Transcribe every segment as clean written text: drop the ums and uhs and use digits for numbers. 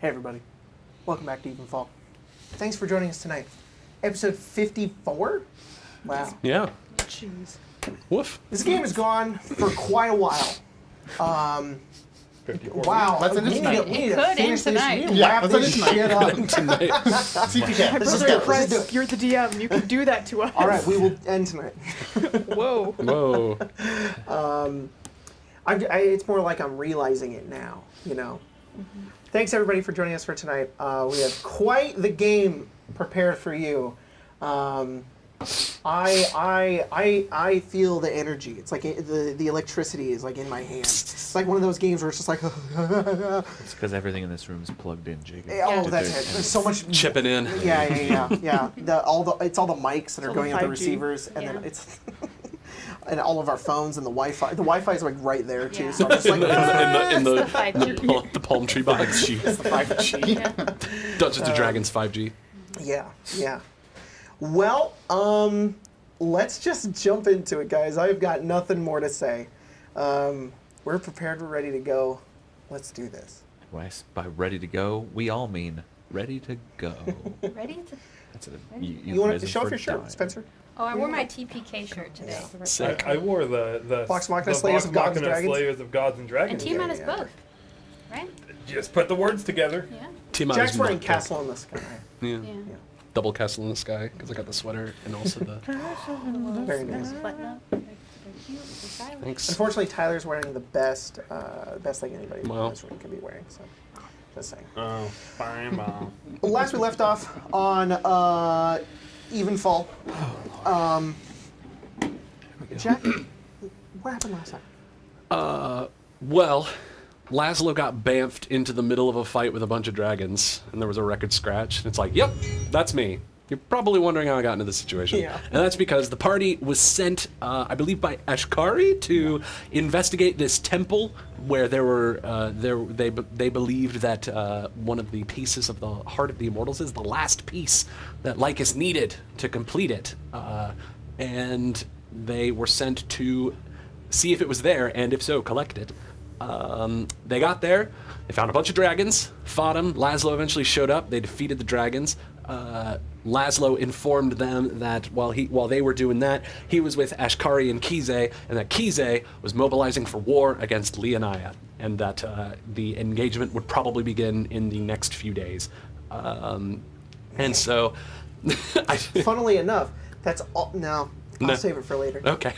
Hey everybody, welcome back to EVENFALL. Thanks for joining us tonight. Episode 54? Wow. Yeah. Jeez. Woof. This game has gone for quite a while. 54 Wow. Let's end it tonight. We need to It could finish end this. tonight. We need to Yeah, wrap let's end this it tonight. shit up. See if you can. My Let's just brother go. Let's just do Empress, it. you're the DM. You can do that to us. All right, we will end tonight. Whoa. Whoa. It's more like I'm realizing it now, you know. Mm-hmm. Thanks everybody for joining us for tonight. We have quite the game prepared for you. I feel the energy. It's like the electricity is like in my hands. It's like one of those games where it's just like. It's because everything in this room is plugged in, Jacob. Oh, that's it. There's so much Chipping in. Yeah. It's all the mics that are all going the out the 5G. receivers, and then Yeah. it's and all of our phones and the Wi-Fi. The Wi-Fi is like right there too. Yeah. So I'm just like in the, the 5G. the palm tree box. it's the 5G. Yeah. Dungeons and Dragons 5G. Yeah. Well, let's just jump into it, guys. I've got nothing more to say. We're prepared. We're ready to go. Let's do this. By ready to go, we all mean ready to go. Ready to... That's a You want to show off for your shirt, dying. Spencer? Oh, I wore my TPK shirt today. Sick. I wore the Vox Machina the Slayers of Vox Gods and Machina Dragons. Slayers of Gods and And Dragons. Tiamat is yeah. both, right? Just put the words together. Yeah. Tiamat Jack's is wearing not Castle in the Sky. Yeah. Yeah. Double castle in the sky because I got the sweater and also the. Very nice. Button up. They're cute. They're stylish. Thanks. Unfortunately, Tyler's wearing the best thing anybody Wow. in this room can be wearing. So, just saying. Oh, fine, mom. Last we left off on Evenfall. Jack, what happened last time? Well, Laszlo got bamfed into the middle of a fight with a bunch of dragons, and there was a record scratch. And it's like, yep, that's me. You're probably wondering how I got into this situation. Yeah. And that's because the party was sent, I believe, by Ashkari to investigate this temple where there were, they believed that one of the pieces of the Heart of the Immortals is the last piece that Lycus needed to complete it. And they were sent to see if it was there, and if so, collect it. They got there, they found a bunch of dragons, fought them. Laszlo eventually showed up, they defeated the dragons. Laszlo informed them that while they were doing that, he was with Ashkari and Kize, and that Kize was mobilizing for war against Leonaya, and that the engagement would probably begin in the next few days. And so, Funnily enough, that's all. No, I'll No. save it for later. okay.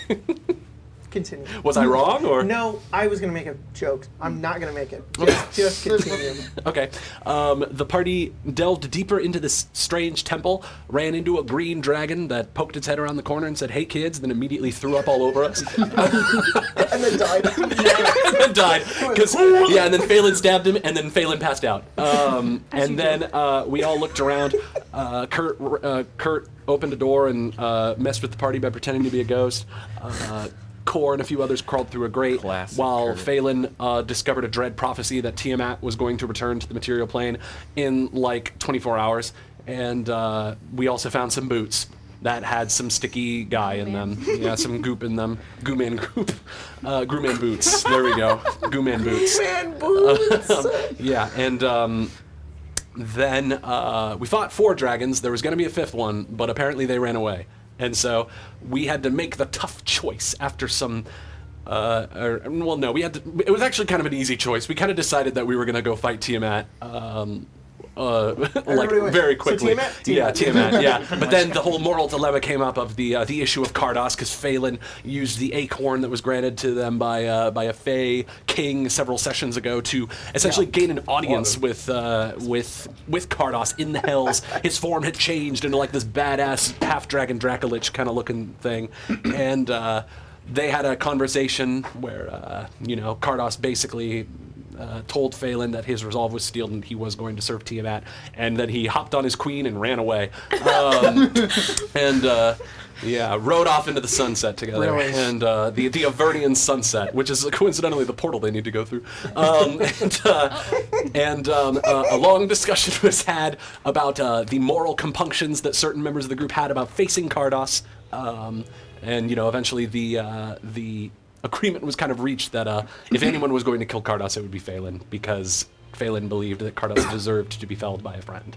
Continue. Was I wrong, or? No, I was gonna make a joke. I'm not gonna make it. Just continue. Okay. The party delved deeper into this strange temple, ran into a green dragon that poked its head around the corner and said, "Hey kids," then immediately threw up all over us. And then died. And then died. And then Phelan stabbed him, and then Phelan passed out. And then we all looked around. Kurt opened a door and messed with the party by pretending to be a ghost. Kor and a few others crawled through a grate, Classic while Kurt. Phelan discovered a dread prophecy that Tiamat was going to return to the material plane in like 24 hours. And we also found some boots that had some sticky guy in them. Yeah, some goop in them. Goo-man goop. Goo-man boots. There we go. Goo-man boots. Man, boots. Yeah, and then we fought 4 dragons. There was going to be a 5th one, but apparently they ran away. And so we had to make the tough choice after some. It was actually kind of an easy choice. We kind of decided that we were going to go fight Tiamat. Very quickly. So Tiamat? Yeah, Tiamat. Yeah, but then the whole moral dilemma came up of the issue of Cardos, because Phelan used the acorn that was granted to them by a Fey king several sessions ago to essentially gain an audience with Cardos in the Hells. His form had changed into like this badass half dragon Dracolich kind of looking thing, and they had a conversation where Cardos basically told Phelan that his resolve was steeled and he was going to serve Tiamat, and then he hopped on his queen and ran away, rode off into the sunset together. Really? And the Avernian sunset, which is coincidentally the portal they need to go through. A long discussion was had about the moral compunctions that certain members of the group had about facing Cardos. Eventually the agreement was kind of reached that if anyone was going to kill Cardos, it would be Phelan, because Phelan believed that Cardos deserved to be felled by a friend.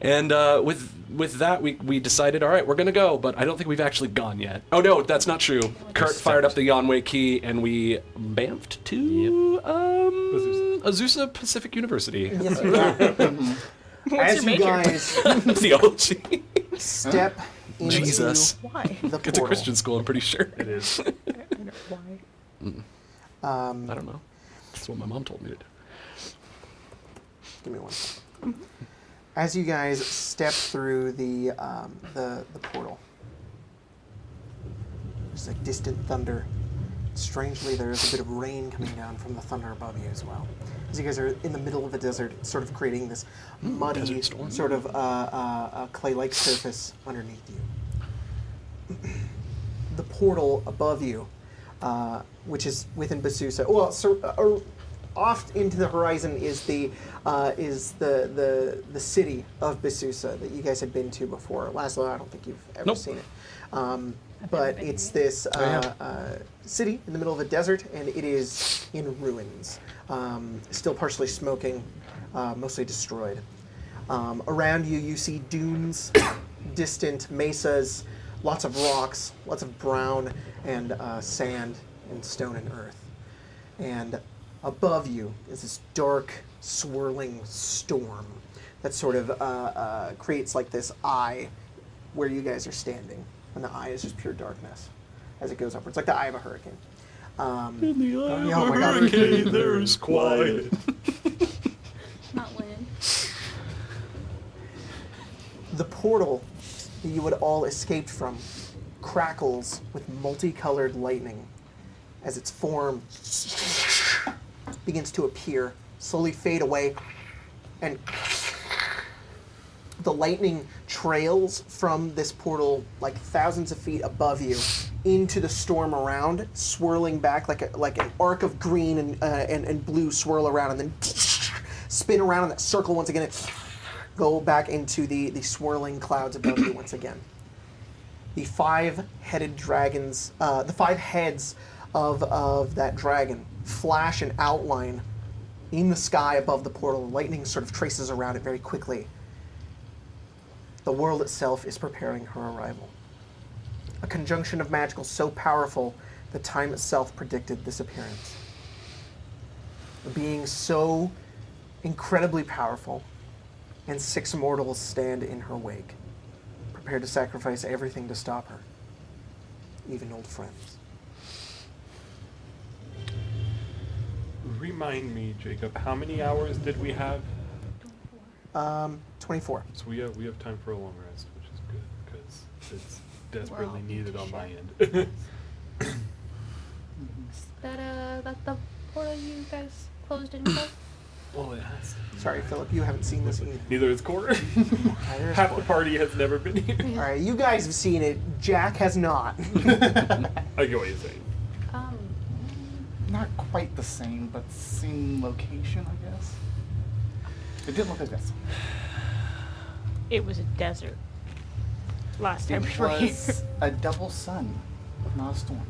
And with that, we decided, all right, we're going to go, but I don't think we've actually gone yet. Oh, no, that's not true. Kurt fired up the Yonway key, and we bamfed to Azusa Pacific University. Yes, we are. As you guys Theology. step into Jesus. Why? the portal. It's a Christian school, I'm pretty sure. It is. Why? I don't know. That's what my mom told me to do. Give me one second. As you guys step through the portal, there's like distant thunder. Strangely, there's a bit of rain coming down from the thunder above you as well. As you guys are in the middle of a desert, sort of creating this muddy, desert storm. sort of clay-like surface underneath you. The portal above you, which is within Basusa. Well, off into the horizon is the city of Basusa that you guys had been to before. Laszlo, I don't think you've ever Nope. seen it. But it's this city in the middle of a desert, and it is in ruins, still partially smoking, mostly destroyed. Around you, you see dunes, distant mesas, lots of rocks, lots of brown and sand and stone and earth. And above you is this dark, swirling storm that sort of creates like this eye where you guys are standing. And the eye is just pure darkness as it goes upwards, like the eye of a hurricane. In the eye yeah, oh of my a God. hurricane, there's quiet. Not Lynn. The portal that you had all escaped from crackles with multicolored lightning as its form begins to appear, slowly fade away, and the lightning trails from this portal like thousands of feet above you into the storm around, swirling back like an arc of green and blue swirl around, and then spin around in that circle once again, and go back into the swirling clouds above you once again. The five-headed dragons, the five heads of that dragon flash and outline in the sky above the portal. Lightning sort of traces around it very quickly. The world itself is preparing her arrival. A conjunction of magicals so powerful that time itself predicted this appearance. A being so incredibly powerful, and 6 mortals stand in her wake, prepared to sacrifice everything to stop her, even old friends. Remind me, Jacob, how many hours did we have? 24. So we have time for a long rest, which is good because it's desperately Well, needed on sure. my end. That the portal you guys closed and closed? Well, it has. Sorry, Philip, you haven't seen this either. Neither is Core. There's Half the one. party has never been here. All right, you guys have seen it. Jack has not. I get what you're saying. Not quite the same, but same location, I guess. It didn't look like this. It was a desert. Last time It we were here. was a double sun, not a storm.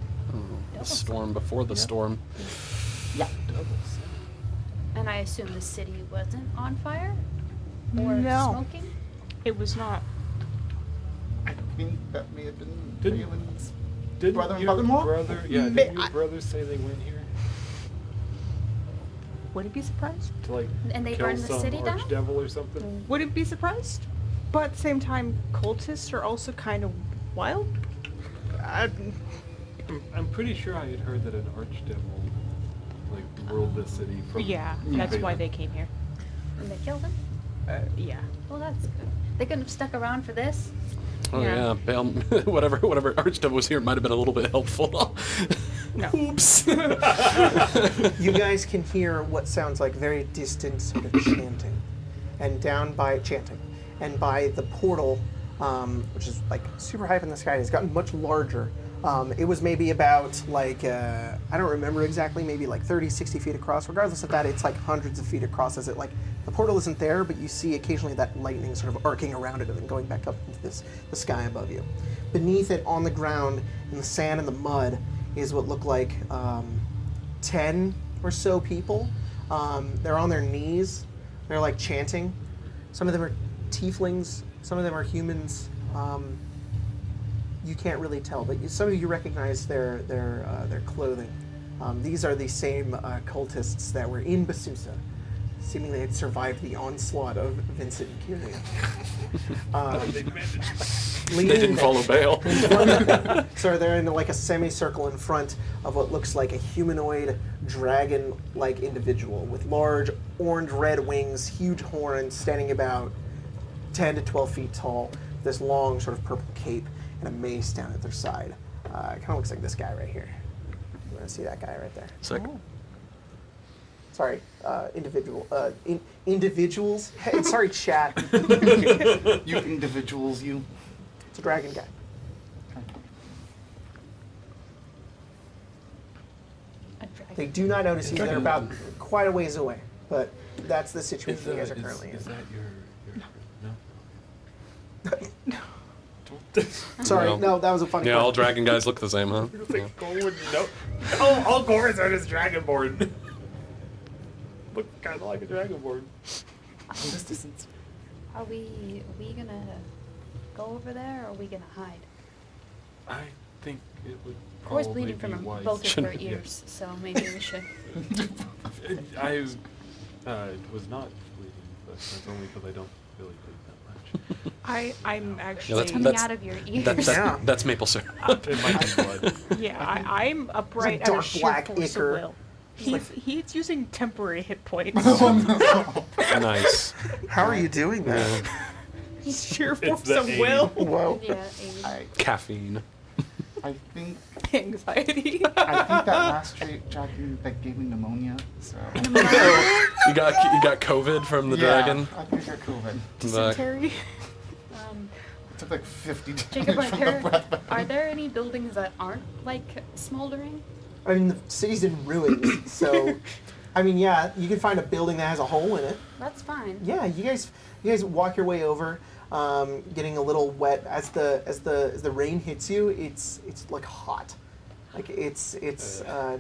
The storm before the storm. Yeah. And I assume the city wasn't on fire? Or No. smoking? It was not. I think that may have been Didn't- Phelan's Didn't brother and your brother-in-law? brother? Yeah, Ma- didn't your I- brothers say they went here Wouldn't be surprised. to like And they kill burned the some city down? archdevil or something? Wouldn't be surprised. But at the same time, cultists are also kind of wild. I'm pretty sure I had heard that an archdevil like ruled the city from. Yeah, that's why they came here. And they killed him? Yeah. Well, that's good. They couldn't have stuck around for this. Oh Yeah. yeah, Bale, whatever Archdevil was here might have been a little bit helpful. No. Oops. You guys can hear what sounds like very distant sort of chanting, and down by chanting, and by the portal, which is like super high up in the sky, it's gotten much larger. It was maybe about like, I don't remember exactly, maybe like 30, 60 feet across. Regardless of that, it's like hundreds of feet across as it like, the portal isn't there, but you see occasionally that lightning sort of arcing around it and then going back up into the sky above you. Beneath it, on the ground, in the sand and the mud, is what look like 10 or so people They're on their knees. They're like chanting. Some of them are tieflings. Some of them are humans. You can't really tell, but some of you recognize their clothing. These are the same cultists that were in Basusa. Seemingly had survived the onslaught of Vincent and Kirian. They didn't follow bail. So they're in like a semicircle in front of what looks like a humanoid dragon-like individual with large orange-red wings, huge horns, standing about 10 to 12 feet tall, this long sort of purple cape and a mace down at their side. It kind of looks like this guy right here. You want to see that guy right there? Sick. Sorry, individuals. Hey, sorry, chat. You individuals, you. It's a dragon guy. A dragon. They do not notice you. They're about quite a ways away, but that's the situation you guys are Is currently that your no? in. Sorry, no, that was a funny Yeah, all question. dragon guys look the same, huh? Yeah. Oh, all Gorons are just dragonborn. Look kind of like a dragonborn. From this distance. Are we gonna go over there, or are we gonna hide? I think it would Corey's probably bleeding be from wise. both of her Yeah. ears, so maybe we should. I was not bleeding, but that's only because I don't really bleed that much. I'm actually that's- Coming out of your ears. Yeah. That's maple syrup. It might be blood. I'm upright It's a out dark of sheer black force ichor. of will. He's using temporary hit points. Nice. How are you doing that? Sheer It's force the of aim. will. Whoa. Yeah, Amy. Caffeine. I think Anxiety. that last dragon that gave me pneumonia. So You got COVID from the dragon. I think I got COVID. Dysentery. Took like 50 Jacob, damage from the breath. are there any buildings that aren't like smoldering? I mean, the city's in ruins, so I mean, yeah, you can find a building that has a hole in it. That's fine. Yeah, you guys walk your way over, getting a little wet as the rain hits you. It's like hot, like it's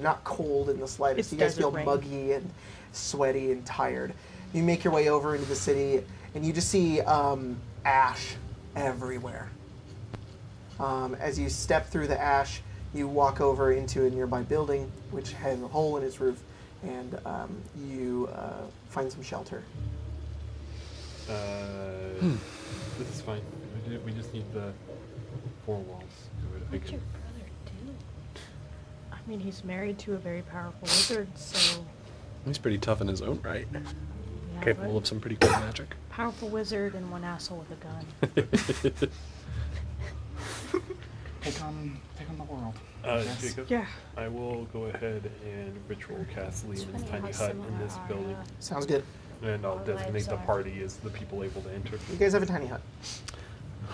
not cold in the slightest. It's You guys desert feel rain. muggy and sweaty and tired. You make your way over into the city, and you just see ash everywhere. As you step through the ash, you walk over into a nearby building which has a hole in its roof, and you find some shelter. This is fine. We just need the 4 walls. What's your brother do? I mean, he's married to a very powerful wizard, so He's pretty tough in his own right. yeah, Capable but of some pretty cool magic. powerful wizard and one asshole with a gun. Take on the world. Yes. Jacob, Yeah. I will go ahead and ritual cast Lehman's funny how tiny hut similar in this our, building, Sounds good. and I'll our designate lives the are. party as the people able to enter. You guys have a tiny hut.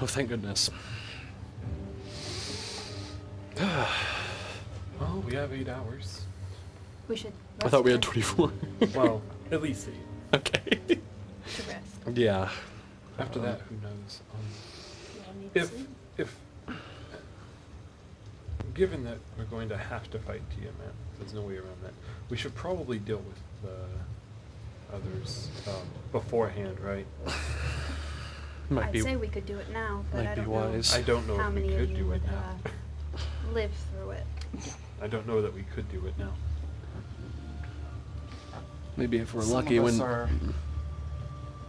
Oh, thank goodness. Well, we have 8 hours. We should. I thought we had rest 24. Well, at least 8. Okay. to rest. Yeah. After that, who knows? We all need to If sleep. given that we're going to have to fight Tiamat, there's no way around that. We should probably deal with the others beforehand, right? Might I'd be. say we could do it now, but might I be don't wise. know I don't know how if we many of could you do it would now. live through it. I don't know that we could do it now. Maybe if we're Some lucky of us when. are,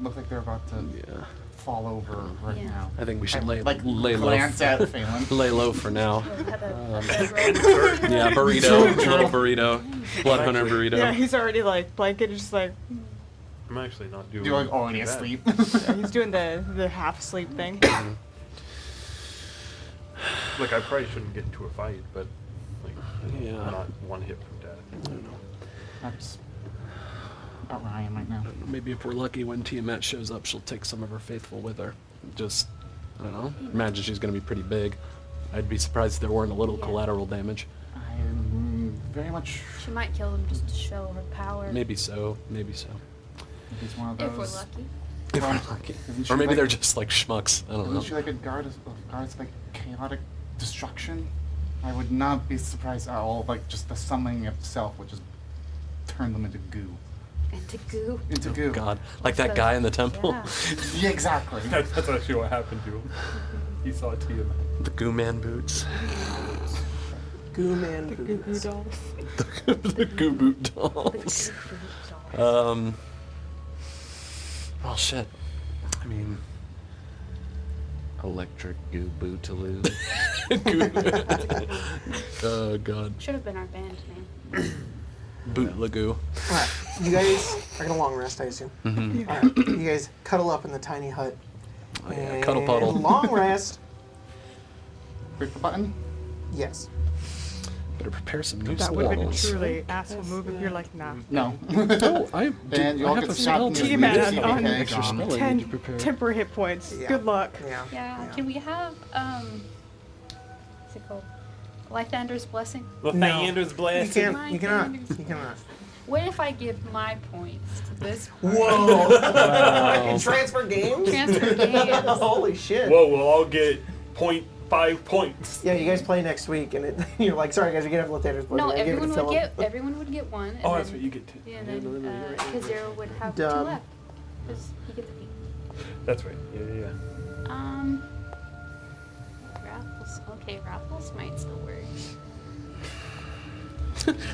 look like they're about to Yeah. fall over right Yeah. now. I think we should I, lay like low. glance at Phelan. Lay low for now. We'll have a Um, bedroll. Yeah, burrito, little burrito, blood hunter burrito. Yeah, he's already like blanket, just like I'm actually not doing. You're like already too bad. asleep. yeah, he's doing the half sleep thing. Look, I probably shouldn't get into a fight, but like, Yeah. not one hit from death. I don't know. That's about where I am right now. Maybe if we're lucky when Tiamat shows up, she'll take some of her faithful with her. Just, I don't know. Imagine she's going to be pretty big. I'd be surprised if there weren't a little Yeah. collateral damage. I'm very much. She might kill them just to show her power. Maybe so. Maybe so. If it's one of those. If we're lucky. If Well, we're lucky. isn't she Or maybe like- they're just like schmucks. I don't Isn't she know. like a guard of guards like chaotic destruction? I would not be surprised at all. Like just the summoning itself would just turn them into goo. Into goo. into goo. God, like that guy in the temple. Yeah. Yeah, exactly. That's actually what happened to him. He saw Tiamat. The goo man boots. Goo man Goo boots. dolls. The goo boot dolls. Well, shit. I mean, Electric goo bootaloo. oh god. Should have been our band name. Boot Lagoo. All right, you guys are gonna long rest, I assume. Mm-hmm. All right, you guys cuddle up in the tiny hut. Oh, yeah, cuddle puddle. Long rest. Click the button. Yes. Better prepare some new That would have been a spells. truly asshole move if you're like, nah. No. Oh, I And you all have get a snapped spell in to the Tiamat immediacy, on okay, extra gone. spell I need to prepare. Temporary hit points. Yeah. Good luck. Yeah. Yeah. Can we have what's it called? Lythander's blessing. Lathander's You blast. can't. You cannot. Lythander's- You cannot. What if I give my points to this? Whoa! I can transfer games. Transfer games. Holy shit! Whoa, we'll all get 0.5 points. Yeah, you guys play next week, and you're like, sorry guys, we can't have Lathander's blessing. No, I gave it to everyone would get one. And Oh, then, that's what you get. Yeah, and then Kazero would have Dumb. 2 left. Because he gets beat. That's right. Yeah. Raffles. Okay, Raffles might still work.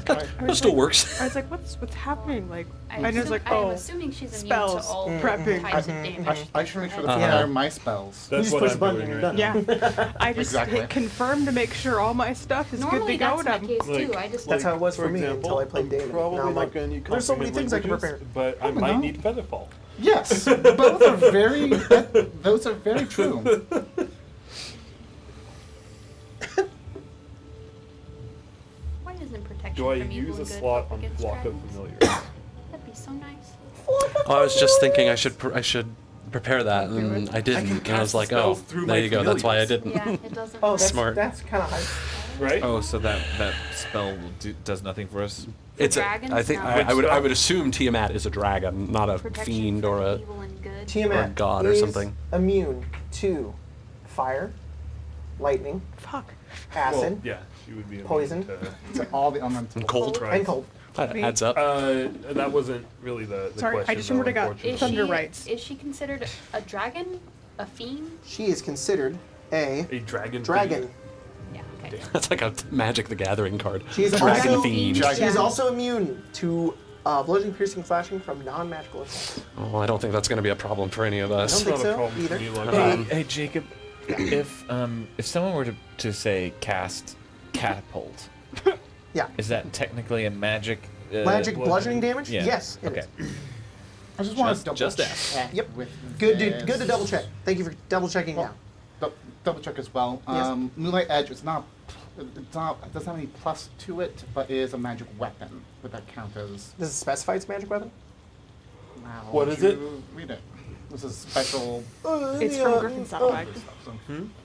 That still works. I was like, what's happening? Like, I'm I was like, I'm oh, assuming she's immune spells, to all prepping. types of Mhm. damage. I should make sure to Uh-huh. prepare my spells. You That's just what push I'm the button doing and you're right done. yeah. I just Exactly. hit confirm to make sure all my stuff is Normally good to go. that's my And I'm, case too. Like- I just That's how it was for For me example, until I played Damon. Probably Now I'm not like, gonna need there's so many things I can languages, prepare. But I Oh, might no. need Featherfall. Yes, both are very. Those are very true. why isn't protection Do I from evil use a and good slot up on against Block of dragons? Familiars? That'd be so nice. Oh, I was just thinking I should prepare that, and I I didn't. can And I was cast like, oh, spells through there my you go. That's why I familiars. didn't. Yeah, it doesn't. Oh, that's Smart. That's kind of hype. Right? Oh, so that spell does nothing for us? It's. dragons, I think no. I would assume Tiamat is a dragon, not a Protection fiend from or a. evil and good. Tiamat Or God or is something. immune to fire, lightning, fuck. acid, Well, yeah, she would be immune Poison. to- To all the elemental. And cold. Right. and cold. That adds up. That wasn't really the Sorry, I question. just remembered I got unfortunately. thunder rights. Is she considered a dragon? A fiend? She is considered a A dragon. dragon. Yeah, okay. That's like a Magic the Gathering card. She is Dragon also, fiend. She is Yeah. also immune to bludgeoning, piercing, flashing from non-magical attacks. Oh, I don't think that's going to be a problem for any of I us. don't It's think not a so problem for either. me, like- Um, Hey, Jacob, if someone were to say cast catapult, Yeah. is that technically a magic? Magic bludgeoning bludgeoning damage? Yeah. Yes, it Okay. is. I just want Just- to double just check ask. Yep. with Good this. to double check. Thank you for double checking Well, now. double check as well. Yes. Moonlight Edge is not. It's not. It doesn't have any plus to it, but it is a magic weapon. Would that count as? Does it specify its magic weapon? Wow, What would is it? you Read it. This is special. It's from Griffin's saddlebag.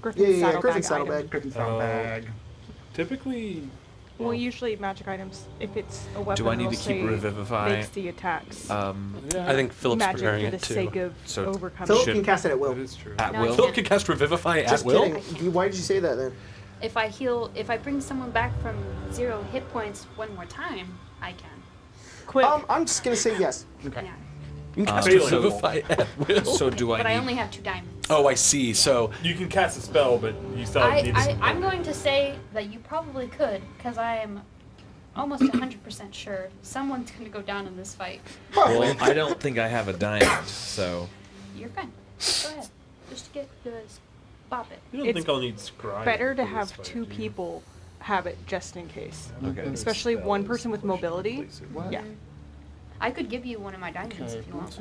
Griffin's Yeah, saddlebag. Griffin's item. saddlebag. Griffin's bag. Typically, Well, usually magic items, if it's a weapon, Do I need it'll to keep say Revivify? makes the attacks I think Philip's magic preparing for the it too. sake of So overcoming. Philip Should- can cast it at will. that is true. At No, I will. can't. Philip can cast Revivify Just at will. kidding. Why did you say that then? If I bring someone back from 0 hit points one more time, I can. Quick. I'm just gonna say yes. Okay. Yeah. You can cast Failing. Revivify at will. So do I But need? I only have 2 diamonds. Oh, I see. So You can cast a spell, but you still need to. I'm going to say that you probably could, because I am almost 100% sure someone's going to go down in this fight. Well, I don't think I have a diamond, so You're fine. Go ahead. Just get this. Bop it. You don't It's think I'll need scribe. Better to for this have fight, 2 do you? people have it just in case. okay. Especially Spells, one person with potions, mobility. basically. What? Yeah. I could give you one of my diamonds Okay. if you want.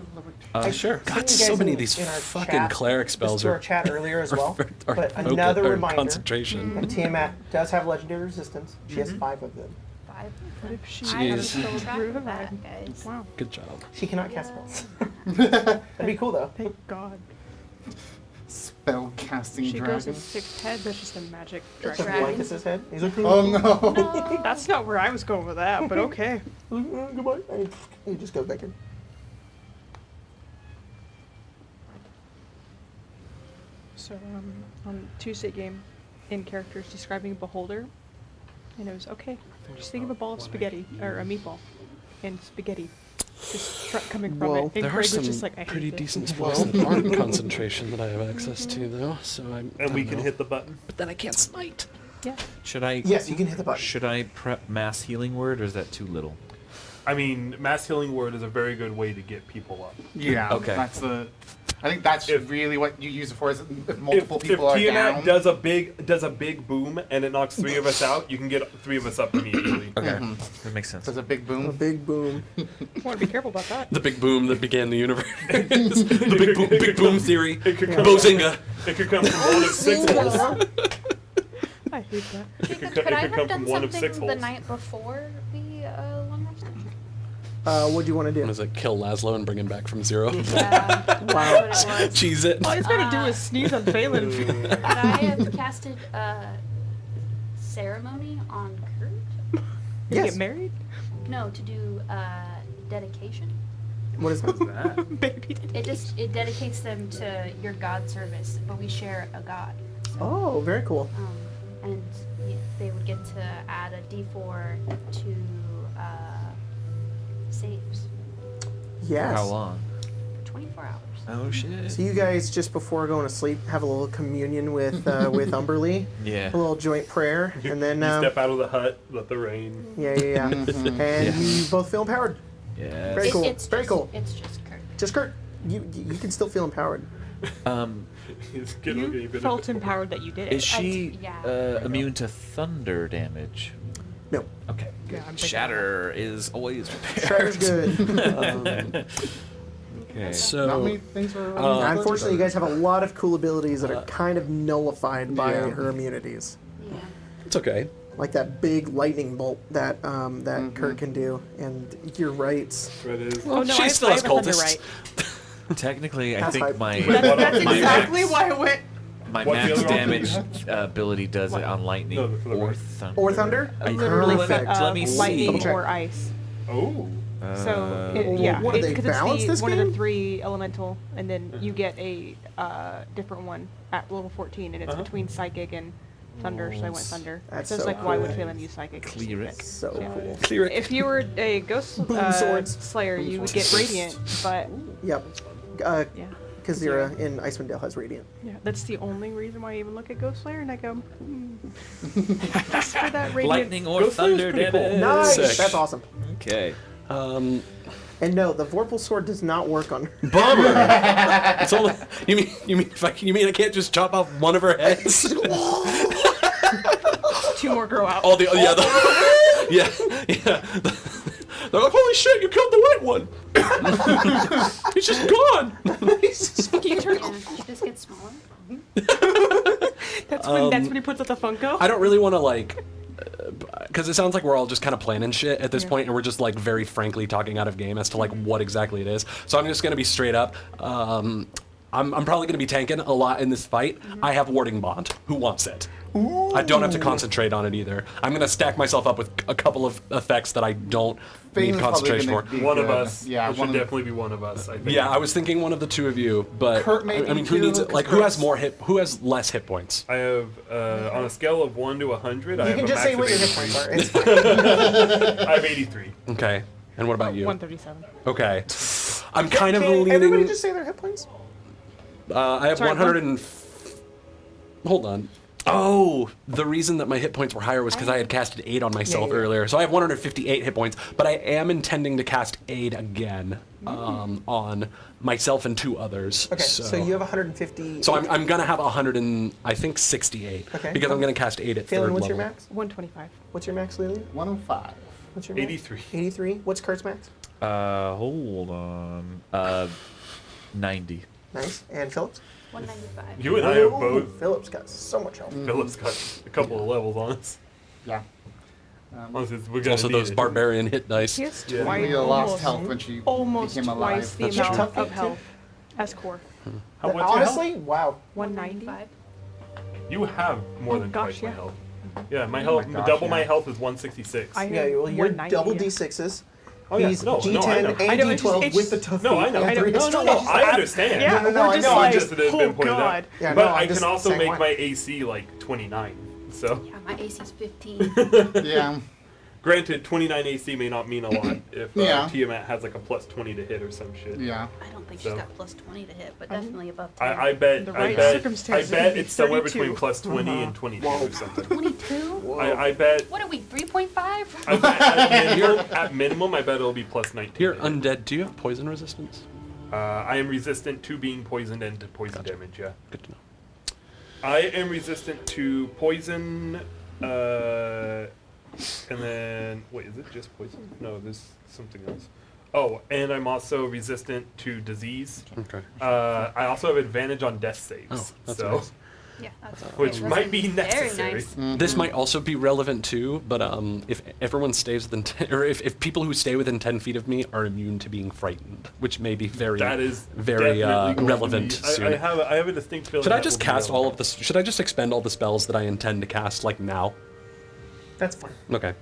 sure. sent God, you so guys many in- of these in our fucking chat, cleric Just spells to our are. chat earlier as well. are But focus- another or reminder concentration. that Tiamat does have legendary resistance. She has 5 of them. 5. What if she I have Jeez. still track of Revive? that, guys. Wow. Good job. She cannot cast Yeah. spells. That'd be cool though. Thank God. Spell casting She dragon. goes a 6th head. That's just a magic That's dragon. just Dragon. Blankus' head. He's like, Oh no. No. That's not where I was going with that, but okay. Goodbye. And he just goes back in. So on Tuesday game, in characters describing a beholder, and it was okay. Just think of a ball of spaghetti or a meatball, and spaghetti. just coming from Whoa. it. And There are Craig was some just like, I hate pretty this. decent spells that aren't concentration that I have access to, though. So I'm. And we I don't can know. hit the button. But then I can't smite. Yeah. Should I? Yes, you can hit the button. Should I prep mass healing word, or is that too little? I mean, mass healing word is a very good way to get people up. Yeah. Okay. That's the. I think that's If- really what you use it for. Is if multiple if people are Tiamat down. does a big boom and it knocks 3 of us out, you can get 3 of us up immediately. Okay, that makes sense. There's a big A boom. big boom. You want to be careful about that. The big boom that began the universe. The big boom theory. It could come Bozinga. It could come from one of 6 holes. I hate that. It could, Could it I could have come done from one of 6 something the holes. night before the long rest? What do you want to What do? is it? Kill Laszlo and bring him back from 0. Yeah, that's Wow. what it was. Cheese it. All he's got to do is sneeze on Phelan. Could I have casted ceremony on Kurt? Did he Yes. get married? No, to do dedication. What is that? That. Baby. It dedicates them to your god service, but we share a god. So, Oh, very cool. and they would get to add a D4 to saves. Yes. For how long? 24 hours. Oh shit. So you guys, just before going to sleep, have a little communion with Umberly, Yeah. a little joint prayer, and then You step out of the hut, let the rain. yeah, and Yeah. you both feel empowered. Yeah. Very cool. It's Very just, cool. It's just Kurt. Just Kurt, you can still feel empowered. He's getting a You bit felt of empowered that you did Is it. she yeah. immune to thunder damage? No, Okay. Yeah, I'm thinking Shatter is always Shatter's good. Okay. So. Not many things are. Unfortunately, you guys have a lot of cool abilities that are kind of nullified by Yeah. her immunities, Yeah. It's okay. like that big lightning bolt that Kurt can do. And you're right. That is. Oh no, She I, still I has have a thunder cultists. right. Technically, I That's think hype. my That's my exactly max, why I went. my What's the max other one? damage ability does it on lightning No, for the or right. thunder. Or thunder? I- Literally, Perfect. Let me see. lightning Double or check. ice. Oh. So Well, yeah, what, do they because balance it's this one of game? the 3 elemental, and then you get a different one at level 14, and it's Uh-huh. between psychic and thunder. So I went thunder. That's so it's so like, why would cool. Phelan use psychic? Cleric. So Yeah. cool. Clear it. If you were a ghost Boom swords. slayer, you would get radiant, but Yep. yeah. Kazira in Icewind Dale has radiant. Yeah, that's the only reason why I even look at Ghost Slayer, and I go, just for that radiant. Lightning or Ghost Slayer's thunder pretty cool. damage. Nice. Sick. That's awesome. Okay. And no, the Vorpal sword does not work on her. Bummer. It's only, you mean I can't just chop off one of her heads? 2 more grow out. All the yeah. They're like, holy shit, you killed the white one. He's just gone. You turn- Yeah, she just gets smaller. that's when he puts out the Funko. I don't really want to like, because it sounds like we're all just kind of planning shit at this Yeah. point, and we're just like very frankly talking out of game as to like what exactly it is. So I'm just gonna be straight up. I'm probably gonna be tanking a lot in this fight. I have warding bond. Who wants it? I don't have to concentrate on it either. I'm gonna stack myself up with a couple of effects that I don't need Phelan's probably concentration gonna for. be One of good. us. Yeah, It one should of definitely be one of us, I think. Yeah, I was thinking one of the 2 of you, but Kurt maybe I mean, who too, needs it? 'cause Like, who has Kurt's- more hit? Who has less hit points? I have, on a scale of 1 to 100, I You have can a just max say of what your hit 83. points are. It's fine. I have 83. Okay, and what about you? 137. Okay, I'm kind of Can leaning. everybody just say their hit points? I have Sorry, 100 and. Hold on. Oh, the reason that my hit points were higher was because I had casted Aid on myself Yeah. earlier. So I have 158 hit points, but I am intending to cast Aid again on myself and 2 others. Okay, so you have 150. So I'm gonna have 100 and I think 68 Okay. because I'm gonna cast Aid at Phelan, third what's your level. max? 125. What's your max, Lily? 105. What's your max? 83. 83. What's Kurt's max? Hold on. 90. Nice. And Phillips? 195. You and I have Ooh, both. Phillips got so much health. Philip's got a couple of levels on us. Yeah. Honestly, we're gonna Also need those it. barbarian hit dice. He has Yeah. twice, Leah lost almost, health when she almost became twice alive. the That's amount true. of health as core. How, what's your Honestly, health? wow. 190. 195. You have more Oh, than gosh, twice my yeah. health. Yeah, my Oh health, my gosh, double my yeah. health is 166. I Yeah, have well, you're 190, double yeah. D6s. Oh, yeah. He's No, D10 no, I know. and I know, it's D12 just- with the tough No, I know. and I know. three No, No, extra no, dice. I understand. Yeah, No, I we're just know, like, just that it's been oh pointed out. god. Yeah, But no, I I'm just can also saying make why. my AC like 29. So Yeah, my AC is 15. Yeah. Granted, 29 AC may not mean a lot if Yeah. Tiamat has like a plus 20 to hit or some shit. Yeah. I don't think So- she's got plus 20 to hit, but definitely above 10. I bet The I right bet circumstances, I it bet would it's be somewhere 32. between plus 20 and 22 or something. 22? I bet What are we, 3.5? I bet at minimum I bet it'll be plus 19. Here, to hit. undead, do you have poison resistance? I am resistant to being poisoned and to poison damage, yeah. Good to know. I am resistant to poison, and then, wait, is it just poison? No, there's something else. Oh, and I'm also resistant to disease. Okay. I also have advantage on death saves. Oh, that's so, nice. Yeah, that's which okay, might be that's necessary. Very nice. This might also be relevant too, but if everyone stays within, or if people who stay within 10 feet of me are immune to being frightened, which may be very, That is very definitely going to relevant be- soon. I have a distinct feeling. Should I that just will be cast all of relevant. this? Should I just expend all the spells that I intend to cast like now? That's fine. Okay.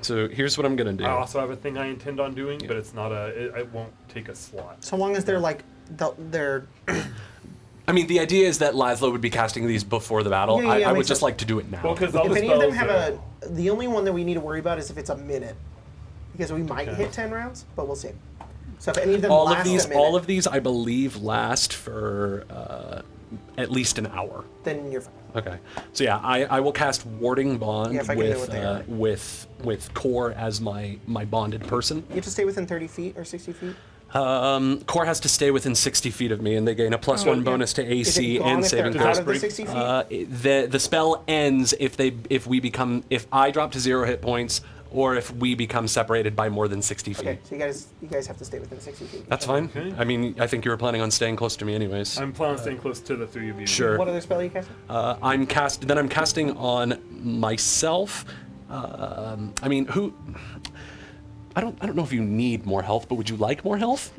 So here's what I'm gonna do. I also have a thing I intend on doing, but it's not it won't take a slot. So long as they're like, they're. I mean, the idea is that Laszlo would be casting these before the battle. Yeah, I would makes just sense. like to do it now. Well, because all If the any of them spells have are- the only one that we need to worry about is if it's a minute, because we might Okay. hit 10 rounds, but we'll see. So if any of them all last of these, a minute, all of these, I believe, last for at least an hour. then you're fine. Okay. So yeah, I will cast Warding Bond Yeah, if I can do with what they are. with Core as my bonded person. You have to stay within 30 feet or 60 feet. Core has to stay within 60 feet of me, and they gain a +1 yeah. bonus to Is it AC gone and if saving they're throws. out of the break? 60 feet? The spell ends if I drop to 0 hit points, or if we become separated by more than 60 feet. Okay, so you guys have to stay within 60 feet. That's fine. Okay. I mean, I think you were planning on staying close to me anyways. I'm planning on staying close to the three of you. Sure. What other spell are you casting? I'm casting on myself. I mean, who? I don't know if you need more health, but would you like more health?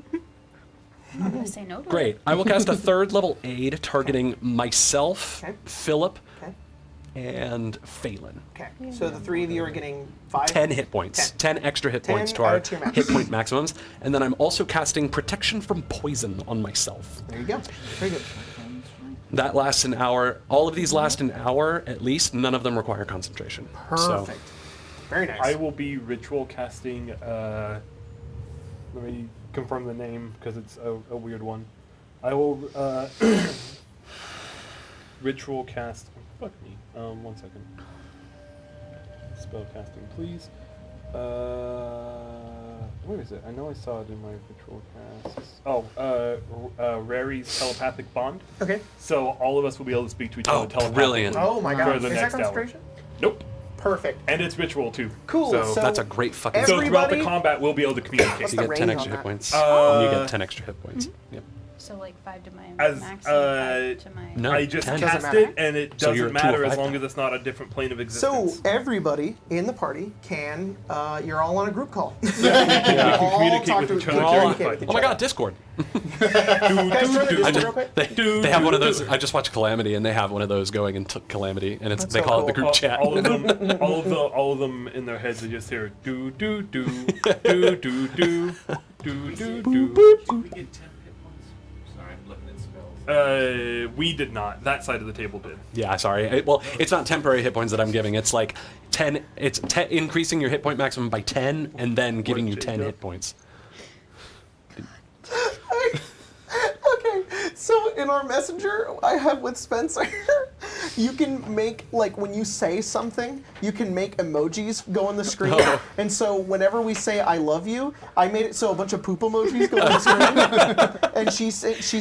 I'm not going to say no to Great. it. I will cast a 3rd level aid targeting myself, Okay. Philip, Okay. and Phelan. Okay. So the three of you are getting 5. 10 hit points. 10 extra hit 10 points to our added to your max. hit point maximums. And then I'm also casting Protection from Poison on myself. There you go. Very good. That lasts an hour. All of these last an hour at least. None of them require concentration. So, Perfect. Very nice. I will be ritual casting. Let me confirm the name because it's a weird one. I will ritual cast. Fuck me. 1 second. Spell casting, please. Where is it? I know I saw it in my ritual casts. Oh, Rary's telepathic bond. Okay. So all of us will be able to speak to each Oh, other telepathically. brilliant. Oh my For god. the Is that next hour. concentration? Nope. Perfect. And it's ritual too. Cool. So, So that's a great fucking every- so throughout the everybody- combat, we'll be able to communicate. What's You the get 10 range extra on hit that? points. Uh, you get 10 extra hit points. Yep. So like 5 to my As, max and 5 to my... No. I just 10. cast Doesn't it, matter. and it So you're doesn't at 2 matter of as 5 long now. as it's not a different plane of So existence. everybody in the party can, you're all on a group call. we can all communicate talk with to each each other other. during the Communicate with fight. each Oh my other. god, Discord. Guys, turn the I Discord just, real quick. they have one of those. I just watched Calamity, and they have one of those going into Calamity, and it's That's they so call it the cool. group chat. all of them in their heads, they just hear do do do do do do do do do. We get 10 hit points. Sorry, I'm looking at spells. We did not. That side of the table did. Yeah, sorry. Well, it's not temporary hit points that I'm giving. It's like 10. It's increasing your hit point maximum by 10, and then giving you 10 hit points. Okay, so in our messenger I have with Spencer, you can make, like, when you say something, you can make emojis go on the screen. Oh. And so whenever we say I love you, I made it so a bunch of poop emojis go on the screen. And she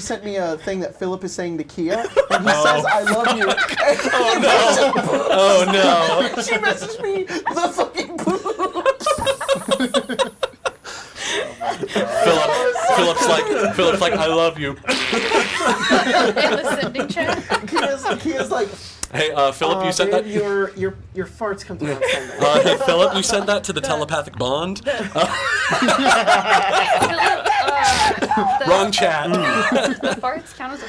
sent me a thing that Philip is saying to Kia, and he says I love you. Oh no! She messaged me the fucking poop. Philip's like, I love you. in the sending chat. Kia's like, Hey, Philip, you sent babe, that. your farts come through on Sunday. Hey, Philip, you sent that to the telepathic bond. Wrong chat. The farts count as a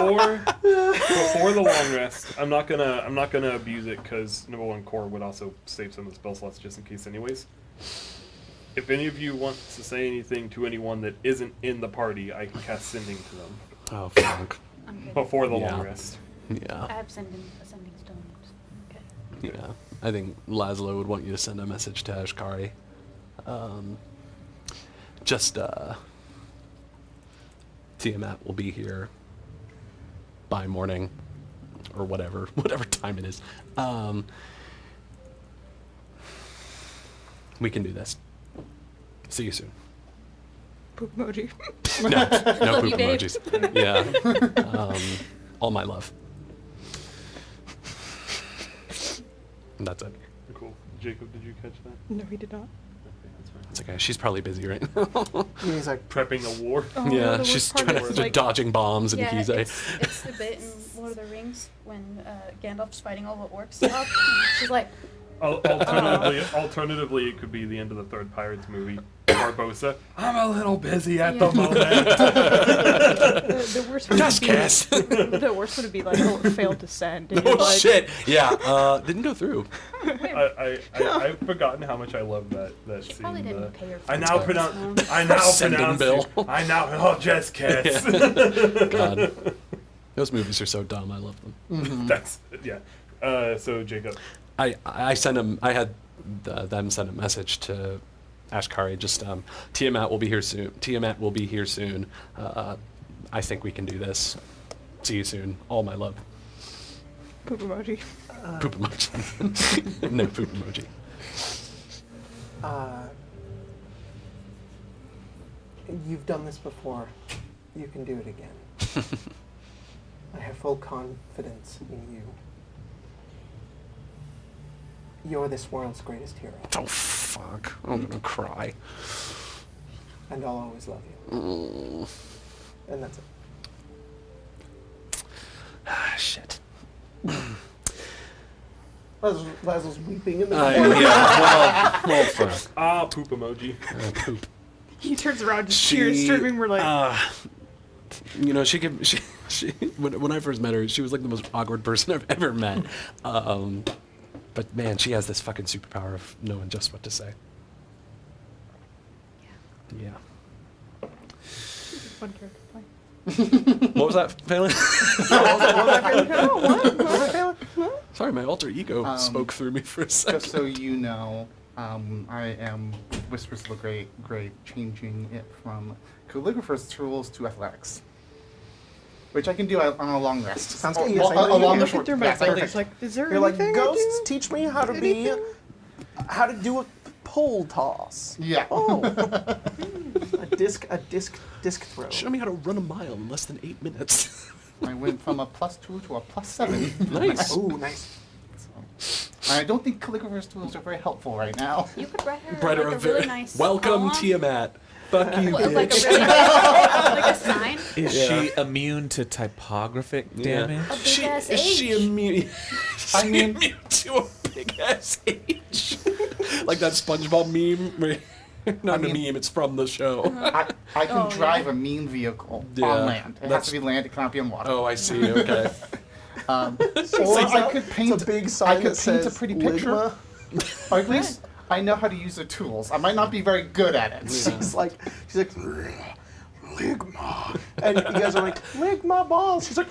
word? Before the long rest, I'm not gonna abuse it because number one, Core would also save some of the spell slots just in case, anyways. If any of you want to say anything to anyone that isn't in the party, I can cast sending to them Oh, fuck. I'm good. before the Yeah. long rest. I Yeah. have ascending stones. Okay. Yeah, I think Laszlo would want you to send a message to Ashkari. Tiamat will be here by morning, or whatever time it is. We can do this. See you soon. Poop emoji. No Love poop you, babe. emojis. Yeah. All my love. And that's it. Cool. Jacob, did you catch that? No, he did not. Okay, that's fine. It's okay. She's probably busy right now. He's like, Prepping a war. Oh, Yeah, the worst she's part trying is, to like, dodging bombs, and Yeah, he's it's the bit in Lord of the Rings when Gandalf's fighting all the orcs stuff. She's like, Alternatively, it could be the end of the third Pirates movie. Barbosa. I'm a little busy at the Yeah. moment. the worst would Just be kiss. the worst would be like, oh, it failed to send. And Oh you're like, shit! Yeah, didn't go through. I've forgotten how much I love that she scene. probably didn't pay her. I for now this pronounce. one. I now Sending pronounce. bill. I now. Oh, just kiss. God, those movies are so dumb. I love them. That's yeah. So Jacob. I sent him. I had them send a message to Ashkari. Just Tiamat will be here soon. Tiamat will be here soon. I think we can do this. See you soon. All my love. poop emoji. Poop emoji. No poop emoji. you've done this before. You can do it again. I have full confidence in you. You're this world's greatest hero, Oh fuck! I'm gonna cry. and I'll always love you. And that's it. Ah, shit. Laszlo's weeping in the Yeah. Well, fuck. Ah, poop emoji. Poop. He turns around, just tears streaming. We're like, You know, she when I first met her, she was like the most awkward person I've ever met. But man, she has this fucking superpower of knowing just what to say. Yeah. fun character play. What was that, Phelan? What was I feeling? Sorry, my alter ego spoke through me for a second. Just so you know, I am Whispers of the Grave, changing it from calligrapher's tools to athletics, which I can do on a long rest. Sounds good. A Yes, I know long you Looking short. through my Yes, phone, perfect. it's like, is there You're like, anything ghosts, I do? teach me how to do a pole toss. Yeah. Oh. a disc throw. Show me how to run a mile in less than 8 minutes. I went from a +2 to a +7. Nice. Ooh, nice. So, I don't think calligrapher's tools are very helpful right now. You could write her Brett, like a really nice welcome, poem. Tiamat. Fuck you, Well, like a bitch. really like a sign. Is Yeah. she immune to typographic Yeah. damage? A big ass Is she H. immune? I mean- immune to a big ass H. Like that SpongeBob meme. Where, not I mean- a meme, it's from the show. I can Oh, drive yeah. a mean vehicle Yeah, on land. It has that's- to be land. It cannot be on water. Oh, I see. Okay. Or I could paint. It's a big I sign could that paint says a pretty picture. Ligma. Or at least I know how to use the tools. I might not be very good at it. She's like, Ligma. And you guys are like, lick my balls. She's like,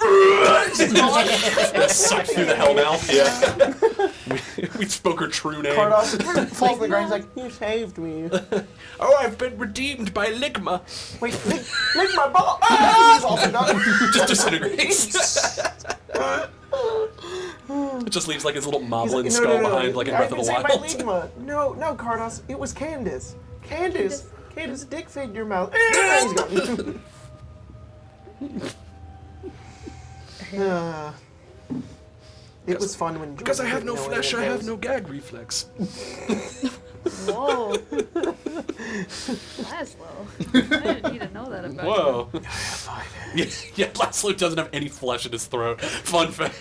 Suck through the hell mouth. Yeah. we spoke her true name. Cardos falls to the ground. He's like, you saved me. Oh, I've been redeemed by Ligma. Wait, lick my ball. Ah! He's also done. Just disintegrates. It just leaves like his little moblin He's skull no. behind, like in I Breath of the didn't Wild. say my Ligma. No, Cardos. It was Candace. Candace dick fit your mouth. He's gone. It was fun when Because I Jordan have no didn't know flesh, I any of have those. no gag reflex. Whoa. Laszlo. I didn't need to know that about Whoa. Yeah, Laszlo doesn't have any flesh in his throat. Fun fact.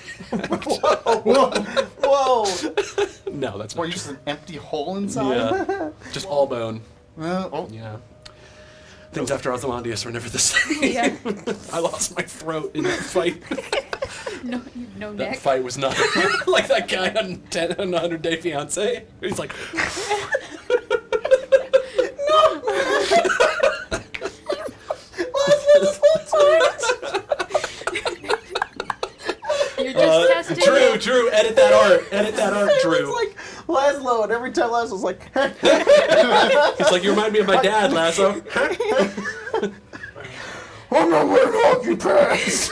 Whoa! No, that's Or not just true. an empty hole inside. Yeah. Just all bone. Oh, Yeah. Things after Ozymandias were never the same. Yeah. I lost my throat in that fight. No That neck. fight was not like that guy on 100 Day Fiance. He's like, You're just testing true, it. Drew, edit that art. Edit that art, Drew. It's like Laszlo, and every time Laszlo's like, It's like you remind me of my dad, Lasso. I'm not wearing hockey pants.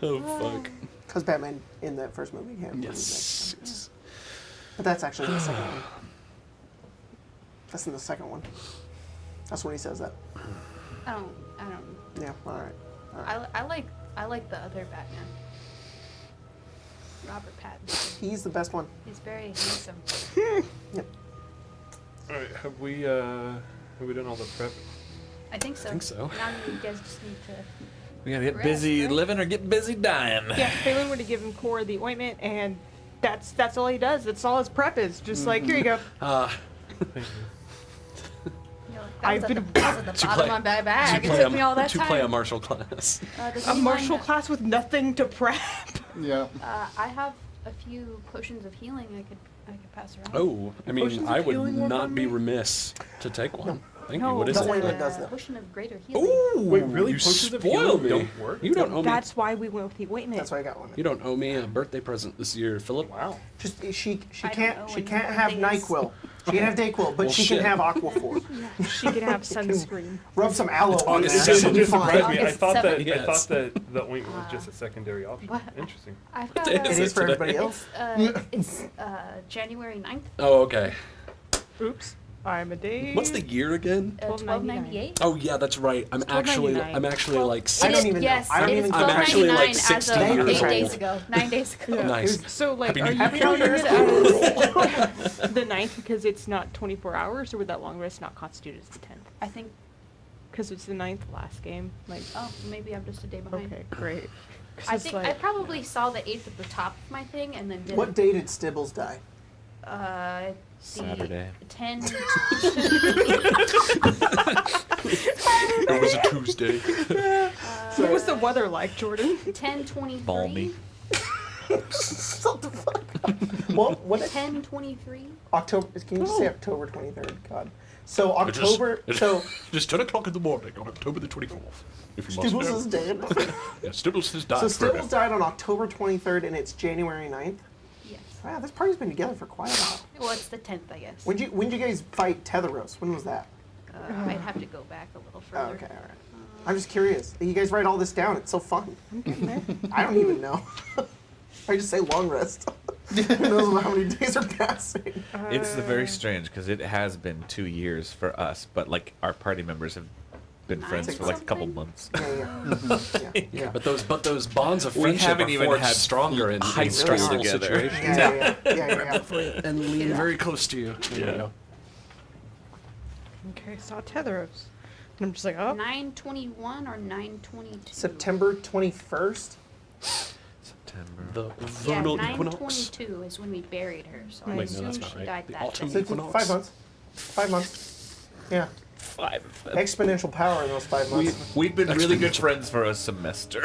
Oh fuck. Because Batman in that first movie had Yes. Yes. But that's actually in the second one. That's in the second one. That's when he says that. I don't. Yeah, alright. I like the other Batman. Robert Pattinson. He's the best one. He's very handsome. Yep. All right, have we done all the prep? I think so. I think so. Now you guys just need to. We gotta get Rest, busy right? living or get busy dying. Yeah, Phelan would have given Cora the ointment, and that's all he does. That's all his prep is. Just like, here you go. That was at the bottom of my bag. It took me all that to time. play a martial class. Does A anyone- martial class with nothing to prep. Yeah. I have a few potions of healing I could pass around. Oh, I mean, Potions I of would healing work not on be me? remiss to take one. Thank you. No, What is the it? ointment does that. Potion of greater healing. Ooh, Wait, really? You Potions of spoiled healing me. don't work? You don't owe me. That's why we went with the ointment. That's why I got one. You don't owe me a birthday present this year, Philip. Wow. Just she I can't don't know she when can't your have birthday is. NyQuil. She can have Dayquil, but Well, she shit. can have Aquaphor. She could have sunscreen. Rub some aloe on August that. seventh. She'll be It just surprised fine. me. I August thought that 7th. Yes. the ointment was just a secondary option. What? Interesting. I've got It It is for today? everybody else. it's January 9th, Oh, okay. Oops. I'm a day. What's the year again? $12.98. Oh yeah, that's right. I'm actually $12.99. like I don't It is- even know. yes, I don't it even is know. I'm actually like $12.99 as 60 of years 8 days old. ago. 9 days ago. Yeah. Nice. So, like, Happy are New you Year. counting it as the 9th because it's not 24 hours, or would that long rest not constitute as the 10th? I think. Because it's the 9th last game. Like, Oh, maybe I'm just a day behind. okay, great. 'Cause I it's think like, I probably saw the 8th at the top of my thing and then did What day did Stibbles die? the Saturday. 10. It was a Tuesday. what was the weather like, Jordan? 10:23. Balmy. What the fuck? Well, what? 10:23. October? Can you just say October 23rd? God. So October. So Just 10 o'clock in the morning on October the 24th. If you must Stibbles know. is dead. Yeah, Stibbles has died. So forever. Stibbles died on October 23rd, and it's January 9th. Yes. Wow, this party's been together for quite a while. Well, it's the 10th, I guess. When'd you guys fight Tetheros? When was that? I'd have to go back a little Oh, further. okay, all right. I'm just curious. You guys write all this down. It's so fun. I don't even know. I just say long rest. Who knows how many days are passing? It's very strange because it has been 2 years for us, but like our party members have been Nine friends for like a couple something? months. Yeah. But those bonds of We friendship haven't are even forged had stronger in high stressful school together. situations. Yeah. And lean very close to you. There you go. Okay, saw Tetheros. And I'm just like, oh. 9:21 or 9:22. September 21st. September. The Yeah, vernal equinox. 9:22 is when we buried her. So I Wait, no, assume that's she not right. died The that autumn day. So it's Equinox. 5 months. 5 months. Yeah. 5 of them. Exponential power in those 5 months. We've been really good Exponential. friends for a semester.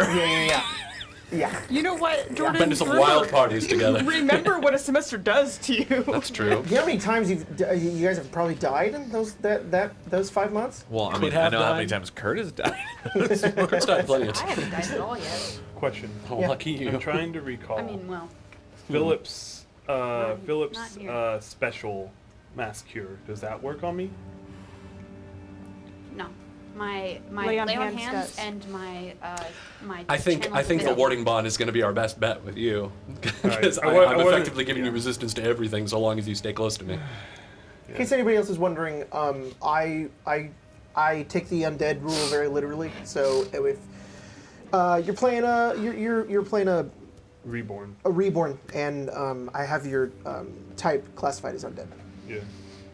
Yeah. You know what, Jordan? Been to some remember- wild parties together. Remember what a semester does to you. That's true. You know how many times you guys have probably died in those 5 months? Well, I Could mean, I have know how many died. times Kurt has died. Kurt's died plenty of I haven't times. died at all yet. Question. Oh, Yeah. lucky you. I'm trying to recall. I mean, well, Philip's not here. special mass cure. Does that work on me? no. My Lay on lay on hands hands does. and my I think channel the divinity. warding bond is going to be our best bet with you, because I wa- I I'm wasn't- effectively giving you resistance to everything so long as you stay close to me. In case anybody else is wondering, I take the undead rule very literally. So if you're playing you're playing a Reborn. reborn, and I have your type classified as undead, Yeah.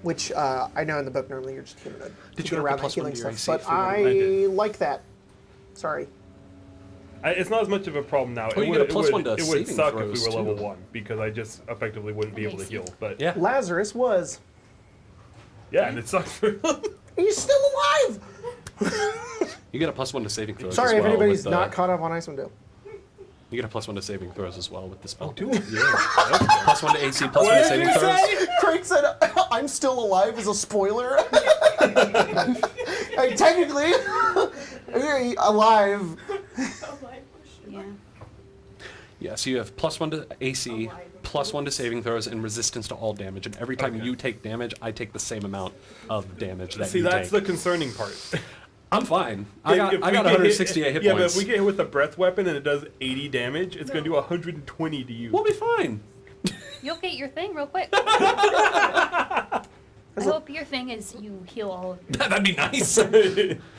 which I know in the book normally you're just humanoid. Did get you around have that the +1 healing to your stuff? AC But for I did. like that. Sorry. It's not as much of a problem now. Oh, you get a +1 to it would saving suck if we throws, were level too. 1 because I just effectively wouldn't be able to Makes heal. But Yeah. Lazarus was. yeah, and it sucks for He's still alive. You get a +1 to saving throws. Sorry as if well anybody's with, not caught up on Icewind Dale. You get a +1 to saving throws as well with the spell. do it. Yeah. +1 to AC, +1 to saving throws. Craig said, "I'm still alive" as a spoiler. Like, technically, alive. Yeah. Yeah, so you have +1 to AC, +1 to saving throws, and resistance to all damage. And every time you take damage, I take the same amount of damage that See, you that's take. the concerning part. I'm fine. I got If we get 168 hit yeah, points. but if we get hit with a breath weapon and it does 80 damage, it's going to do 120 to you. We'll be fine. You'll get your thing real quick. I hope your thing is you heal all of your. That'd be nice. I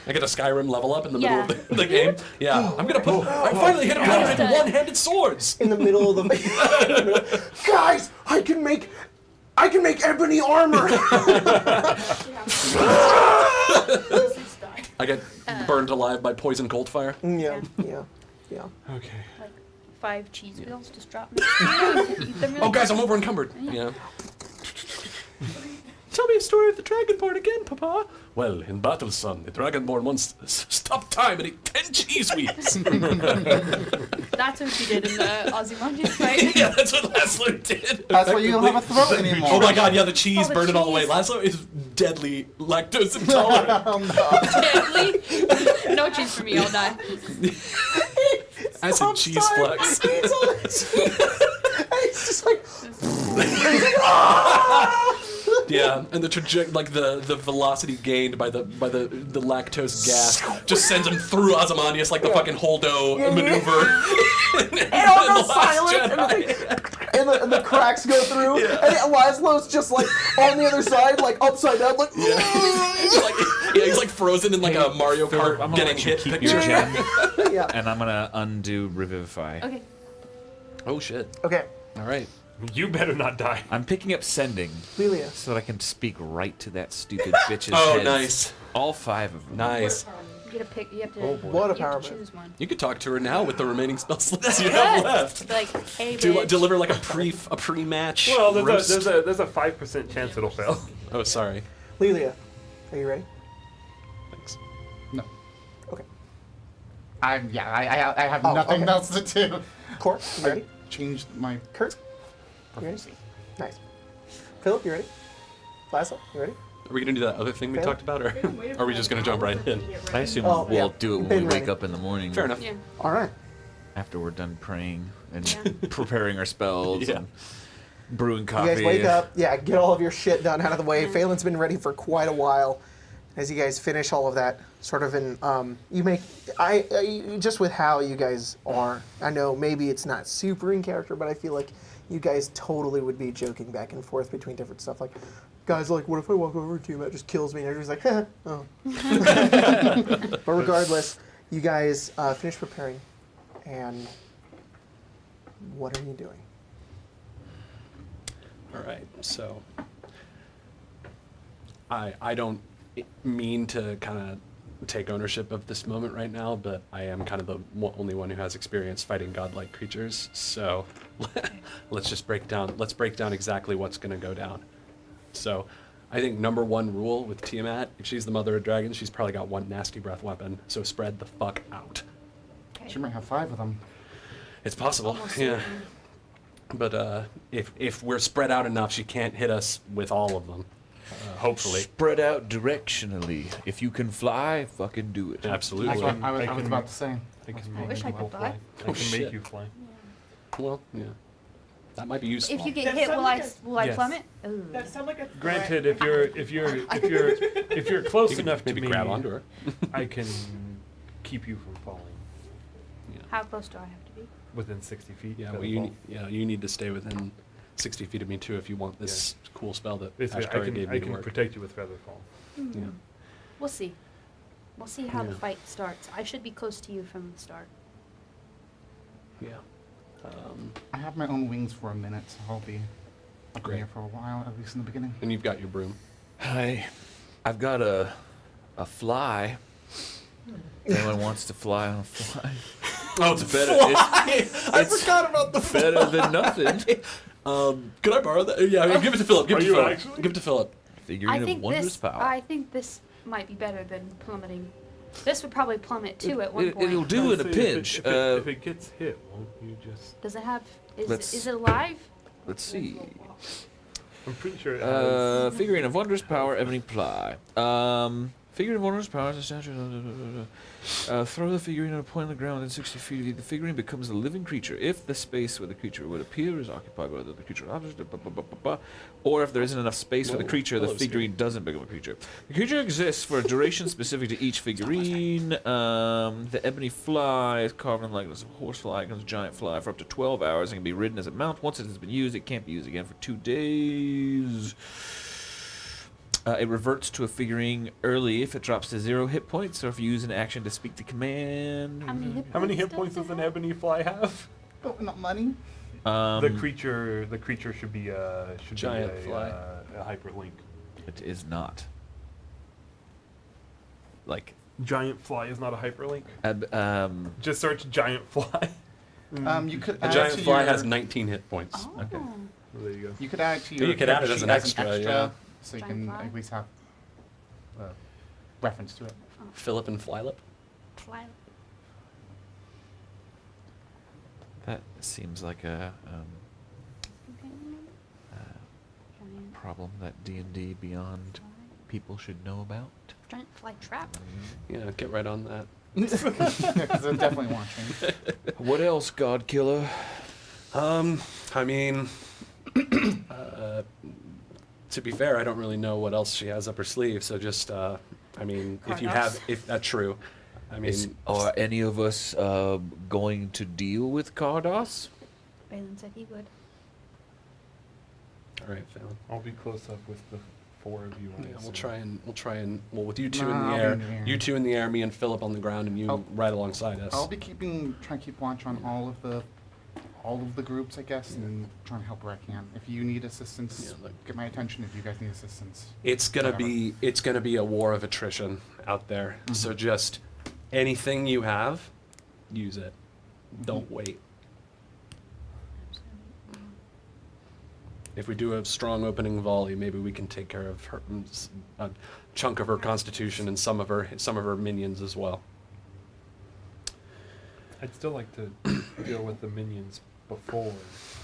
get a Skyrim level up in the middle Yeah. of the game. Yeah, I'm gonna put. I finally hit 100 one-handed swords. In the middle of the guys, I can make ebony armor. I get burned alive by poison cold fire. yeah. Okay. Like 5 cheese wheels just drop next to you and eat them really Oh, guys, I'm quick. over encumbered. Yeah. Tell me a story of the Dragonborn again, Papa. Well, in battle, son, the Dragonborn once stopped time and ate 10 cheese wheels. That's what you did in the Ozymandias fight. Yeah, that's what Laszlo did. That's why you don't have a throat anymore. Oh my god, yeah, the cheese Oh, the burned it all the way. cheese. Laszlo is deadly lactose intolerant. Deadly. No cheese for me, I'll die. I said cheese flex. It's just like Yeah, and the the velocity gained by the lactose gas just sends him through Ozymandias like the fucking Holdo maneuver. and all goes silent, and the cracks go through, and Laszlo's just like on the other side, like upside down, like. He's like frozen in like a Mario Philip, I'm Kart gonna getting let you hit keep picture. your gem, Yeah. and I'm gonna undo Revivify. Okay. Oh shit! Okay, All right. You better not die. I'm picking up Sending Lilia. so that I can speak right to that stupid bitch's Oh, head. nice. All 5 of them. Nice. You get a pick. You have to. What a you have power to move. choose one. You could talk to her now with the remaining spell slots you have left. Like, hey, bitch. Deliver like a pre-match. Well, roast. there's a 5% chance it'll fail. Oh, sorry. Lilia, are you ready? Thanks. No. Okay. I have Oh, nothing okay. else to do. Court, you ready? I changed my. Kurt, you ready? Nice. Philip, you ready? Laszlo, you ready? Are we gonna do that other thing we Fail. talked about, or are we just gonna jump right in? I assume Oh, we'll yeah. do it when Been we wake ready. up in the morning. Fair enough. Yeah. All right. After we're done praying and Yeah. preparing our spells Yeah. and brewing You coffee. guys wake up. Yeah, get all of your shit done out of the way. Phelan's been ready for quite a while. As you guys finish all of that, sort of in, you make, I just with how you guys are, I know maybe it's not super in character, but I feel like you guys totally would be joking back and forth between different stuff. Like, guys, like, what if I walk over to you and that just kills me? And everybody's like, oh. But regardless, you guys finish preparing, and what are you doing? All right. So I don't mean to kind of take ownership of this moment right now, but I am kind of the only one who has experience fighting godlike creatures. So let's just break down. Let's break down exactly what's going to go down. So I think number 1 rule with Tiamat, if she's the mother of dragons, she's probably got one nasty breath weapon. So spread the fuck out. She might have 5 of them. It's possible. Almost Yeah. certain. But if we're spread out enough, she can't hit us with all of them. Hopefully. Spread out directionally. If you can fly, fucking do it. Absolutely. That's what I was can- about to say. I can I make wish I you could fly. fly. I Oh, can shit. make you fly. Well, yeah. That might be useful. If you get That hit, sounds will like I Yes. plummet? Ooh. That sounds like a threat. Granted, if you're close You can enough to maybe me, grab onto her. I can keep you from falling How close do I have to be? within 60 feet. Yeah, feather well, fall. you need to stay within 60 feet of me too if you want this cool spell that Basically, Ashkari gave me I to can work. protect you with feather fall. Yeah. We'll see. We'll see how the Yeah. fight starts. I should be close to you from the start. Yeah. I have my own wings for a minute, so I'll be up Great. here for a while, at least in the beginning. And you've got your broom. I've got a fly. If anyone wants to fly on a fly, Oh, it's better. I forgot about the better than nothing. Could I borrow that? Yeah, give it to Philip. Give Are it to you Philip. actually? Give it to Philip. Figurine of wondrous power. I think this might be better than plummeting. This would probably plummet too at one point. It'll do in a Let's see, pinch. If it gets hit, won't you just? Does it have? Let's- Is it alive? Let's see. I'm pretty sure it has. Figurine of wondrous power, ebony ply. Figurine of one of his powers, a statue. Throw the figurine at a point on the ground within 60 feet of you. The figurine becomes a living creature. If the space where the creature would appear is occupied by the creature object, or if there isn't enough space for the creature, the figurine doesn't become a creature. The creature exists for a duration specific to each figurine. The ebony fly is carved in the likeness of a horsefly. It becomes a giant fly for up to 12 hours and can be ridden as a mount. Once it has been used, it can't be used again for 2 days. It reverts to a figurine early if it drops to 0 hit points, or if you use an action to speak the command. How many hit points does an ebony fly have? Oh, not money. The creature should be Giant be fly. A hyperlink. It is not. Like, Giant fly is not a hyperlink. just Just search giant fly. You could A add giant to fly your, has 19 hit points. Oh. Okay. There you go. You could add to But your. you could add it character as an sheet extra, yeah. So you Giant can fly? at least have a reference to it. Philip and Flylip. Fly. that seems like a Giant problem that D&D Beyond fly. people should know about. Giant fly trap. Yeah, get right on that. Because they're definitely watching. What else, God Killer? I mean, to be fair, I don't really know what else she has up her sleeve. So just, I mean, if you have, if that's true, I mean, Are any of us going to deal with Cardos? Balin said he would. all right, Phelan. I'll be close up with the 4 of you. I Yeah, assume. we'll try and, well, with you two Nah, in I'll the be air, in the air. you two in the air, me and Philip on the ground, and you I'll- right alongside us. I'll be trying to keep watch on all of the groups, I guess, and trying to help where I can. If you need assistance, Yeah, look. get my attention. If you guys need assistance, It's gonna whatever. be a war of attrition out there. So just anything you have, use it. Don't wait. If we do a strong opening volley, maybe we can take care of her, a chunk of her constitution and some of her minions as well. I'd still like to deal with the minions before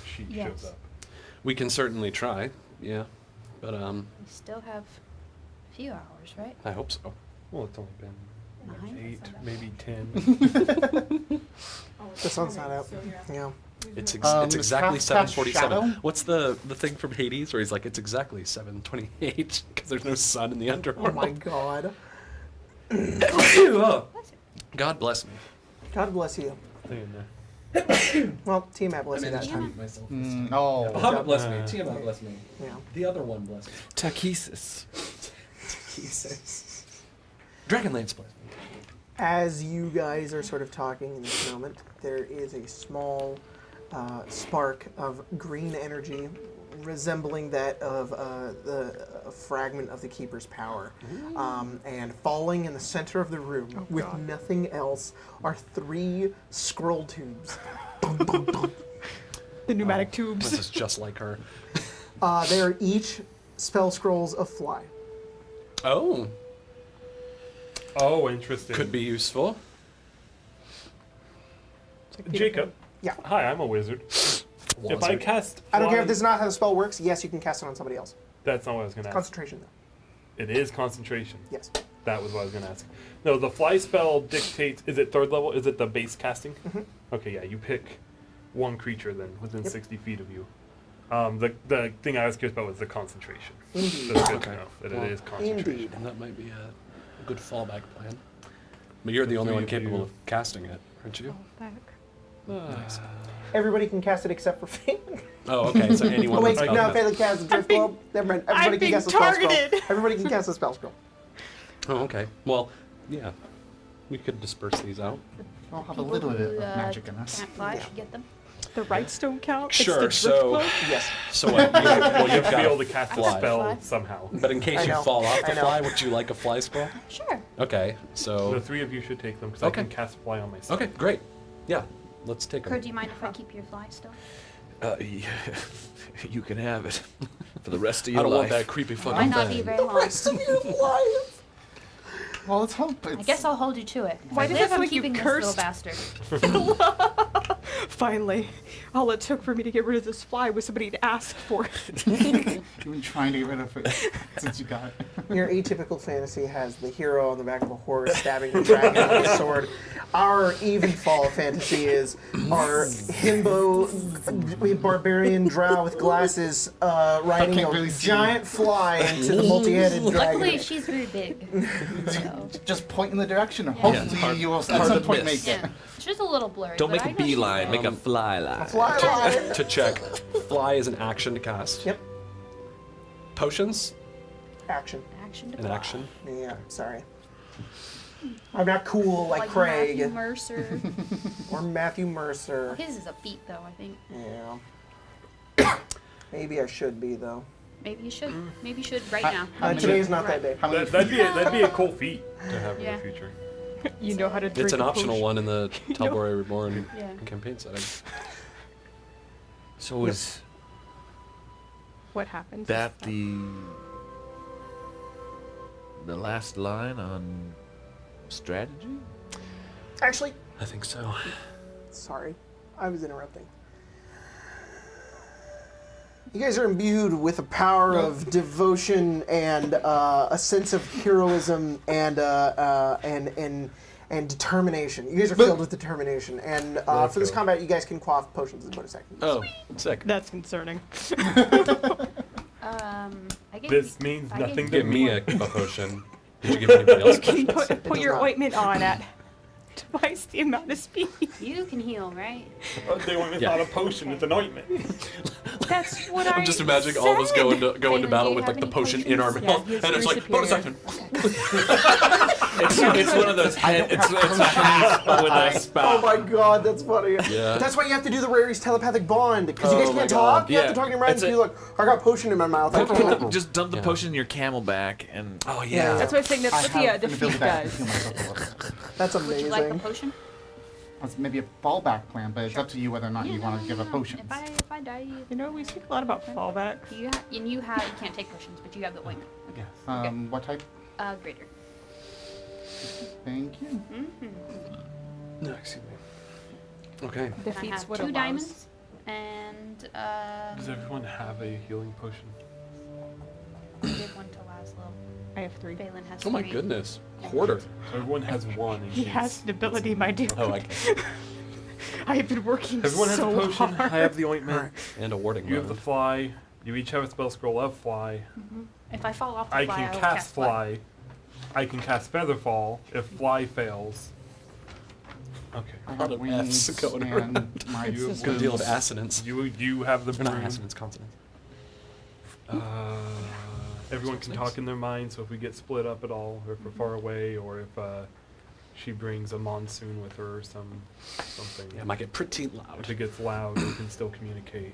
she Yes. shows up. We can certainly try, yeah, but We still have a few hours, right? I hope so. Well, it's only been 9. 8, maybe 10. The sun's not out. Yeah. It's It's exactly half past 7:47. shadow? What's the thing from Hades where he's like, it's exactly 7:28 because there's no sun in the Oh underworld. my God. Oh, God bless me. God bless you. Stay in there. Well, Tiamat bless you that Yeah. time. Oh, Hobbit bless me. me. Tiamat bless me. Yeah. The other one bless me. Tachesis. Jesus. Dragonlance bless me. As you guys are sort of talking in this moment, there is a small spark of green energy resembling that of a fragment of the Keeper's power. And falling in the center of the room with nothing else are 3 scroll tubes. The pneumatic tubes. This is just like her. They are each spell scrolls of fly. Oh, Oh, interesting. could be useful. Jacob. Yeah. Hi, I'm a wizard. If I cast I don't care fly- if this is not how the spell works. Yes, you can cast it on somebody else. That's not what I was going to ask. Concentration, though. It is concentration. Yes. That was what I was going to ask. No, the fly spell dictates. Is it 3rd level? Is it the base casting? Okay, yeah. You pick one creature then within 60 feet of you. The thing I was curious about was the concentration. Indeed. That's good Okay. to know that Well, it is concentration. Indeed. And that might be a good fallback plan. But you're the only three one of capable you. of casting it, aren't you? Back. Nice. Everybody can cast it except for Phelan. Oh, okay. So anyone. Oh wait, with spell no, cast- Phelan casts a drift being- globe. Never mind. I'm Everybody can being cast a spell scroll. targeted. Everybody can cast a spell scroll. Oh, okay. Well, yeah. We could disperse these out. I'll have a People little bit who, of magic in us. Can't fly Yeah. should get them. The rights don't count. Sure, It's the drift so- globe? Yes. So what? Well, You have to be able to got. cast a fly. spell somehow. But in case I you know, fall off I the know. fly, would you like a fly scroll? Sure. Okay. The So. 3 of you should take them because Okay. I can cast fly on myself. Okay. Great. Yeah. Let's take Kurt, them. do you mind if I keep your fly still? Yeah, you can have it for the rest of I your don't life. want that creepy fucking Might not be thing. very long. Well, let's hope. I guess I'll hold you to it. Why does Live, it feel I'm like you keeping this cursed? little bastard. Finally, all it took for me to get rid of this fly was somebody to ask for it. You've been trying to get rid of it since you got it. Your atypical fantasy has the hero on the back of a horse stabbing the dragon with a sword. Our Evenfall fantasy is our himbo barbarian drow with glasses riding can't a really see. giant fly into the multi-headed dragon. Luckily, she's very big. So. Just point in the direction, and Yeah. hopefully hard- you will at hard some to point miss. make it. Yeah, it's just a little blurry. Don't but make I a know she's beeline, big. make a fly line. Fly line. To check, fly is an action to cast. Yep. Potions, Action. Action to an fly. action. Yeah, sorry. I'm not cool like Craig Matthew Mercer. or Matthew Mercer. His is a feat, though, I think. Yeah. Maybe I should be, though. Maybe you should. Maybe you should right now. Today's not that day. How many That'd be a cool feat to have in Yeah. the future. You know how to drink It's an a optional potion. one in the You know- Tal'Dorei Reborn Yeah. campaign setting. So is What happens? that the last line on strategy? Actually, I think so. sorry, I was interrupting. You guys are imbued with a power of devotion and a sense of heroism and determination. You guys are filled with determination, and for this combat, you guys can quaff potions in bonus action. Oh, sick. That's concerning. I gave This you- means I gave nothing you to Give me me. a potion. Did you give anybody else? Can you put does your not. ointment on at twice the amount of speed? You can heal, right? They want Yeah. not a potion, it's an ointment. That's what I I'm just imagining all of us go into Phelan, battle do you with like have the any potion in our potions? mouth, Yeah, and it's you're like bonus superior. action. It's one of those. It's with a spout. Oh my god, that's funny. Yeah. That's why you have to do the Rary's telepathic bond, because you Oh guys my can't God. talk. You have Yeah. to talk in your mind It's and a- be like, I got potion in my mouth. Just dump the Yeah. potion in your camelback and. Oh Yeah. That's what I'm saying. That's I what have the an ability feat that I can does. heal myself a little bit. That's Would you like a amazing. potion? That's maybe a fallback plan, but it's up to you whether or not Yeah, you no, want no, to give no, a no. potion. If I die, You know, we speak a lot about fallback. you can't take potions, but you have the ointment. Okay. Yes. What type? Greater. Thank you. No, excuse me. Okay. The I feat's have what 2 allows. diamonds and Does everyone have a healing potion? I did one to Laszlo. I have 3. Phelan has Oh my 3. goodness. Hoarder. Everyone has one. In He case. has an ability, my dear. Oh, I I have been working Everyone has so a potion. hard. I have the ointment. and a warding You have the mode. fly. You each have a spell scroll of fly. If I fall off the I fly, can will cast fly. I can cast feather fall if fly fails. Okay. I lot have of Fs wings going and around. my You It's Good deal of limbs. assonance. You have the Or not broom. assonance, consonants. Everyone can talk in their mind, so if we get split up at all, or if we're far away, or if she brings a monsoon with her or something. Yeah, it might get pretty loud. If it gets loud, we can still communicate.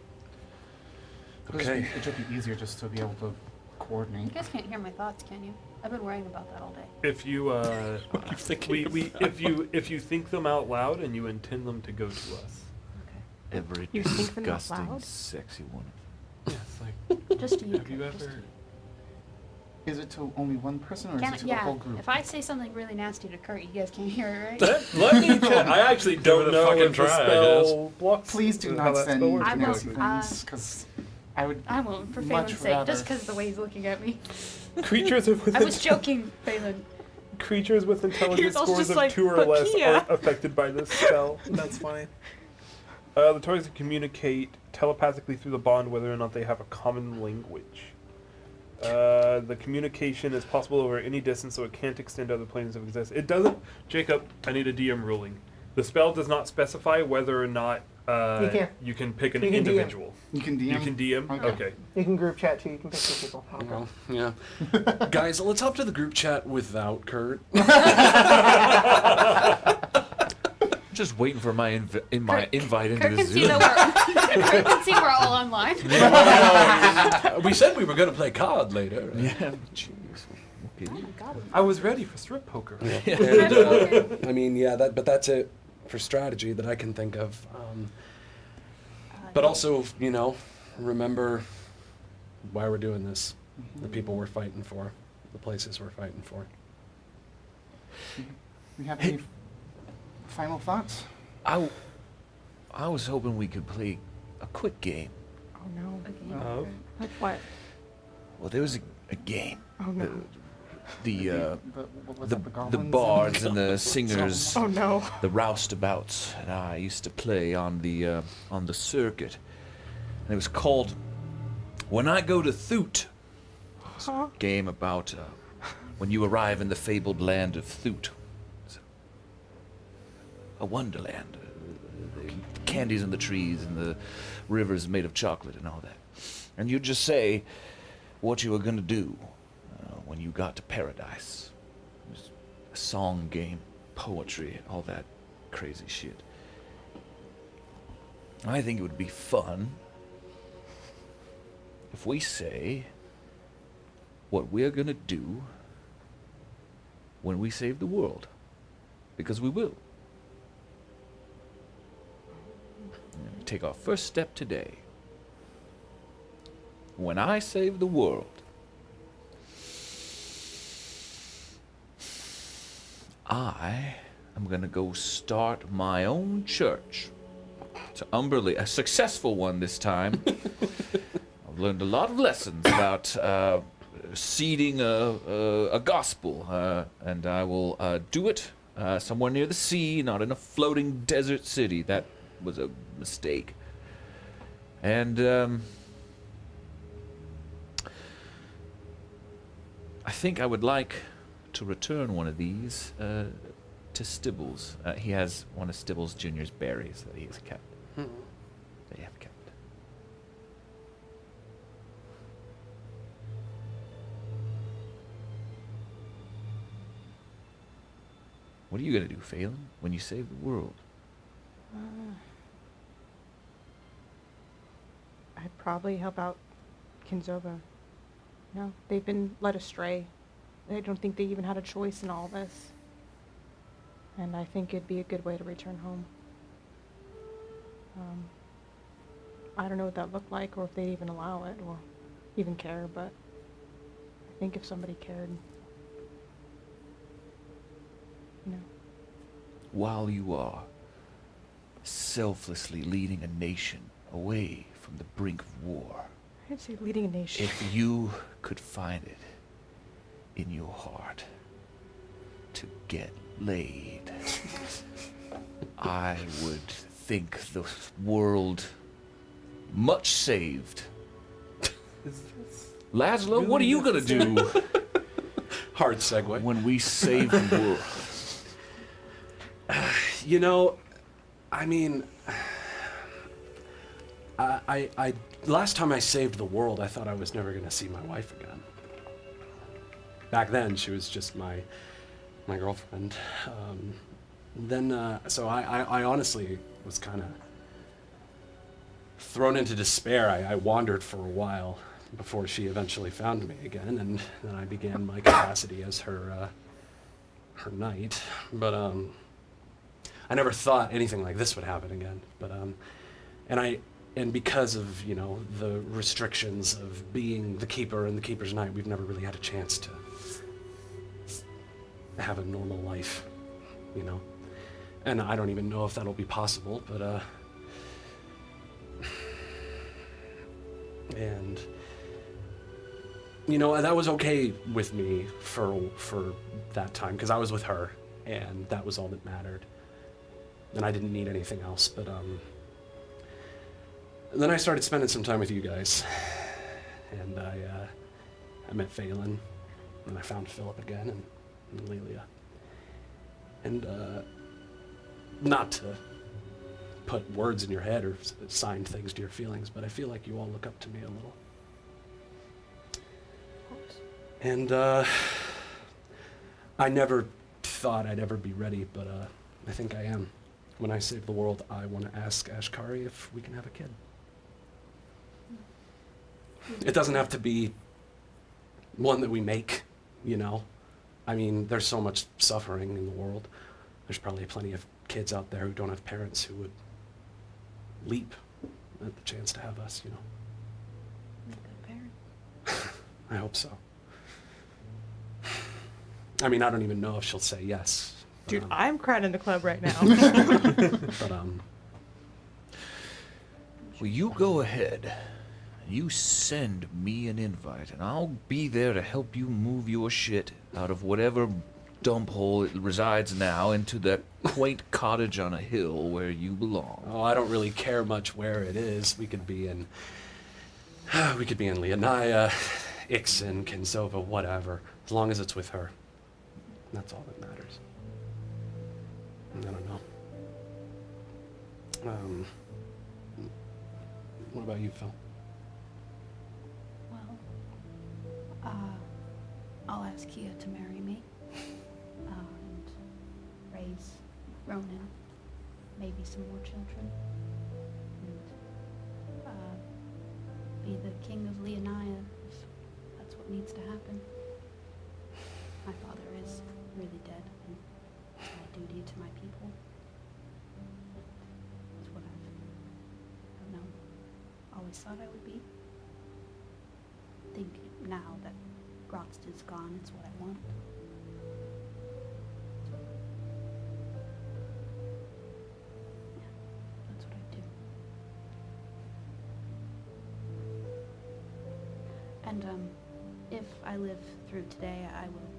Okay. It should be easier just to be able to coordinate. You guys can't hear my thoughts, can you? I've been worrying about that all day. If you I'm thinking if you think them out loud and you intend them to go to us. Okay. Every You think them out disgusting, loud? sexy woman. Yes, like Just to you. have you Just to ever? Is it to only one person or Can is I, it to the whole group? if I say something really nasty to Kurt, you guys can't hear it, right? Let me check. I actually don't it a know fucking if the try, I spell blocks. Please do how not that send spell works I will, nasty exactly. things, because I would. I won't, for Much Phelan's sake, rather. just because of the way he's looking at me. Creatures with I was joking, Phelan. creatures with intelligence Yours also scores just of like, 2 or "But less Kia." are affected by this spell. That's funny. The targets can communicate telepathically through the bond whether or not they have a common language. The communication is possible over any distance, so it can't extend to other planes of existence. It doesn't, Jacob. I need a DM ruling. The spell does not specify whether or not you can pick an You can DM. individual. You can DM. You can DM. Okay. Okay. You can group chat too. You can pick two people. I don't know. Well, yeah. Guys, let's hop to the group chat without Kurt. Just waiting for my invite into Kurt the can see Zoom. that Kurt can see we're all online. We said we were going to play COD later. Yeah. Jeez. I was ready for strip poker. And, I mean, yeah, but that's it for strategy that I can think of. But also, remember why we're doing this, the people we're fighting for, the places we're fighting for. We have any final thoughts? I I was hoping we could play a quick game. Oh no. Again. Oh. Like what? Well, there was a game. Oh no. Was The that goblins? bards and the singers, Oh no. the roustabouts, and I used to play on the circuit, and it was called "When I Go to Thoot." Huh? Game about when you arrive in the fabled land of Thoot. It's a wonderland. The candies in the trees and the rivers made of chocolate and all that. And you just say what you were going to do when you got to paradise. It was a song game, poetry, all that crazy shit. I think it would be fun if we say what we're gonna do when we save the world. Because we will. And we take our first step today. When I save the world, I am gonna go start my own church. It's a successful one this time. I've learned a lot of lessons about seeding a gospel, and I will do it somewhere near the sea, not in a floating desert city. That was a mistake. And I think I would like to return one of these to Stibbles. He has one of Stibbles Jr.'s berries that he has kept. They have kept. What are you gonna do, Phelan, when you save the world? I'd probably help out Kinzoba. No, they've been led astray. I don't think they even had a choice in all this. And I think it'd be a good way to return home. I don't know what that looked like, or if they'd even allow it, or even care, but I think if somebody cared, you know. While you are selflessly leading a nation away from the brink of war, I'd say leading a nation. if you could find it in your heart to get laid, I would think the world much saved. Laszlo, what are you gonna do Hard segue. when we save the world? You know, I mean, I last time I saved the world, I thought I was never gonna see my wife again. Back then, she was just my girlfriend. So I honestly was kind of thrown into despair. I wandered for a while before she eventually found me again, and then I began my capacity as her knight. But I never thought anything like this would happen again. But and because of, you know, the restrictions of being the keeper and the keeper's knight, we've never really had a chance to have a normal life, you know. And I don't even know if that'll be possible, but and you know, that was okay with me for that time, because I was with her and that was all that mattered, and I didn't need anything else. But then I started spending some time with you guys, and I met Phelan, and I found Philip again, and Lelia. And not to put words in your head or assign things to your feelings, but I feel like you all look up to me a little. And I never thought I'd ever be ready, but I think I am. When I save the world, I want to ask Ashkari if we can have a kid. It doesn't have to be one that we make, you know. I mean, there's so much suffering in the world. There's probably plenty of kids out there who don't have parents who would leap at the chance to have us, you know. I hope so. I mean, I don't even know if she'll say yes. Dude, I'm crying in the club right now. But Well, you go ahead. You send me an invite, and I'll be there to help you move your shit out of whatever dump hole it resides now into that quaint cottage on a hill where you belong. Oh, I don't really care much where it is. We could be in Leonia, Ixen, Kinsova, whatever. As long as it's with her. That's all that matters. I don't know. What about you, Phil? Well, I'll ask Kia to marry me. And raise Ronan, maybe some more children. And be the king of Leonia if that's what needs to happen. My father is really dead, and it's my duty to my people. It's what I've, I don't know, always thought I would be. I think now that Grotst is gone, it's what I want. Yeah, that's what I do. And if I live through today, I will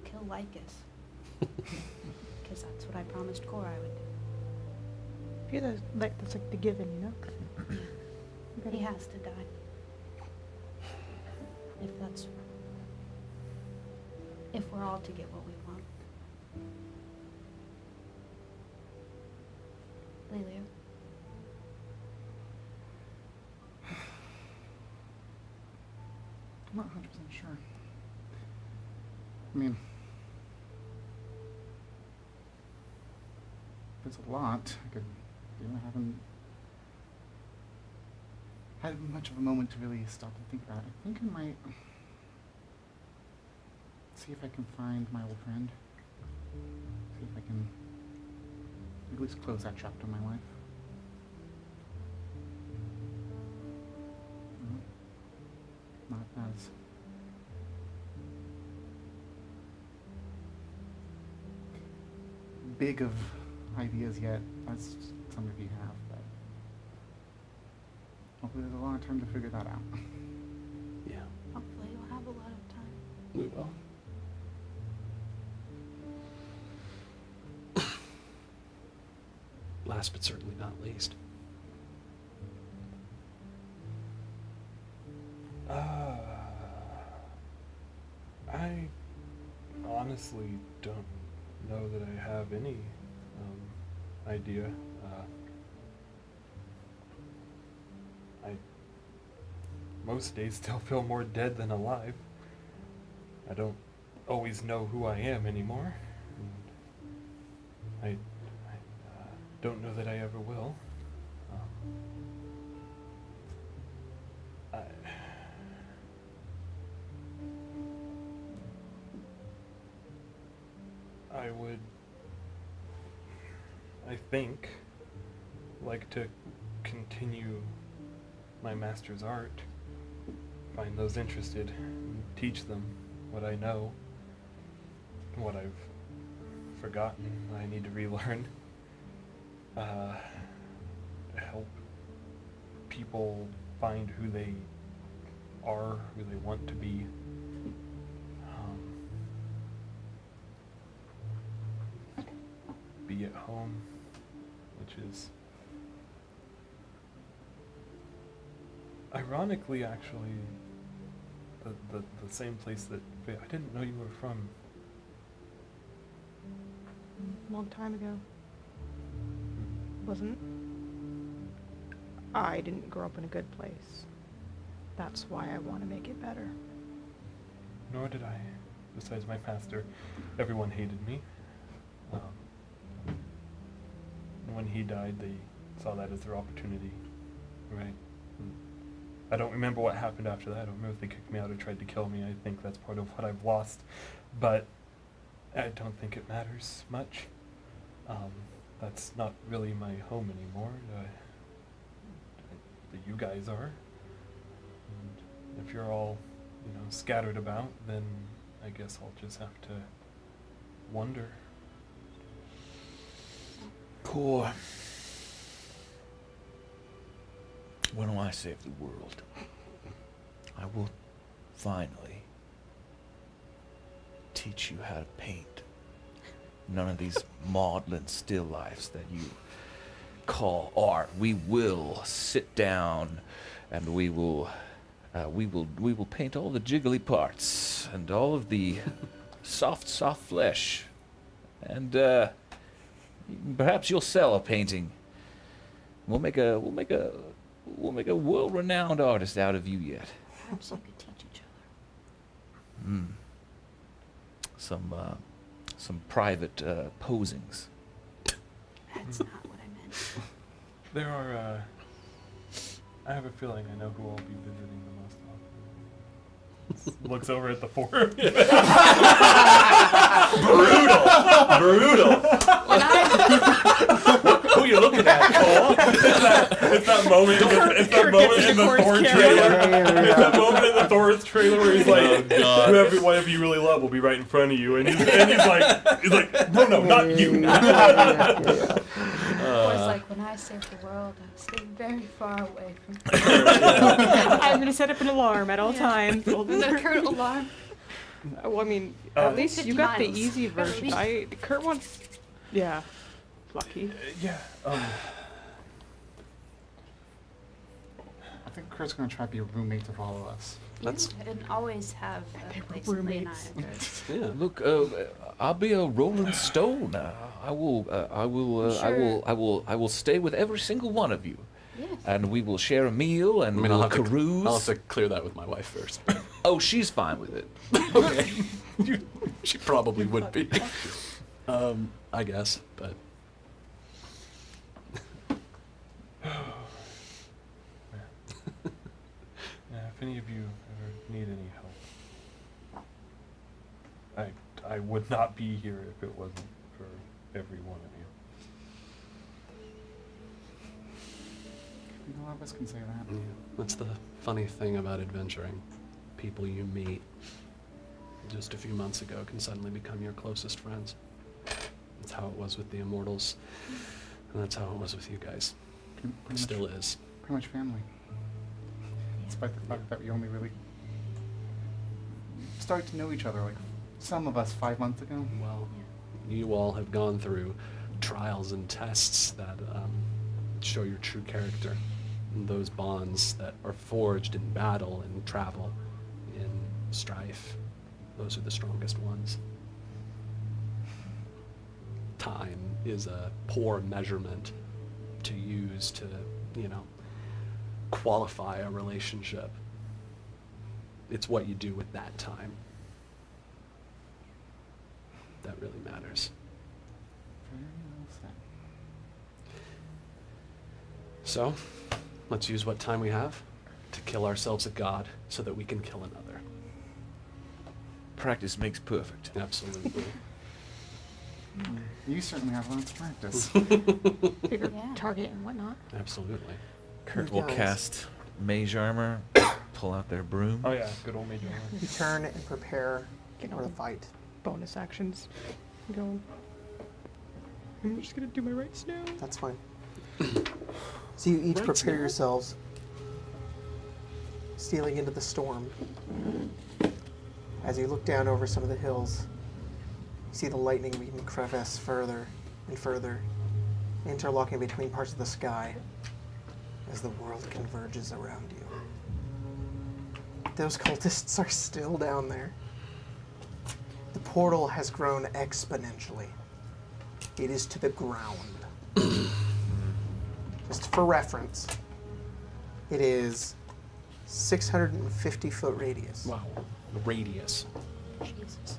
kill Lycus. Because that's what I promised Cora I would do. I feel that's like the given, you know? He has to die. If we're all to get what we want. Lelia. I'm not 100% sure. I mean, there's a lot I could do. I haven't had much of a moment to really stop and think about it. I think I might see if I can find my old friend. See if I can at least close that chapter in my life. Not as big of ideas yet as some of you have, but hopefully there's a lot of time to figure that out. Yeah, Hopefully you'll have a lot of time. we will. Last but certainly not least. I honestly don't know that I have any idea. I most days still feel more dead than alive. I don't always know who I am anymore. And I don't know that I ever will. I would, I think, like to continue my master's art, find those interested, and teach them what I know, what I've forgotten, I need to relearn. Help people find who they are, who they want to be. Be at home, which is ironically actually the same place that I didn't know you were from. Long time ago. Wasn't. I didn't grow up in a good place. That's why I want to make it better. Nor did I. Besides my master, everyone hated me. When he died, they saw that as their opportunity, right? I don't remember what happened after that. I don't remember if they kicked me out or tried to kill me. I think that's part of what I've lost, but I don't think it matters much. That's not really my home anymore. You guys are. And if you're all, scattered about, then I guess I'll just have to wonder. Poor. When I save the world, I will finally teach you how to paint. None of these maudlin still lifes that you call art. We will sit down and we will paint all the jiggly parts and all of the soft flesh. And perhaps you'll sell a painting. We'll make a world-renowned artist out of you yet. Perhaps you could teach each other. Some private posings. That's not what I meant. There are. I have a feeling I know who I'll be visiting the most often. Looks over at the four. Brutal. Who you looking at, Cole? It's that moment. It's that moment in the Thor trailer. It's that moment in the Thor's trailer where he's like, whatever you really love will be right in front of you, and he's like, no, not you. Or it's like, when I save the world, I stay very far away from I'm gonna set up an alarm at all times. the current alarm. Well, I mean, at least 50 you got the miles. easy version. Kurt wants, yeah, lucky. Yeah. I think Kurt's gonna try to be a roommate of all of us. That's I didn't always have a place in roommates. Leonidas. yeah. Look, I'll be a rolling stone. I will stay with every single one of you, Yeah. and we will share a meal and I mean, we'll I'll have carouse. to clear that with my wife first. Oh, she's fine with it. Okay. She probably would be. I guess, but Yeah, if any of you ever need any help, I would not be here if it wasn't for every one of you. A lot of us can say that. yeah, that's the funny thing about adventuring. People you meet just a few months ago can suddenly become your closest friends. That's how it was with the Immortals, and that's how it was with you guys. It still is. Pretty much family. Despite the fact that we only really started to know each other, like some of us 5 months ago. Well, you all have gone through trials and tests that show your true character. And those bonds that are forged in battle and travel, in strife, those are the strongest ones. Time is a poor measurement to use to, qualify a relationship. It's what you do with that time that really matters. Very well said. So, let's use what time we have to kill ourselves a god so that we can kill another. Practice makes perfect. Absolutely. You certainly have lots of practice. Bigger Yeah. target and whatnot. Absolutely. Kurt You will guys. cast mage armor, pull out their broom. Oh yeah, good old Major. You turn and prepare Get for all the the fight. bonus actions going. I'm just gonna do my rights now. That's fine. So you each Right prepare now? yourselves, stealing into the storm. As you look down over some of the hills, you see the lightning beam crevice further and further, interlocking between parts of the sky as the world converges around you. Those cultists are still down there. The portal has grown exponentially. It is to the ground. Just for reference, it is 650-foot radius. Wow. The radius. Jesus.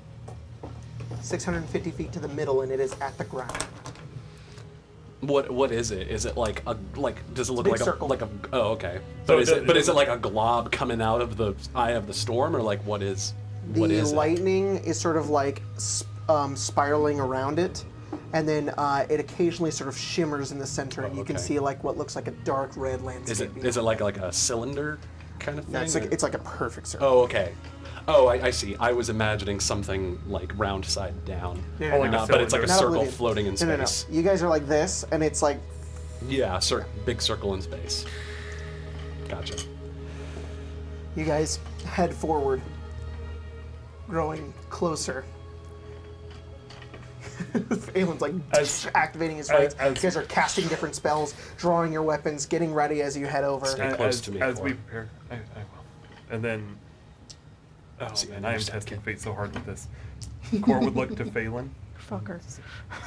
650 feet to the middle, and it is at the ground. What is it? Is it does it look big like circle. okay. So But it is it like a glob coming out of the eye of the storm, or like what is The it? lightning is sort of like spiraling around it, and then it occasionally sort of shimmers in the center, and you can okay. see like what looks like a dark red landscape. Is it like a cylinder kind of thing? No, or- it's like a perfect circle. Oh, okay. Oh, I see. I was imagining something like round side down. No, no, like no. a But it's like a Not circle oblivion. floating in No, no, no. space. You guys are like this, and it's like Yeah, big circle in space. Gotcha. You guys head forward, growing closer. Phelan's like activating his rights. You guys are casting different spells, drawing your weapons, getting ready as you head over. Stay close to me, As Cor. we prepare, I will. And then, oh See, man, I I am understand, testing kid. fate so hard with this. Cor would look to Phelan. Fucker.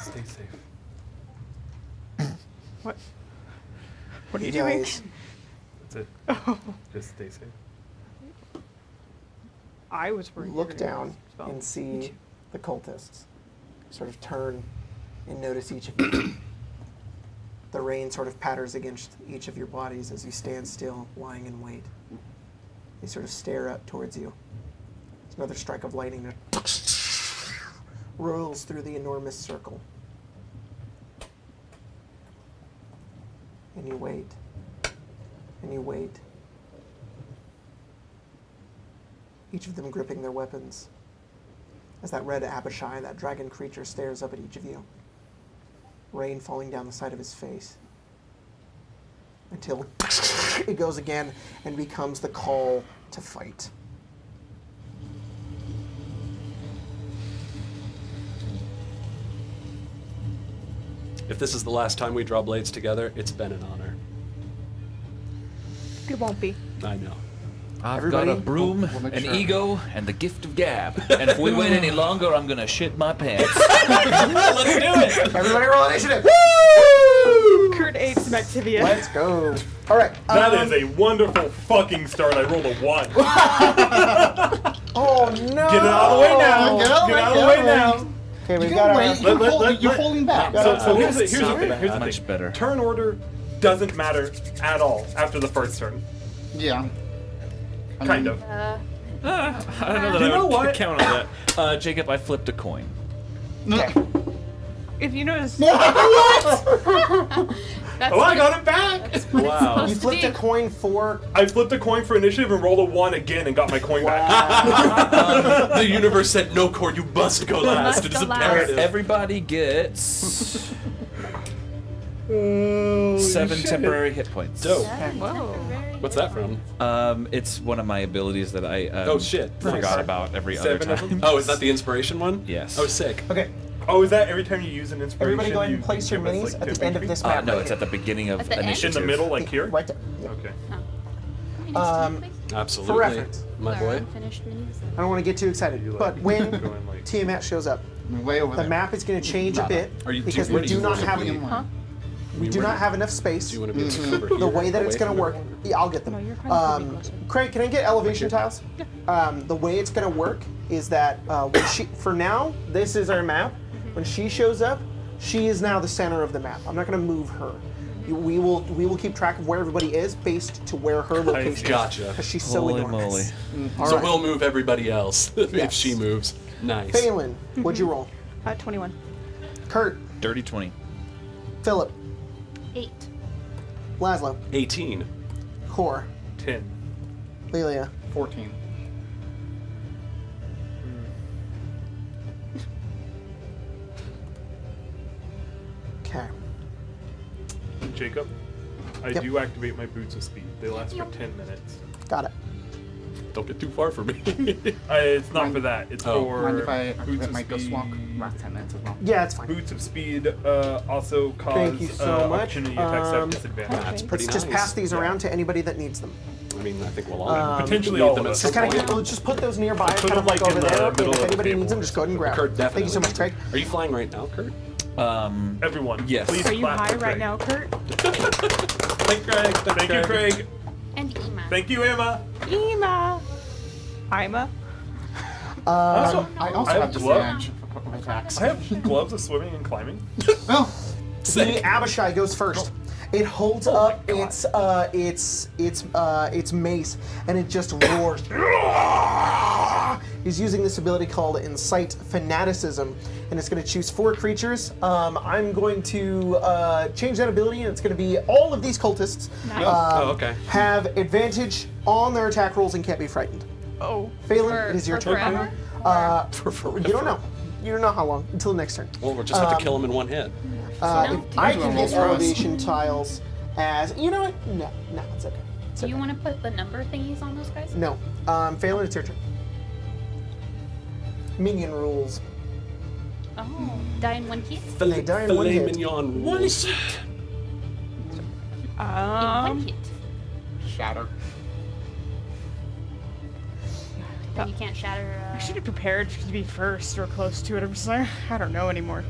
Stay safe. What? What are You you doing? guys That's it. Oh, Just stay safe. I was worried. you were look gonna down use spell. and see the cultists sort of turn and notice each of you. The rain sort of patters against each of your bodies as you stand still, lying in wait. They sort of stare up towards you. There's another strike of lightning that rolls through the enormous circle. And you wait. And you wait. Each of them gripping their weapons. As that red Abishai, that dragon creature, stares up at each of you. Rain falling down the side of his face. Until it goes again and becomes the call to fight. If this is the last time we draw blades together, it's been an honor. It won't be. I know. I've Everybody, got a broom, we'll make an sure. ego, and the gift of gab. And if we wait any longer, I'm gonna shit my pants. Let's do it! Everybody roll initiative! Kurt ate some Activia. Let's go. All right. That is a wonderful fucking start. I rolled a 1. Oh no! Get it out of the way now. Get Get out of the way now. Okay, we You got can our. wait. You're holding back. So here's the Stop thing. it. Here's the Much thing. better. Turn order doesn't matter at all after the first turn. Yeah. I Kind mean, of. I don't know that You I know would what? count on that. Jacob, I flipped a coin. Okay. If you notice, That's Oh, I good. got it back! That's what Wow. it's supposed You to flipped be. a coin for. I flipped a coin for initiative and rolled a 1 again and got my coin back. The universe said, no, Core, you must go last. must It is go last. imperative. Everybody gets 7 temporary hit points. Dope. whoa. What's that from? It's one of my abilities that I Oh, shit. forgot about every other 7 of them? time. Oh, is that the inspiration one? Yes. Oh, sick. Okay. Oh, is that every time you use an inspiration? Everybody go ahead and you place your give us, minis like, at the 10 end of HP? this map. No, right it's here. at the beginning of At the end? initiative. In the middle, like here? Right there. Yeah. Okay. Oh. Minis, Um, please? Absolutely. For reference. My Sorry, boy. unfinished minis. I don't want to get too excited, You, like, but when go in, like- Tiamat shows up, way over the there. map is going to change a bit Are you because where we do you do not want to have be? Huh? we do not have enough space. Do you want to be over The here, way that it's away going from to work, everyone? yeah, I'll get them. No, you're kind of pretty closer. Craig, can I get elevation tiles? The way it's going to work is that when she, for now, this is our map. When she shows up, she is now the center of the map. I'm not going to move her. We will keep track of where everybody is based to where her location is. Gotcha. Because she's so Holy enormous. All So right. we'll move everybody else if Yes. she moves. Nice. Phelan, what'd you roll? 21. Kurt, Dirty 20. Philip, 8. Laszlo, 18. Core, 10. Lelia. 14. Okay. Jacob, I Yep. do activate my boots of speed. They last for 10 minutes. Got it. Don't get too far from me. It's not for that. It's Oh. for Mind if I boots activate of my ghost speed. walk? Last 10 minutes as well. Yeah, it's fine. Boots of speed also cause Thank you so much. opportunity attacks have disadvantage. That's pretty Let's nice. just pass these around to anybody that needs them. I mean, I think we'll all Potentially need all them of at us. some Just kind point. of just put those nearby, Put kind them, of like like, over in the there. middle And if of the anybody table. needs them, just go ahead and grab Kurt, them. definitely. Thank you so much, Craig. Are you flying right now, Kurt? Everyone, Yes. please Are you clap high for right Craig. now, Kurt? Thank Craig. Thank you, Craig. And Ema. Thank you, Emma. Ema. Ima. Also, I also I have have disadvantage of attacks. I have gloves of swimming and climbing. Oh, The Abishai goes first. It holds up its mace and it just roars. He's using this ability called Incite Fanaticism, and it's going to choose 4 creatures. I'm going to change that ability, and it's going to be all of these cultists Oh, okay. have advantage on their attack rolls and can't be frightened. Oh. Phelan, it is your For turn. forever? For forever. You don't know. You don't know how long until the next turn. Well, we'll just have to kill him in one hit. If I can do get rolls for us. elevation tiles as you know what? No, it's okay. Do you want to put the number thingies on those guys? No. Phelan, it's your turn. Minion rules. Oh, die in one hit? They die in one Filet hit. mignon rules. In one hit. Shatter. Then you can't shatter. I should have prepared to be first or close to it. I'm just like, I don't know anymore.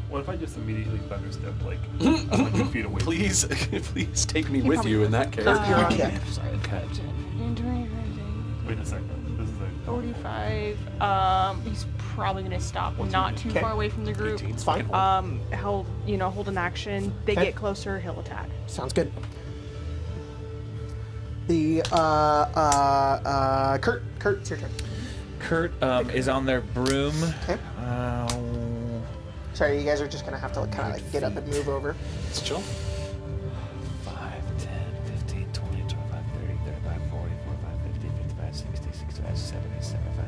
What if I just immediately thunderstep like 100 feet away? Please, please take me with you in that case. You're on deck. Okay. Wait a second. This is a 45. He's probably gonna stop not too Okay. far away from the group. 18. It's fine. He'll, hold an action. They Okay. get closer, he'll attack. Sounds good. The Kurt, it's your turn. Kurt is on their broom. Okay. Sorry, you guys are just gonna have to kind of get up and move over. It's chill. 5, 10, 15, 20, 25, 30, 35, 40, 45, 50, 55, 60, 65, 70, 75,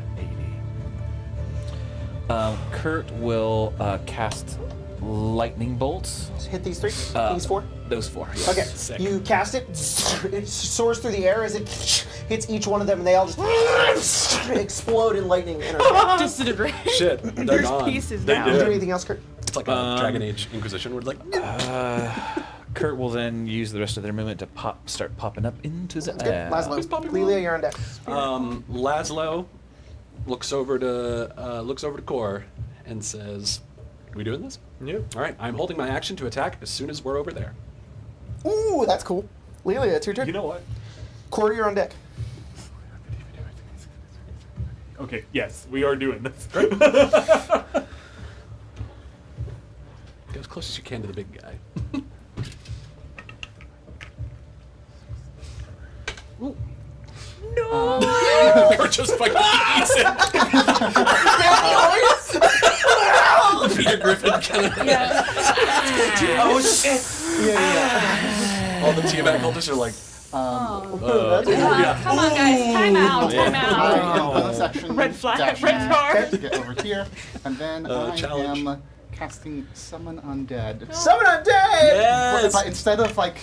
80. Kurt will cast lightning bolts. Just hit these three. These four. Those 4. Yes. Okay. Sick. You cast it. It soars through the air as it hits each one of them, and they all just explode in lightning energy. Disintegrate. Shit, they're There's gone. pieces They now. Do did. anything else, Kurt? It's like a Dragon Age Inquisition where it's like, Kurt will then use the rest of their movement to start popping up into the That's good. air. Laszlo. Lelia, you're on deck. Laszlo looks over to Core and says, "We doing this? Yep. All right. I'm holding my action to attack as soon as we're over there." Ooh, that's cool. Lelia, it's your turn. You know what? Corey, you're on deck. Okay, yes, we are doing this. Go as close as you can to the big guy. Kurt just fucking eats it. Peter Griffin kind of. Oh shit! Yeah. All the Tiamat cultists are like, Come on, guys. Time out. Time out. Bonus action. Red flag, dash red in card. To get over here, and then I challenge. am casting Summon Undead. Summon Undead! yes. But instead of like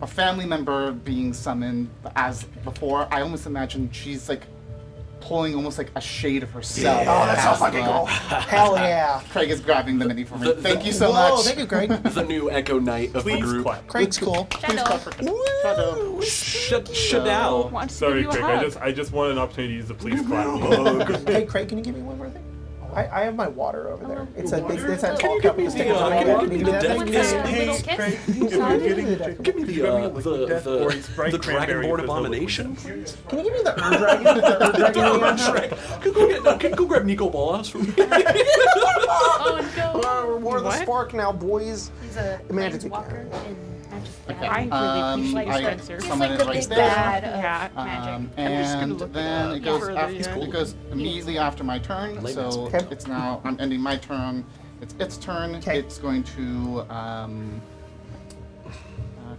a family member being summoned as before, I almost imagine she's like pulling almost like a shade of herself. Oh, that's so as fucking the- cool. Hell yeah. Craig is grabbing the mini for me. The- Thank you so Whoa, much. thank you, Craig. The new Echo Knight of the Please group. clap. Craig's cool. Please Shadow. clap for Craig. Shadow. Shadow. Wants to Sorry, give you a Craig. hug. I just wanted an opportunity to use the please clap. Hey, Craig, can you give me one more thing? I have my water over there. It's a big, it's that Can tall you cup give with me stickers the, on it. can Can you give me that the thing? deck? Hey, little kiss? kiss. If you're getting Give me you got me like a death or a the sprite cranberry Dragonborn for abomination. Can you give me the Ur-Dragon? The Ur-Dragon neon shot? Can go grab Nico Ballas for me. Oh no. We're the What? Spark now, boys. He's a Magic planeswalker the in Magic. Okay. I really appreciate I Spencer. He's summon like it the right big there. bad of Yeah. magic. And look it then up it goes further, after, yeah. it goes immediately after my turn. Late So Okay. it's now I'm ending my turn. It's its turn. Okay. It's going to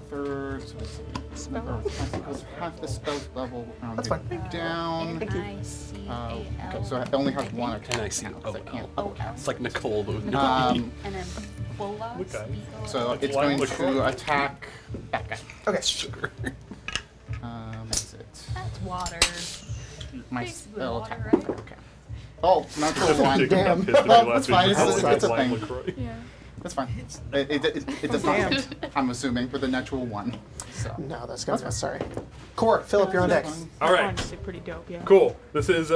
third. So it's it goes half the spell level That's rounded fine. down. N-I-C-A-L. Okay, so it only has one attack. And I see. now, 'cause I can't. O-L. It's like Nicole, but with no Um, And then Bola. Okay. so It's it's lime going liqueur. to attack that guy. Okay. sugar. Is it That's water. my Basically spell water, attack? right? Okay. Oh, natural Just one. taking Damn. that piss to me Well, last that's week fine. just It's outside a lime thing. LaCroix. Yeah. That's fine. It does not hit, I'm assuming, with a natural one. So. No, that's gonna be sorry. Court, Philip, you're on deck. All right. Honestly, pretty dope, yeah. Cool. This is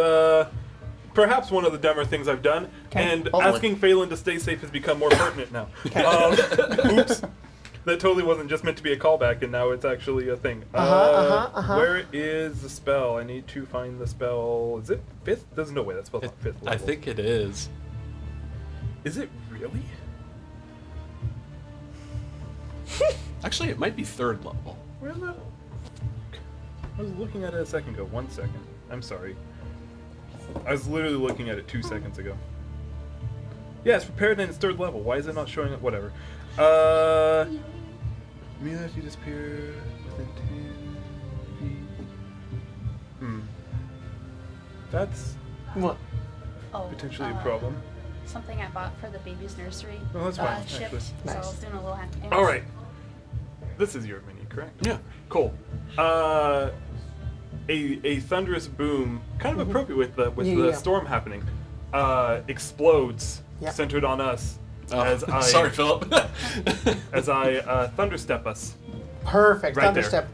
perhaps one of the dumber things I've done, Okay. and Oh, boy. asking Phelan to stay safe has become more pertinent now. Oops. That totally wasn't just meant to be a callback, and now it's actually a thing. Where is the spell? I need to find the spell. Is it fifth? There's no way that spell's not fifth level. I think it is. Is it really? Actually, it might be third level. Where the? I was looking at it a second ago. 1 second. I'm sorry. I was literally looking at it 2 seconds ago. Yeah, it's prepared and it's third level. Why is it not showing up? Whatever. Immediately after you disappear within 10 feet. That's What? Oh, potentially a problem. Something I bought for the baby's nursery. Oh, that's fine, Ship. actually. So I was doing a little hack. All right. This is your mini, correct? Yeah. Cool. A thunderous boom, kind of appropriate with the Yeah. storm happening, explodes, Yeah. centered on us. Oh, As I sorry, Philip. as I thunderstep us. Perfect. Right Thunderstep.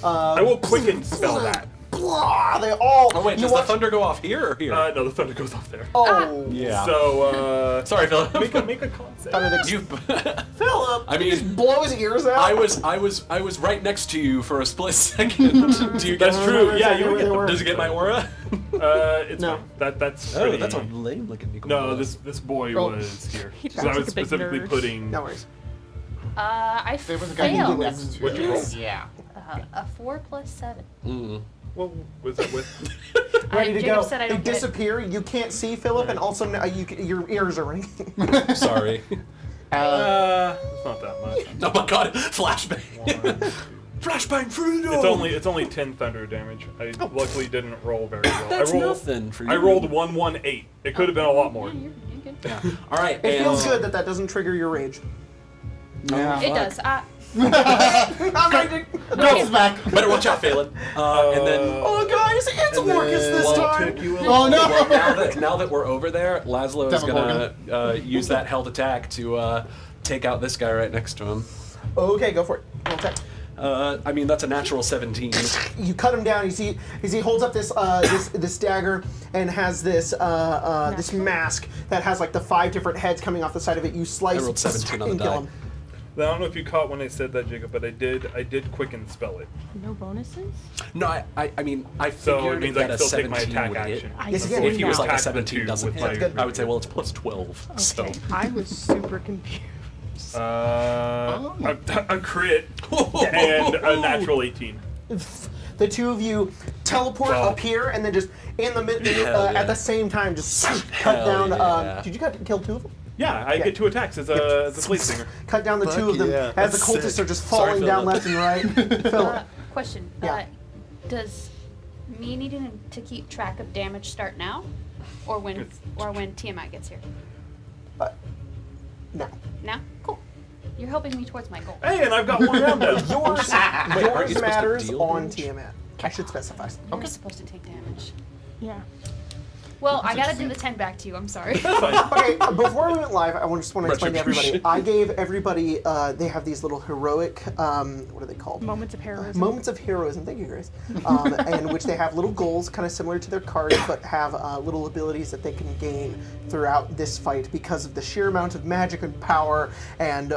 I will quicken spell that. Blah, they all. Oh wait, you does the watch- thunder go off here or here? No, the thunder goes off there. Oh. yeah. So sorry, Philip. make a con save. Thunder ex- You. Philip. I did you just mean, blow his ears out. I was right next to you for a split second. Do you get? That's true. Yeah, exactly you where would get they them. were. Does it get my aura? It's No. fine. That's Oh, pretty. that's a lame looking Nico. No, this boy Oh. was here. He So I sounds was like a big specifically nerd. putting. No worries. I There was a guy who failed. next to What'd you roll? Yeah. A 4 plus 7. Mm. Well, was that with? Ready to Jacob go. said I You don't get it. disappear. You can't see Philip, and also your ears are ringing. Sorry. It's not that much. Oh my god, flashbang. One, two. Flashbang through the door. It's only 10 thunder damage. I luckily didn't roll very well. That's I rolled, nothing for you. I rolled 118. It could have been a lot more. You're good. All right. It feels and- good that doesn't trigger your rage. Yeah. It does. I'm raging. Goes back. Better watch out, Phelan. And then. Oh, guys, it's Orcus this well, time. Oh no! Well, now that we're over there, Laszlo is Demogorgon. gonna use that held attack to take out this guy right next to him. Okay, go for it. Roll attack. I mean, that's a natural 17. You cut him down. You see, as he holds up this this dagger and has this this mask that has like the 5 different heads coming off the side of it. You slice I rolled 17 on the and kill die. him. I don't know if you caught when I said that, Jacob, but I did quicken spell it. No bonuses? No, I mean, I So it figured means I that can a still take my 17 attack would hit. action. I Yes, see again, If he was now. like a Attack the 17 two doesn't with hit, my- I would say, well, it's plus 12. So. Okay, I was super confused. A crit and a natural 18. The two of you teleport Wow. up here and then just in the mid Hell yeah. at the same time just cut Hell down. yeah. Did you kill 2 of them? Yeah, I get 2 attacks as a blade singer. Cut down the 2 of them yeah. as the That's cultists sick. are just Sorry, falling down Philip. left and right. Philip. Question. Yeah. Does me needing to keep track of damage start now, or when Tiamat gets here? No. Now? Cool. You're helping me towards my goal. Hey, and I've got 1 round down. Yours, Wait, aren't you yours supposed to matters deal on damage? Tiamat. I should specify. You're supposed to take damage. Yeah. Well, I gotta do the 10 back to you. I'm sorry. Okay, before we went live, I just want to explain to everybody. Retribution. I gave everybody, they have these little heroic, what are they called? Moments of heroism. Moments of heroism, thank you, Grace. In which they have little goals, kind of similar to their cards, but have little abilities that they can gain throughout this fight because of the sheer amount of magic and power and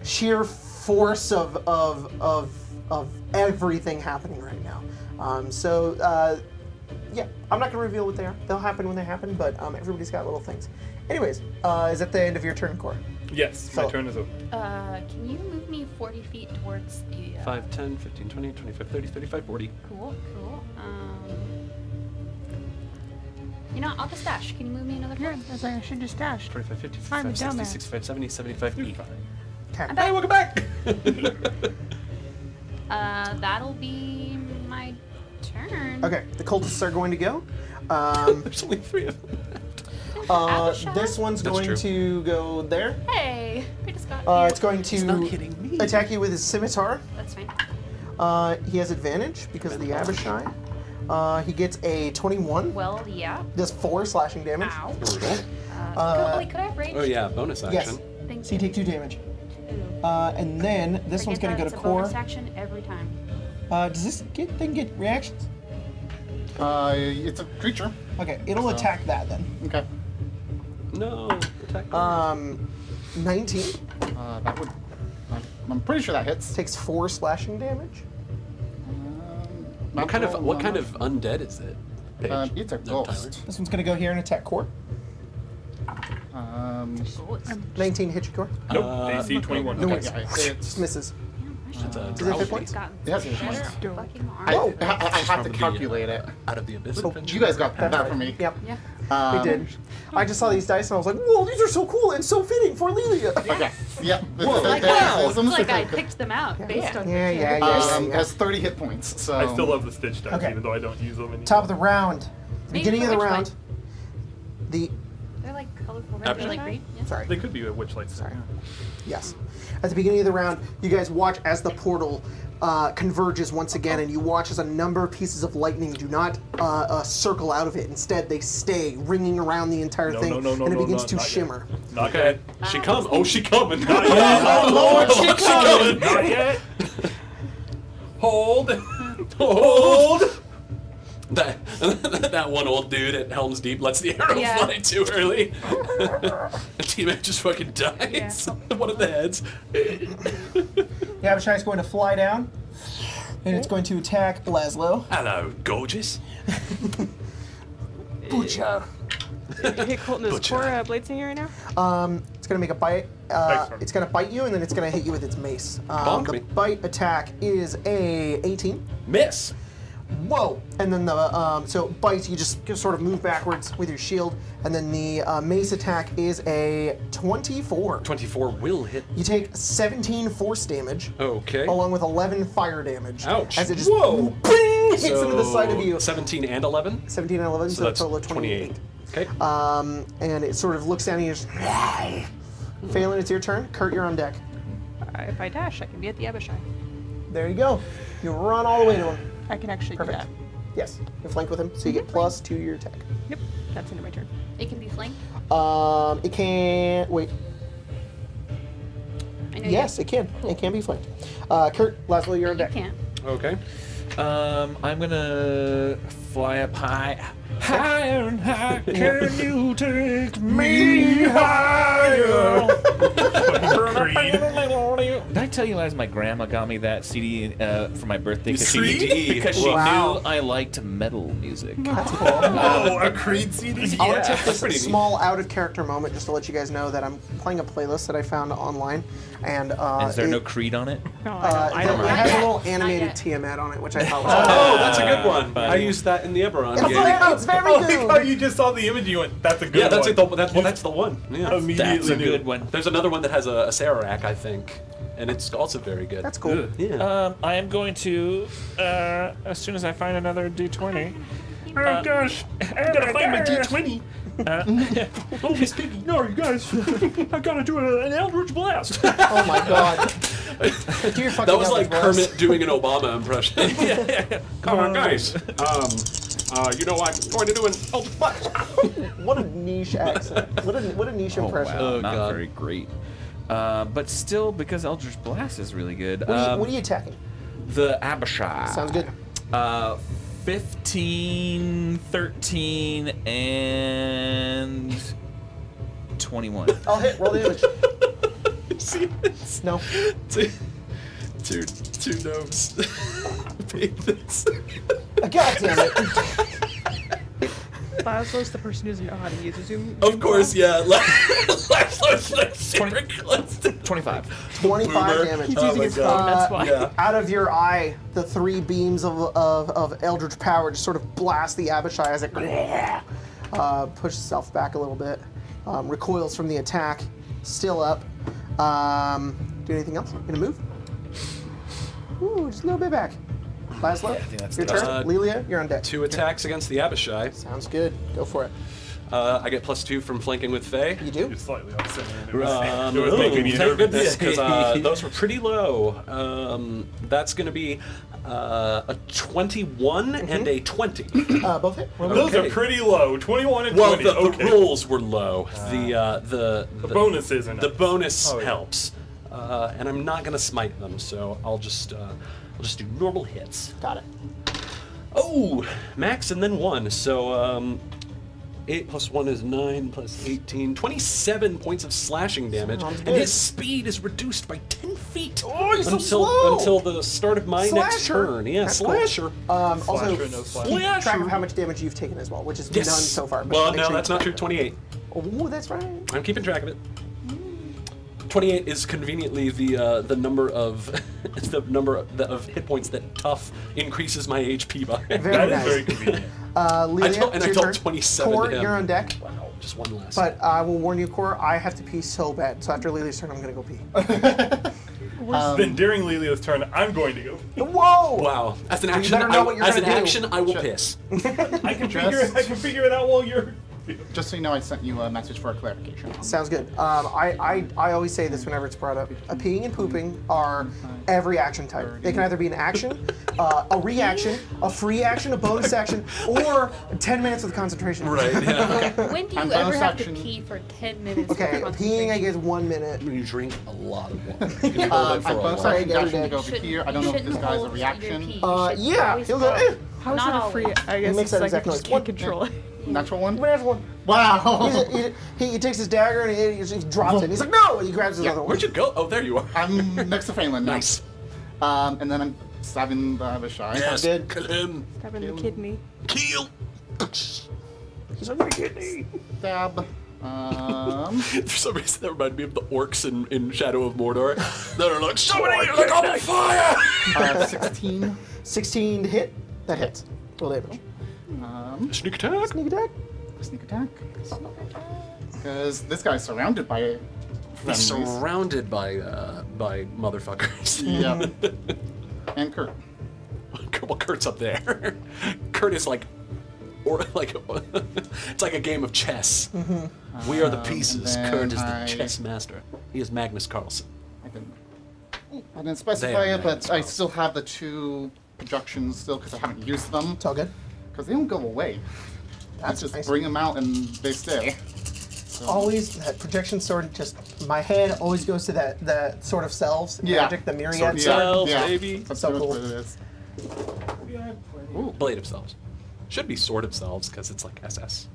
sheer force of everything happening right now. Yeah, I'm not going to reveal what they are. They'll happen when they happen, but everybody's got little things. Anyways, is that the end of your turn, Cora? Yes, my Philip. turn is over. Can you move me 40 feet towards the... 5, 10, 15, 20, 25, 30, 35, 40. Cool. You know, I'll just dash. Can you move me another Yeah, 40? I was like, I should just dash. 45, 50, Fine, 55, 60, dumbass. 65, 70, 75, 80. Okay. I'm Hey, welcome back! That'll be my turn. Okay, the cultists are going to go. There's only 3 of them. Abishai? This one's That's going true. to go there. Hey, we just got here. It's going not to hitting me. attack you with his scimitar. That's fine. He has advantage because of the Abishai. He gets a 21. Well, yeah. Does 4 slashing damage. Ow. Uh, Could I have range? Oh yeah, bonus action. Yes. Thank So you take 2 damage. And then this one's going to go to It's a core. bonus action every time. Does this thing get reactions? It's a creature. Okay, it'll attack that then. Okay. No, attack. 19 That would. I'm pretty sure that hits. takes 4 slashing damage. what kind of undead is it? Paige? It's a No, ghost. Tyler? This one's going to go here and attack core. Oh, it's 19 hit you, core. Nope, Uh, AC 21. No, Okay, it's- yeah, Just it's. misses. That's a Does it hit drow points? gotten It has better hit fucking arm. I, Whoa. I have to From the, calculate it. Out of the abyss. Oh, adventure. you guys got that for me. Yep, Yeah. we did. I just saw these dice and I was like, whoa, these are so cool and so fitting for Lelia. Okay. Yeah. Like, It's it's like I picked them out based on Yeah. Has 30 hit points. So. I still love the Stitch dice, Okay. even though I don't use them anymore. Top of the round. Maybe Beginning of the which round. way? The They're like Colorful Aperture. red Like light? green? Yeah. Sorry. They could be a witch light. Sorry. Yes. At the beginning of the round, you guys watch as the portal converges once again, and you watch as a number of pieces of lightning do not circle out of it. Instead, they stay ringing around the entire thing, and it begins to shimmer. Not Okay. yet. She comes. Oh, she coming. Not yet. Oh, Lord, she coming! Not yet. Hold. Hold. That one old dude at Helm's Deep lets the arrow Yeah. fly too early. And Tiamat just fucking dies. One of the heads. The Abishai is going to fly down, and it's going to attack Laszlo. Hello, gorgeous. Butcher. Hit Colton as Butcher. core blade singer right now. It's going to make a bite. Excellent. It's going to bite you, and then it's going to hit you with its mace. Bonk The me. bite attack is a 18. Miss. Whoa! And then the so it bites, you just sort of move backwards with your shield, and then the mace attack is a 24. 24 will hit. You take 17 force damage, Okay. along with 11 fire damage. Ouch. As it just Whoa. bing, hits into the side of you. 17 and 11. 17 and 11, so, that's a total of 28. Okay. And it sort of looks down and you just. Phelan, it's your turn. Kurt, you're on deck. If I dash, I can be at the Abishai. There you go. You run all the way to him. I can actually Perfect. do that. Yes, you flank with him, so you get plus 2 to your attack. Yep, that's into my turn. It can be flanked. It can. Wait. I know Yes, it can. It can be flanked. Kurt, Laszlo, you're on you deck. can't. Okay. I'm gonna fly up high. Higher and higher, can you take me higher? Did I tell you guys my grandma got me that CD for my birthday? CD? Because she Wow. knew I liked metal music. That's cool. Oh, a Creed CD. I want to take that's pretty this neat. small out of character moment just to let you guys know that I'm playing a playlist that I found online, and Is there it, no Creed on it? No, I don't. it has a little Not animated yet. Tiamat on it, which I thought was Oh, that's a good one. Fun. I used that in the Eberron It's game. very, it's very I like how good. you just saw the image. You went, "That's a good Yeah, that's one." it. That's the one. Yeah. Immediately That's a knew. good one. There's another one that has a Sararak, I think, and it's also very good. That's cool. Yeah. I am going to, as soon as I find another D20. Oh gosh, I gotta find my D20. Oh, Miss Piggy. No, you guys. I gotta do an Eldritch Blast. Oh my god. Do your fucking That was Eldritch like Blast. Kermit doing an Obama impression. Come on, guys. You know I'm going to do an Eldritch Blast. What a niche accent. What a niche impression. Oh, wow, Oh, not God. very great. But still, because Eldritch Blast is really good. What are you attacking? The Abishai. Sounds good. 15, 13, and 21. I'll hit. Roll the damage. See this? No. Two gnomes. Paid this. God damn it. Laszlo's the person who doesn't know how to use a zoom. Of course, yeah. Laszlo's like super close to 25. 25 Boomer. damage. He's using his phone, that's why. Yeah. Out of your eye, the 3 beams of Eldritch power just sort of blast the Abishai as it pushes itself back a little bit, recoils from the attack, still up. Do anything else? Gonna move? Ooh, just a little bit back. Laszlo, I think that's your the turn. best. Lilia, you're on deck. 2 attacks against the Abishai. Sounds good. Go for it. I get +2 from flanking with Faye. You do? You're slightly off center. and It was Oh, making me thank nervous. goodness, because those were pretty low. That's going to be a 21 and a 20. Both hit. Roll Those Okay. are pretty low. 21 and Well, 20. the Okay. rolls were low. The bonus isn't. The bonus Oh, yeah. helps, and I'm not going to smite them, so I'll just do normal hits. Got it. Oh, max and then 1. So 8 plus 1 is 9 plus 18, 27 points of slashing damage, Sounds and good. his speed is reduced by 10 feet. Oh, he's so slow! Until the start of my next Slasher. turn. Yeah, That's cool. slasher. Also, Slasher, no slasher. keep track Slasher. of how much damage you've taken as well, which is Yes. none so far. but Well, make no, sure that's you not true. track 28. Oh, that's right. I'm keeping track of it. 28 is conveniently the number of of hit points that tough increases my HP by. Very That is nice. very convenient. Lilia, I told it's your turn. 27 Core, to him. you're on deck. Wow, just one less. But I will warn you, Core, I have to pee so bad. So after Lilia's turn, I'm going to go pee. Then during Lilia's turn, I'm going to go. Whoa! Wow, as an You action, better know what you're as an gonna do. action, I will piss. I can figure it out while you're. Just so you know, I sent you a message for clarification. Sounds good. I always say this whenever it's brought up. A peeing and pooping are every action type. They can either be an action, a reaction, a free action, a bonus action, or 10 minutes with concentration. Right. Yeah. When do you And ever bonus have to action. pee for 10 minutes? Okay, for peeing I concentration? get 1 minute. You drink a lot of water. You can hold it for I'm a bonus while. action Sorry, dash every to go day. over here. I don't know if this guy's a reaction. Yeah, he'll go. How is Not it a free? always. I guess makes it's that like exact you noise. just can't control it. Natural one? Whatever one. Wow. He takes his dagger and he drops it. He's like, no! And he grabs his other one. Where'd you go? Oh, there you are. I'm next to Phelan now. Nice. And then I'm stabbing the Abishai. Yes. Good. Kill him. Stabbing the kidney. Kill. He's on my kidney. Stab. For some reason, that reminded me of the orcs in Shadow of Mordor. They're like, somebody, like on fire! 16. 16 to hit. That hits. Roll damage. Sneak attack. Sneak attack. Sneak attack. Because this guy's surrounded by He's friendlies. surrounded by motherfuckers. Yep. And Kurt. Well, Kurt's up there. Kurt is like, or like, it's like a game of chess. We are the pieces. then Kurt is the I- chess master. He is Magnus Carlsen. I didn't specify There, it, but I Magnus. still have the 2 projections still because I haven't used them. It's all good. Because they don't go away. That's I just nice. bring them out and they stay. So, Always, that projection sword, just, my head always goes to that sword of selves. Yeah. Magic, the myriad Sword of sword. selves, yeah. baby. That's So what cool. it is. Blade of Selves. Should be Sword of Selves because it's like SS.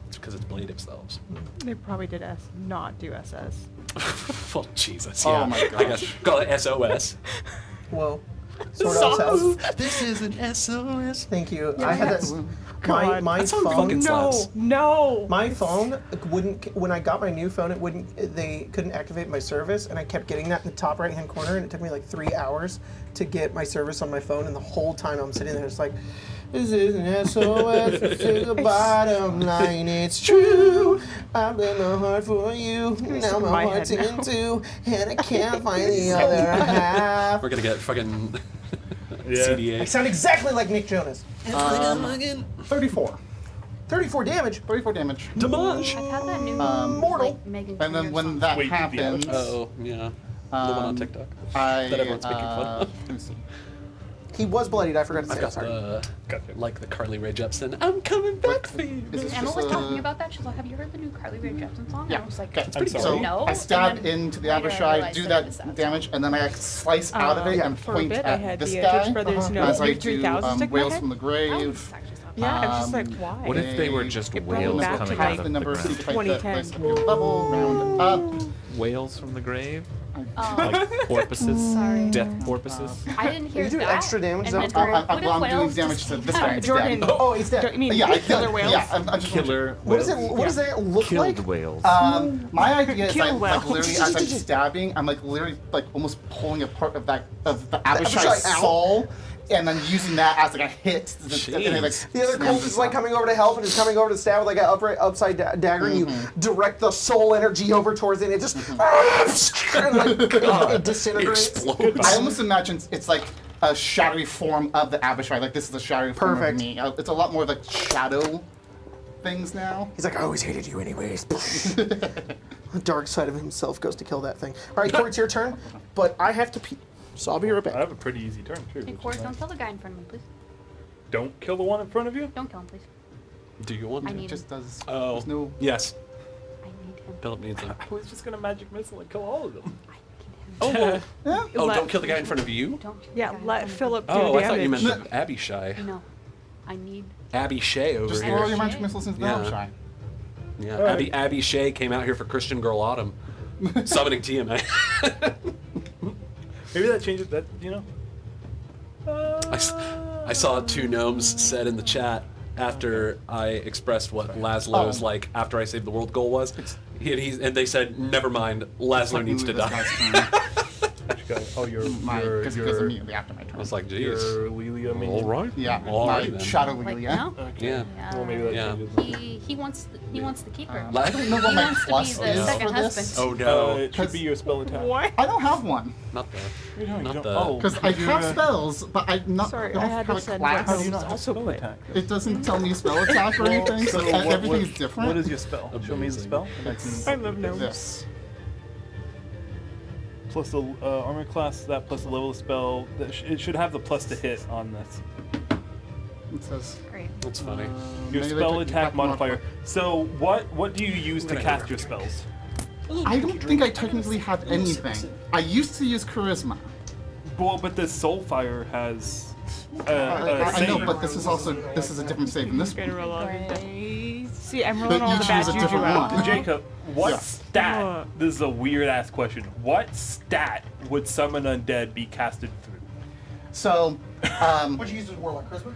It's because it's Blade of Selves. They probably did not do SS. Well, Jesus. Oh Yeah. my I gosh. guess call it SOS. Whoa. Sword of selves. This is an SOS. Thank you. I had that. God. My That song phone. fucking No, slaps. no. My phone wouldn't. When I got my new phone, it wouldn't. They couldn't activate my service, and I kept getting that in the top right-hand corner, and it took me like 3 hours to get my service on my phone. And the whole time I'm sitting there, it's like, this is an SOS. This is the bottom line. It's true. I've been the heart for you. Now my my heart's head in now. two, and I can't find the other half. We're gonna get fucking Yeah. I CDA. sound exactly like Nick Jonas. 34. 34 damage. 34 damage. Damage. I've had that new Mortal. like, Megan And then Trainor when song. that Wait, happens, Oh, yeah. The one on TikTok. I, that everyone's making fun of. let me see. He was bloodied. I forgot to say. I've got Sorry. the, like the Carly Rae Jepsen, I'm coming back for you. Is this Emma just was a- talking about that. She's like, "Have you heard the new Carly Rae Jepsen song?" Yeah. And I was like, Okay. I'm So sorry. No, I stab and then into the later I Abishai, realized do that that it was that damage, and then I slice out of it and For a point bit, I at had this the guy Judge Brothers know as I Year do 3000 stick in my Whales head. from the I Grave. was actually stopping. Yeah, I was just like, Um, why? What if they were just It brought me whales back to coming like out the of number the of ground? feet height that 2010. place up your level, round up. Whales from the grave? Um, Like porpoises? Sorry. Death porpoises? I didn't hear You do that. extra damage, and though? then Jordan, Well, what if I'm doing whales damage just to came this out? guy. Jordan. Oh, he's dead. You mean Yeah, I killer whales? Yeah, I'm just Killer What does whales. it? What does that look Killed like? whales. My idea is Kill like whales. literally as I'm stabbing, I'm like literally like almost pulling a part of the Abishai's Abishai out? soul, and then using that as like a hit. And then, like, The other cult is like coming over to help and is coming over to stab with like an upside dagger, and you direct the soul energy over towards it, and it just and like, it disintegrates. Explodes. I almost imagine it's like a shadowy form of the Abishai. Like this is a shadowy form Perfect. of me. It's a lot more like shadow things now. He's like, I always hated you anyways. The dark side of himself goes to kill that thing. All right, Corey, it's your turn, but I have to pee, so I'll be right I back. have a pretty easy turn too. Hey, which Court, is don't nice. kill the guy in front of me, please. Don't kill the one in front of you. Don't kill him, please. Do you want I to? need him. Just does. Oh, There's no. yes. I need him. Philip needs him. I was just gonna magic missile and kill all of them. I need him. Oh, oh, Let- don't kill the guy in front of you? Don't kill Yeah, the guy in let front of Philip do Oh, I thought you damage. meant the Abby Shy. me. No, I need. Abby Shay over Just here. throw your magic missiles into the Yeah. Abishai. Yeah, Alright. Abby Shay came out here for Christian Girl Autumn, summoning Tiamat. Maybe that changes that. I saw 2 gnomes said in the chat after I expressed what Laszlo's like after I saved the world goal was. And they said, never mind, Laszlo needs to This die. guy's turn. guy? Oh, Because it goes immediately after my turn. I was like, geez. your Lilia minion. All right. Yeah, All my right then. Shadow Like, Lilia. no? Okay. Yeah. Well, maybe that Yeah. changes. He wants the keeper. I don't know what He my wants to be plus the is second for this. husband. Oh no. It should be your spell attack. What? I don't have one. Not the. You Not don't- the- oh, Because I you're, have spells, but I don't Sorry, don't I had have to a send class. what How do you not have also spell quit. attack? It doesn't tell me spell attack or anything, so everything is different. What is your spell? Show me the Amazing. spell. And I can- I love gnomes. this? plus the armor class, that plus the level of spell. It should have the plus to hit on this. It says Great. That's funny. Your Maybe they spell took attack attack modifier. So what do you use to cast your spells? I don't think I technically have anything. I used to use charisma. Well, but the Soulfire has. I know, save. but this is a different save than this Gonna one. roll all the dice. See, I'm But rolling all you the bad choose a juju different out. one. Jacob, what Yeah. stat? This is a weird ass question. What stat would summon undead be casted through? So, What'd you use as Warlock? Charisma?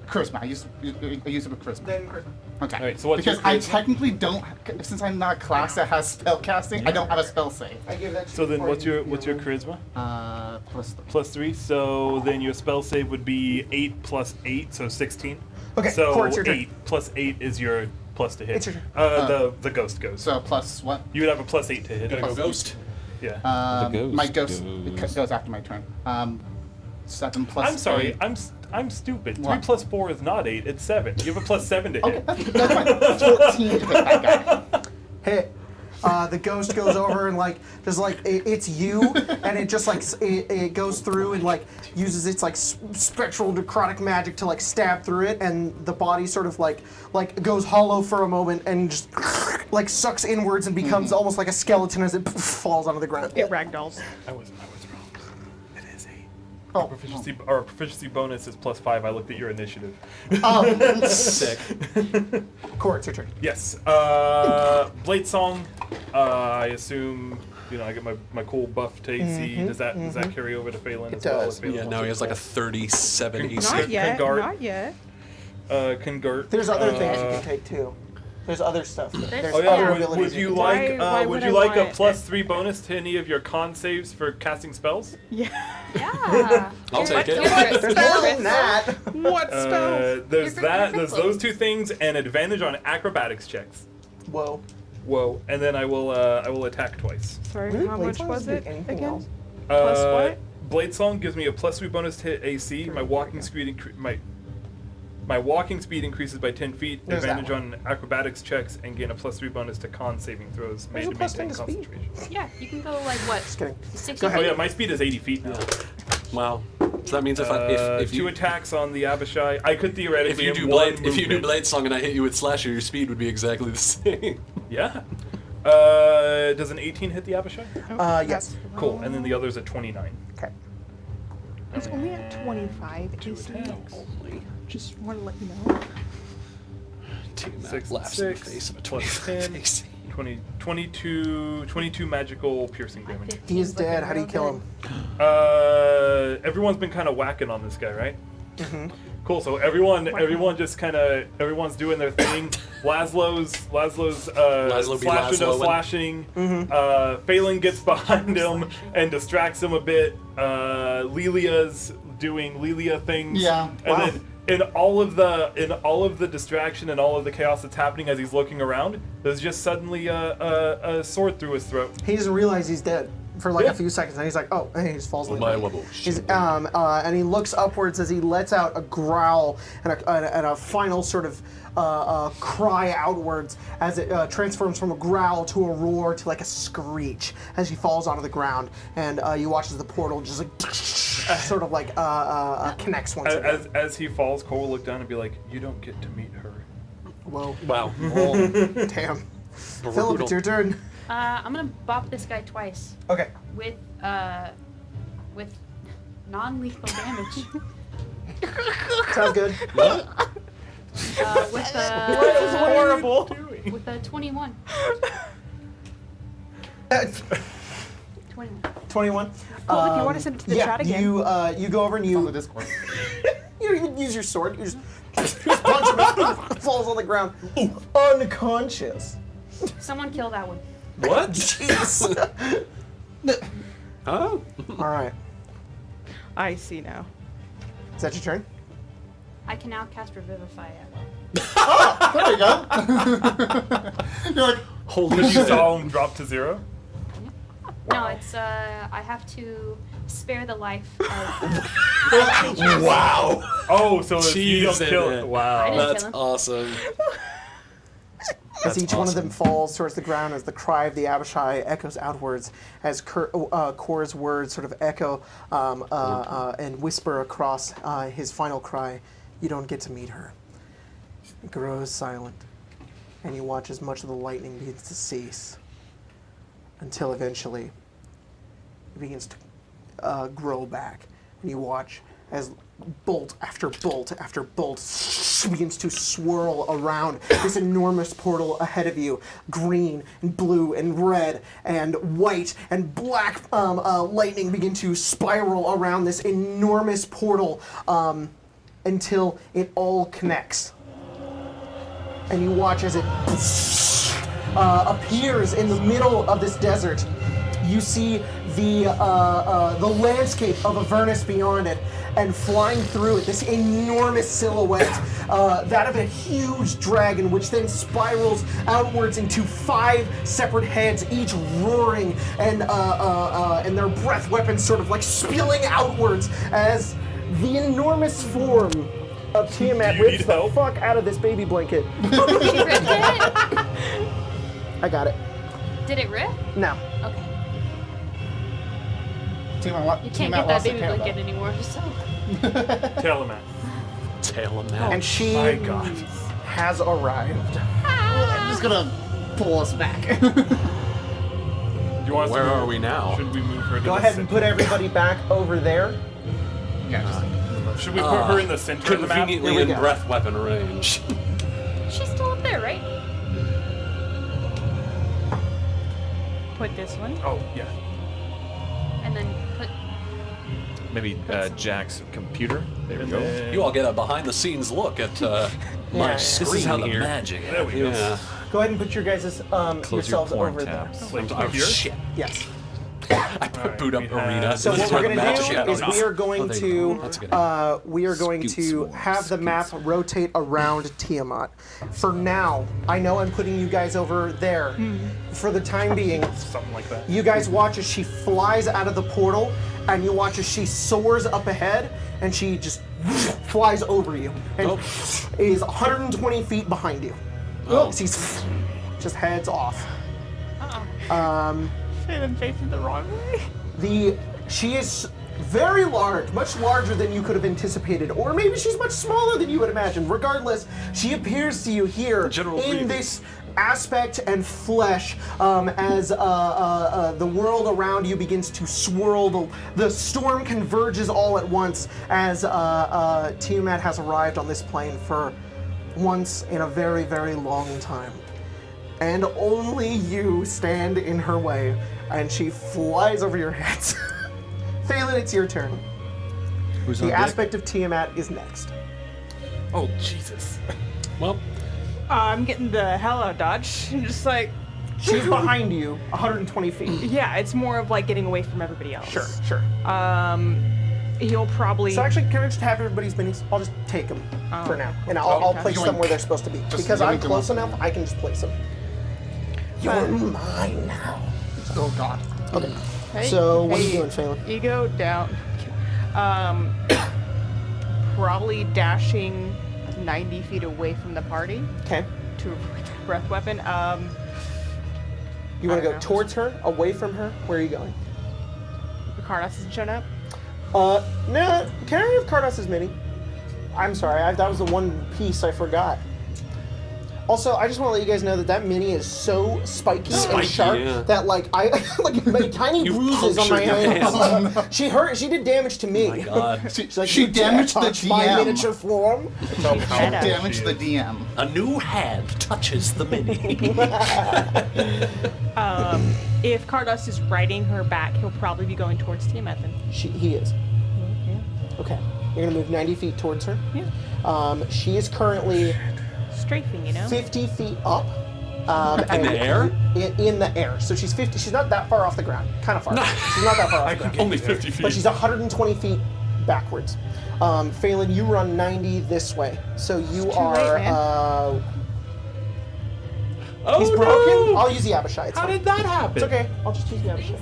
charisma. I used it with charisma. Then Charisma. Okay. Alright, so what's because your I charisma? technically don't, since I'm not a class that has spell casting, I don't have a spell save. I give that. So then, what's your charisma? Plus 3. Plus 3. So then your spell save would be 8 plus 8, so 16. Okay, So Core, it's your turn. 8 plus 8 is your plus to hit. It's your turn. The ghost goes. So plus what? You would have a plus 8 to hit. Gotta go ghost. Yeah. My ghost goes. goes after my turn. 7 plus. I'm sorry. 8. I'm stupid. 3 What? plus 4 is not 8. It's 7. You have a plus 7 to Okay, hit. that's fine. 14 to hit that guy. Hit. The ghost goes over and like just like it's you, and it just like it goes through and like uses its like spectral necrotic magic to like stab through it, and the body sort of like goes hollow for a moment and just like sucks inwards and becomes almost like a skeleton as it falls onto the ground. It ragdolls. I was wrong. It is 8. Oh, Our proficiency bonus is plus 5. I looked at your initiative. Sick. Core, it's your turn. Yes. Blade Song. I assume I get my cool buff to AC. Does that carry over to Phelan as well? does. If Phelan Yeah, wants now to he has like a play? 37 AC. Not yet. Guard. Not yet. Kangurt. There's other things you can take too. There's other stuff. There's Oh other yeah. abilities Would you can like take. Why would would you I like a want plus 3 bonus to any of your con saves for casting spells? Yeah. Yeah. I'll take it. There's more than that. What spell? There's You're that. good There's for those 2 things and advantage on acrobatics checks. Whoa. Whoa. And then I will attack twice. Sorry, Really? how Blade much Song was doesn't it do anything again? else. Plus what? Blade Song gives me a plus 3 bonus to hit AC. My walking speed my walking speed increases by 10 feet. There's that Advantage on acrobatics checks and gain a plus 3 bonus to con saving throws made There's a to plus 10 maintain to speed. concentration. Yeah, you can go like what? Just kidding. 60 Go ahead. Oh feet? yeah, my speed is 80 feet now. Wow. So that means if 2 you attacks on the Abishai. I could theoretically if you do have one blade if you do movement. blade song and I hit you with slasher, your speed would be exactly the same. Yeah. Does an 18 hit the Abishai? Yes. Cool. And then the other's at 29. Okay. It's only at 25 AC. Just want to let you know. Tiamat 6 laughs in the face of a plus 25 10, AC. 22 magical piercing damage. He's dead. How do you kill him? Everyone's been kind of whacking on this guy, right? Cool. So everyone just everyone's doing their thing. Laszlo's Laszlo be slashing, no Laszloing. slashing. Phelan gets behind him and distracts him a bit. Lilia's doing Lilia things. Yeah. And Wow. then in all of the distraction and all of the chaos that's happening as he's looking around, there's just suddenly a sword through his throat. He doesn't realize he's dead for like Yeah. a few seconds, and he's like, "Oh!" And he just falls My asleep. wobble. He's, and he looks upwards as he lets out a growl and a final sort of cry outwards as it transforms from a growl to a roar to like a screech as he falls onto the ground. And you watch as the portal just like sort of like connects once again. As he falls, Cole will look down and be like, "You don't get to meet her." Whoa! Wow. Damn. Philip, it's your turn. I'm gonna bop this guy twice Okay. with non-lethal damage. Sounds good. With Horrible. with a 21. 21. 21. Cool, if you want to send it to the chat again. You go over and On the you Discord. you don't even use your sword. You just punch him. Falls on the ground, unconscious. Someone kill that one. What? Jeez. Oh. All right. I see now. Is that your turn? I can now cast Revivify at will. There you go. You're like, Holy Because you shit. saw him drop to 0? No, it's I have to spare the life of. Wow. Oh, so if you don't Jeez, kill man. it. Wow. I didn't That's kill him. awesome. As each one of them awesome. falls towards the ground, as the cry of the Abishai echoes outwards, as Kor's words sort of echo and whisper across his final cry, you don't get to meet her. It grows silent, and you watch as much of the lightning begins to cease, until eventually it begins to grow back, and you watch as bolt after bolt after bolt begins to swirl around this enormous portal ahead of you. Green and blue and red and white and black lightning begin to spiral around this enormous portal until it all connects. And you watch as it appears in the middle of this desert. You see the landscape of Avernus beyond it, and flying through it, this enormous silhouette, that of a huge dragon, which then spirals outwards into 5 separate heads, each roaring, and their breath weapons sort of like spilling outwards as the enormous form of Tiamat Do you rips need the help? fuck out of this baby blanket. She ripped it? I got it. Did it rip? Now. Okay. Tiamat You can't Tiamat get that lost baby her tail, blanket though. anymore, so. Tail him out. Tail him out. And she My God. has arrived. I'm just gonna pull us back. Do you want us Where to move? are we now? Should we move her to Go the ahead and put center? everybody back over there. Yeah, just Should we put her in the center of the map? Conveniently Here we in go. breath weapon range. She's still up there, right? Put this one. Oh, yeah. And then put. Maybe Jack's computer. There we And go. then- You all get a behind-the-scenes look at my Yeah. screen This is how the here. magic There we go. Yeah. Go ahead and put your guys' Close your yourselves porn over tabs. Like Oh here? shit! Yes. I put Alright, boot up we have- arena. So This what is we're where going the to magic do happens. is we are going there you go. to That's a good idea. we are going to have the map rotate around. For now, I know I'm putting you guys over there. For the time being, Something like that. you guys watch as she flies out of the portal, and you watch as she soars up ahead, and she just flies over you, and is 120 feet behind you. Oh. She's just heads off. Phelan facing the wrong way. She is very large, much larger than you could have anticipated, or maybe she's much smaller than you would imagine. Regardless, she appears to you here General in Grievous. this aspect and flesh as the world around you begins to swirl. The storm converges all at once as Tiamat has arrived on this plane for once in a very, very long time. And only you stand in her way, and she flies over your heads. Phelan, it's your turn. Who's on The deck? aspect of Tiamat is next. Oh, Jesus. Well, I'm getting the hell out of Dodge. I'm just like, She's behind you, 120 feet. yeah, it's more of like getting away from everybody else. Sure. He'll probably. So actually, can I just have everybody's minis? I'll just take them for now, and I'll okay. place them where they're supposed to be. Just Because I'm yoink them close up. enough, I can just place them. You're Fine. mine now. Oh God. Okay. Hey, So what are you hey, doing, Phelan? Ego down. Probably dashing 90 feet away from the party Okay. to avoid the breath weapon. You I want to don't go know. towards her, away from her? Where are you going? Cardos hasn't shown up. No. Can I have Cardos' mini? I'm sorry. That was the one piece I forgot. Also, I just want to let you guys know that mini is so spiky and Spiky, sharp yeah. that like I like my tiny You bruises on my punctured your hands. She did damage to me. my God. She's like, She "You dare damaged the touch my DM." miniature form. That's how powerful Damage she the is. DM. A new hand touches the mini. If Cardos is riding her back, he'll probably be going towards Tiamat then. He is. Yeah. Okay. You're gonna move 90 feet towards her. Yeah. She is currently Strafing, you know? 50 feet up. In the air? In the air. So she's 50. She's not that far off the ground. Kind of far. She's not that far off the ground. Only 50 feet. But she's 120 feet backwards. Phelan, you run 90 this way. So you It's too are. late, man. Oh, He's broken. no! I'll use the Abishai. It's How fine. did that happen? It's okay. I'll just use the Abishai.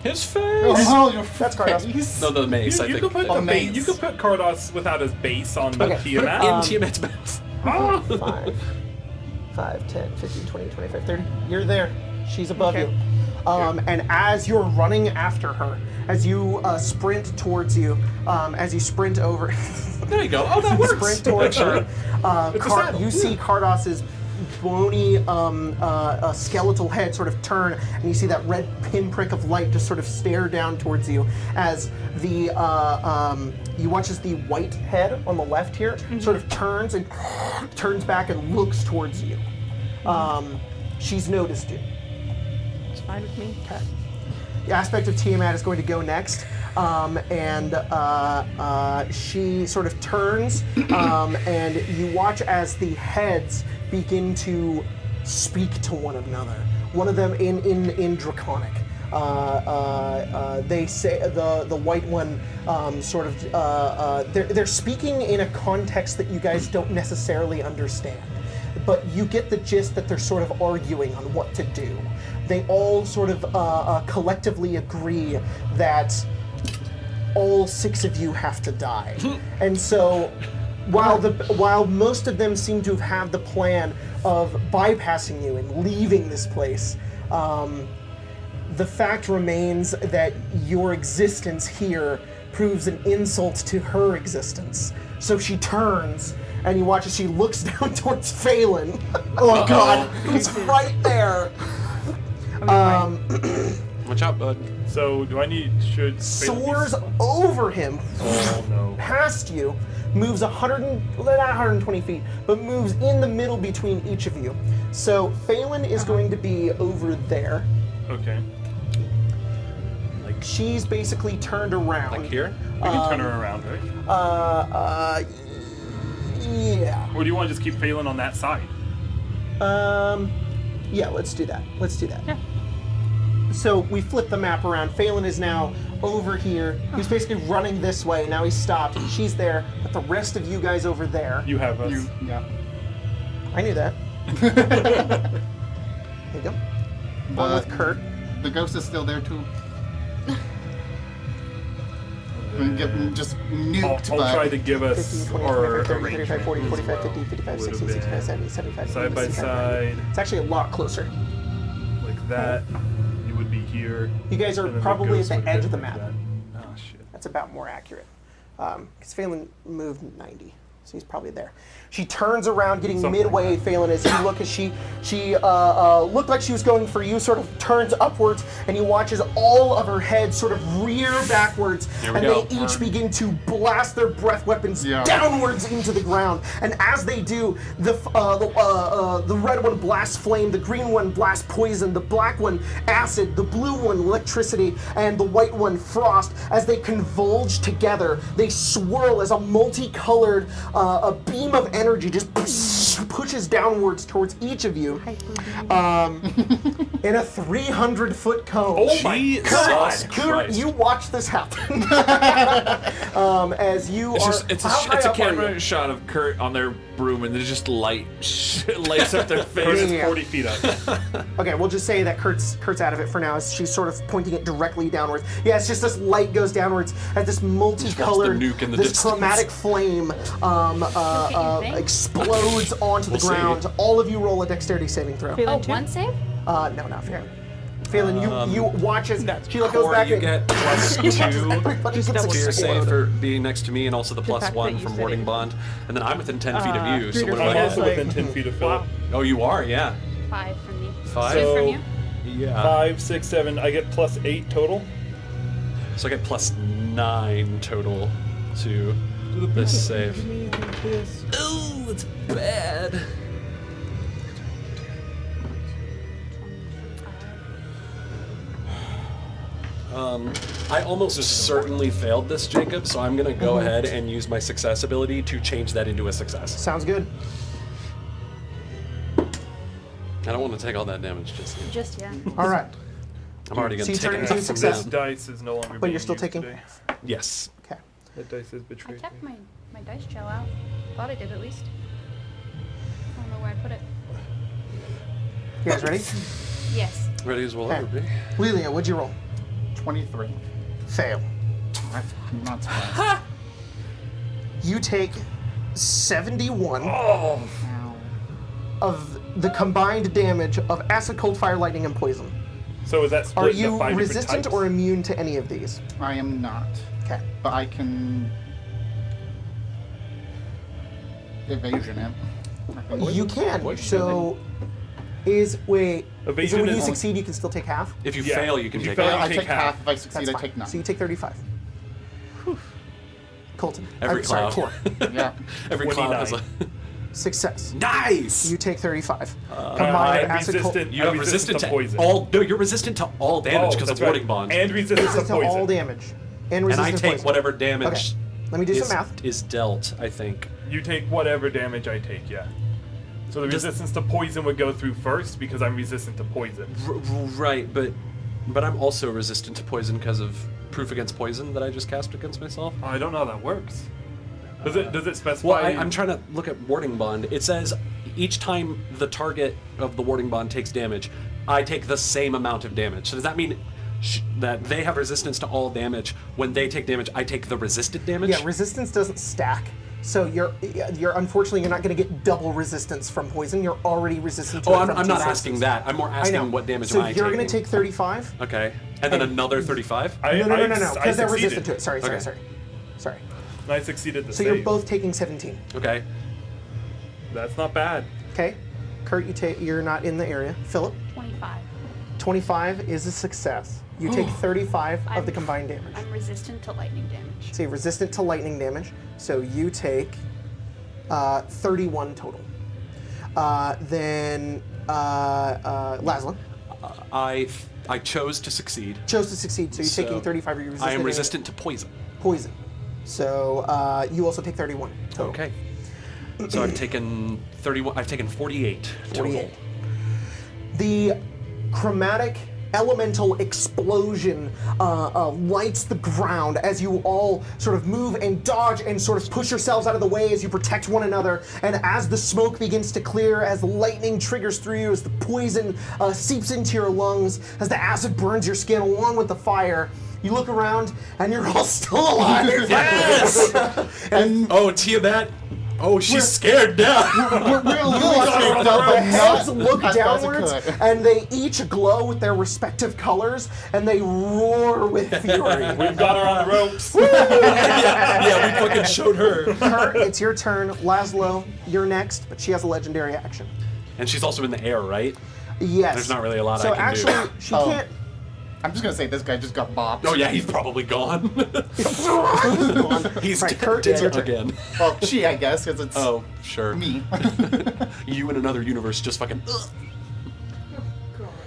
His face. Oh, your That's Cardos. No, the mace, I You think. could put Oh, the mace. you could put Cardos without his base on the Okay. Tiamat. In Tiamat's mouth. 5, 10, 15, 20, 25, 30. You're there. She's above Okay. you. And as you're running after her, as you sprint towards you, as you sprint over, There you go. Oh, that works. sprint towards her, saddle. you see Cardos's bony skeletal head sort of turn, and you see that red pinprick of light just sort of stare down towards you as the you watch as the white head on the left here sort of turns and turns back and looks towards you. She's noticed you. It's fine with me. Okay. The aspect of Tiamat is going to go next, and she sort of turns, and you watch as the heads begin to speak to one another. One of them in Draconic. They say the white one sort of they're speaking in a context that you guys don't necessarily understand, but you get the gist that they're sort of arguing on what to do. They all sort of collectively agree that all 6 of you have to die, and so while most of them seem to have the plan of bypassing you and leaving this place, the fact remains that your existence here proves an insult to her existence. So she turns, and you watch as she looks down towards Phelan. Oh God, he's right there. Watch out, bud. So do I need should Soars over him, Oh no. past you, moves not 120 feet, but moves in the middle between each of you. So Phelan is going to be over there. Okay. She's basically turned around. Like here? We can turn her around, right? Yeah. Or do you want to just keep Phelan on that side? Yeah, let's do that. Yeah. So we flip the map around. Phelan is now over here. He's basically running this way. Now he's stopped. She's there, but the rest of you guys over there. You have us. Yeah. I knew that. There you go. One with Kurt. The ghost is still there too. We get just nuked I'll by. try to give 50, us 20, or 25, 30, arrange 35, 40, 45, 50, 55, Would've 60, been 65, 70, 75, side 80, by 65, 90. side. It's actually a lot closer. like that. You would be here. You guys are and then probably at ghost the would edge hit of the like map. that. Oh shit. That's about more accurate. Because Phelan moved 90, so he's probably there. She turns around, getting Something midway. like that. Phelan, as you look, as she looked like she was going for you, sort of turns upwards, and you watch as all of her head sort of rear backwards, Here we and go. they each begin to blast their breath weapons Yeah. downwards into the ground. And as they do, the red one blasts flame, the green one blasts poison, the black one acid, the blue one electricity, and the white one frost. As they converge together, they swirl as a multicolored a beam of energy just pushes downwards towards each of you in a 300-foot cone. Oh my Jesus God! Christ. Kurt, you watch this happen. As you It's how high it's a up are camera you? shot of Kurt on their broom, and there's just light lights up their Kurt face. is Yeah. 40 feet up. Okay, we'll just say that Kurt's out of it for now, as she's sort of pointing it directly downwards. Yeah, it's just this light goes downwards as this multicolored, nuke in the this distance. chromatic flame explodes onto the We'll see. ground. All of you roll a dexterity saving throw. Phelan Oh, too? one save? No, not Phelan. Phelan, you watch as Sheila goes Core, back you and get plus you watch as 2 everybody Just gets double fear check. save for being next to me, and also the plus fact that 1 you from said warding it. bond. And then I'm within 10 feet of you, so Peter, what do I'm I also get? within 10 feet of Philip. Oh, you are, yeah. 5 from me. 5? 2 from So- you. Yeah. 5, 6, 7. I get plus 8 total. So I get plus 9 total to this save. Oh, it's bad. I almost certainly failed this, Jacob, so I'm going to go ahead and use my success ability to change that into a success. Sounds good. don't want to take all that damage just yet. Just yet. All right. I'm already going So to you take turn enough into from success. them. Dice is no longer But being you're still used taking today. Yes. Okay. That dice is I betrayed kept me. my dice gel out. Thought I did at least. I don't know where I put it. You guys ready? Yes. Ready as we'll Okay. ever be. Lilia, what'd you roll? 23. Fail. I'm not surprised. You take 71 Ow. of the combined damage of acid, cold, fire, lightning, and poison. So is that split Are into you 5 different resistant types? or immune to any of these? I am not. Okay. But I can evasion it. I think. You can. Poison. So, is it when Evasion you is- succeed, you can still take half? If you Yeah. fail, you can If you take fail, it. you I take take half. half. If I succeed, That's I fine. take none. So you take 35. Colton. Every Sorry, cloud. 4. Yeah. Every cloud has a... 29. Success. Nice! You take 35. I'm Combined acid, cold. resistant. You I'm have resistant to poison. all... No, you're resistant to all damage because of that's warding right. bond. And resistant to Resistant to poison. all damage. And And I resistant to take poison. whatever damage Okay. Let me do is, some math. is dealt, I think. You take whatever damage I take, yeah. So the Does- resistance to poison would go through first because I'm resistant to poison. Right, but I'm also resistant to poison because of proof against poison that I just cast against myself. Oh, I don't know how that works. Does it specify? Well, I'm trying to look at warding bond. It says each time the target of the warding bond takes damage, I take the same amount of damage. So does that mean that they have resistance to all damage? When they take damage, I take the resisted damage? Yeah, resistance doesn't stack. So you're unfortunately you're not going to get double resistance from poison. You're already resistant to Oh, it I'm from not two asking sources. that. I'm more I know. asking what damage so am I taking. you're going to take 35. Okay. And then And- another 35? I- No, I because they're succeeded. resistant to it. Sorry. Okay. I succeeded the So save. you're both taking 17. Okay. That's not bad. Okay. Kurt, you're not in the area. Philip, 25. 25 is a success. You take 35 of the combined damage. I'm resistant to lightning damage. So you're resistant to lightning damage. So you take 31 total. Then Laszlo I chose to succeed. chose to succeed. So you're So taking 35 of your resistant. I am to resistant to poison. poison. So you also take 31 total. Okay. So I've taken 31. I've taken 48 total. 48. The chromatic elemental explosion lights the ground as you all sort of move and dodge and sort of push yourselves out of the way as you protect one another. And as the smoke begins to clear, as the lightning triggers through you, as the poison seeps into your lungs, as the acid burns your skin along with the fire, you look around and you're all still alive. Yes! And Oh, Tiamat. Oh, she's scared now. We're a little shaken up, the but heads not look as bad as it downwards, could. and they each glow with their respective colors, and they roar with fury. We've got her on the ropes. yeah, we fucking showed her. Kurt, it's your turn. Laszlo, you're next, but she has a legendary action. And she's also in the air, right? Yes. There's not really a lot so I can do. actually, she Oh. can't. I'm just gonna say this guy just got bopped. Oh yeah, he's probably gone. He's Right, Kurt, it's your dead turn. again. Well, she, I guess, because it's Oh, sure. me. You in another universe just fucking.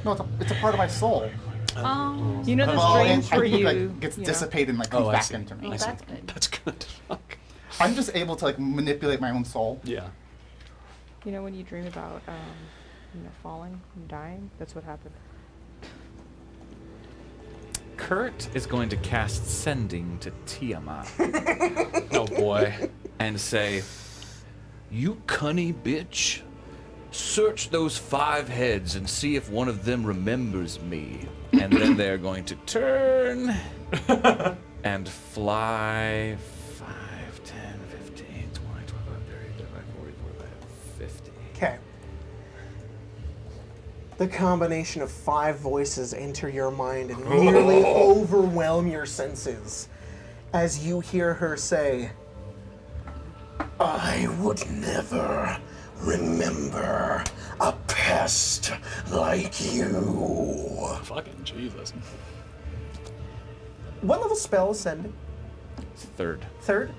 No, it's a part of my soul. Oh, You know the Well, strange and for I think you. like gets you know. dissipated and like comes Oh, I back see. into me. well, I see. that's good. That's good. Fuck. I'm just able to like manipulate my own soul. Yeah. You know when you dream about, falling and dying? That's what happened. Kurt is going to cast Sending to Tiamat Oh boy. and say, "You cunny bitch, search those 5 heads and see if one of them remembers me." And then they're going to turn and fly 5, 10, 15, 20, 25, 30, 35, 40, 45, 50. Okay. The combination of 5 voices enter your mind and nearly overwhelm your senses as you hear her say, "I would never remember a pest like you." Fucking Jesus. What level spell is sending? It's 3rd. 3rd?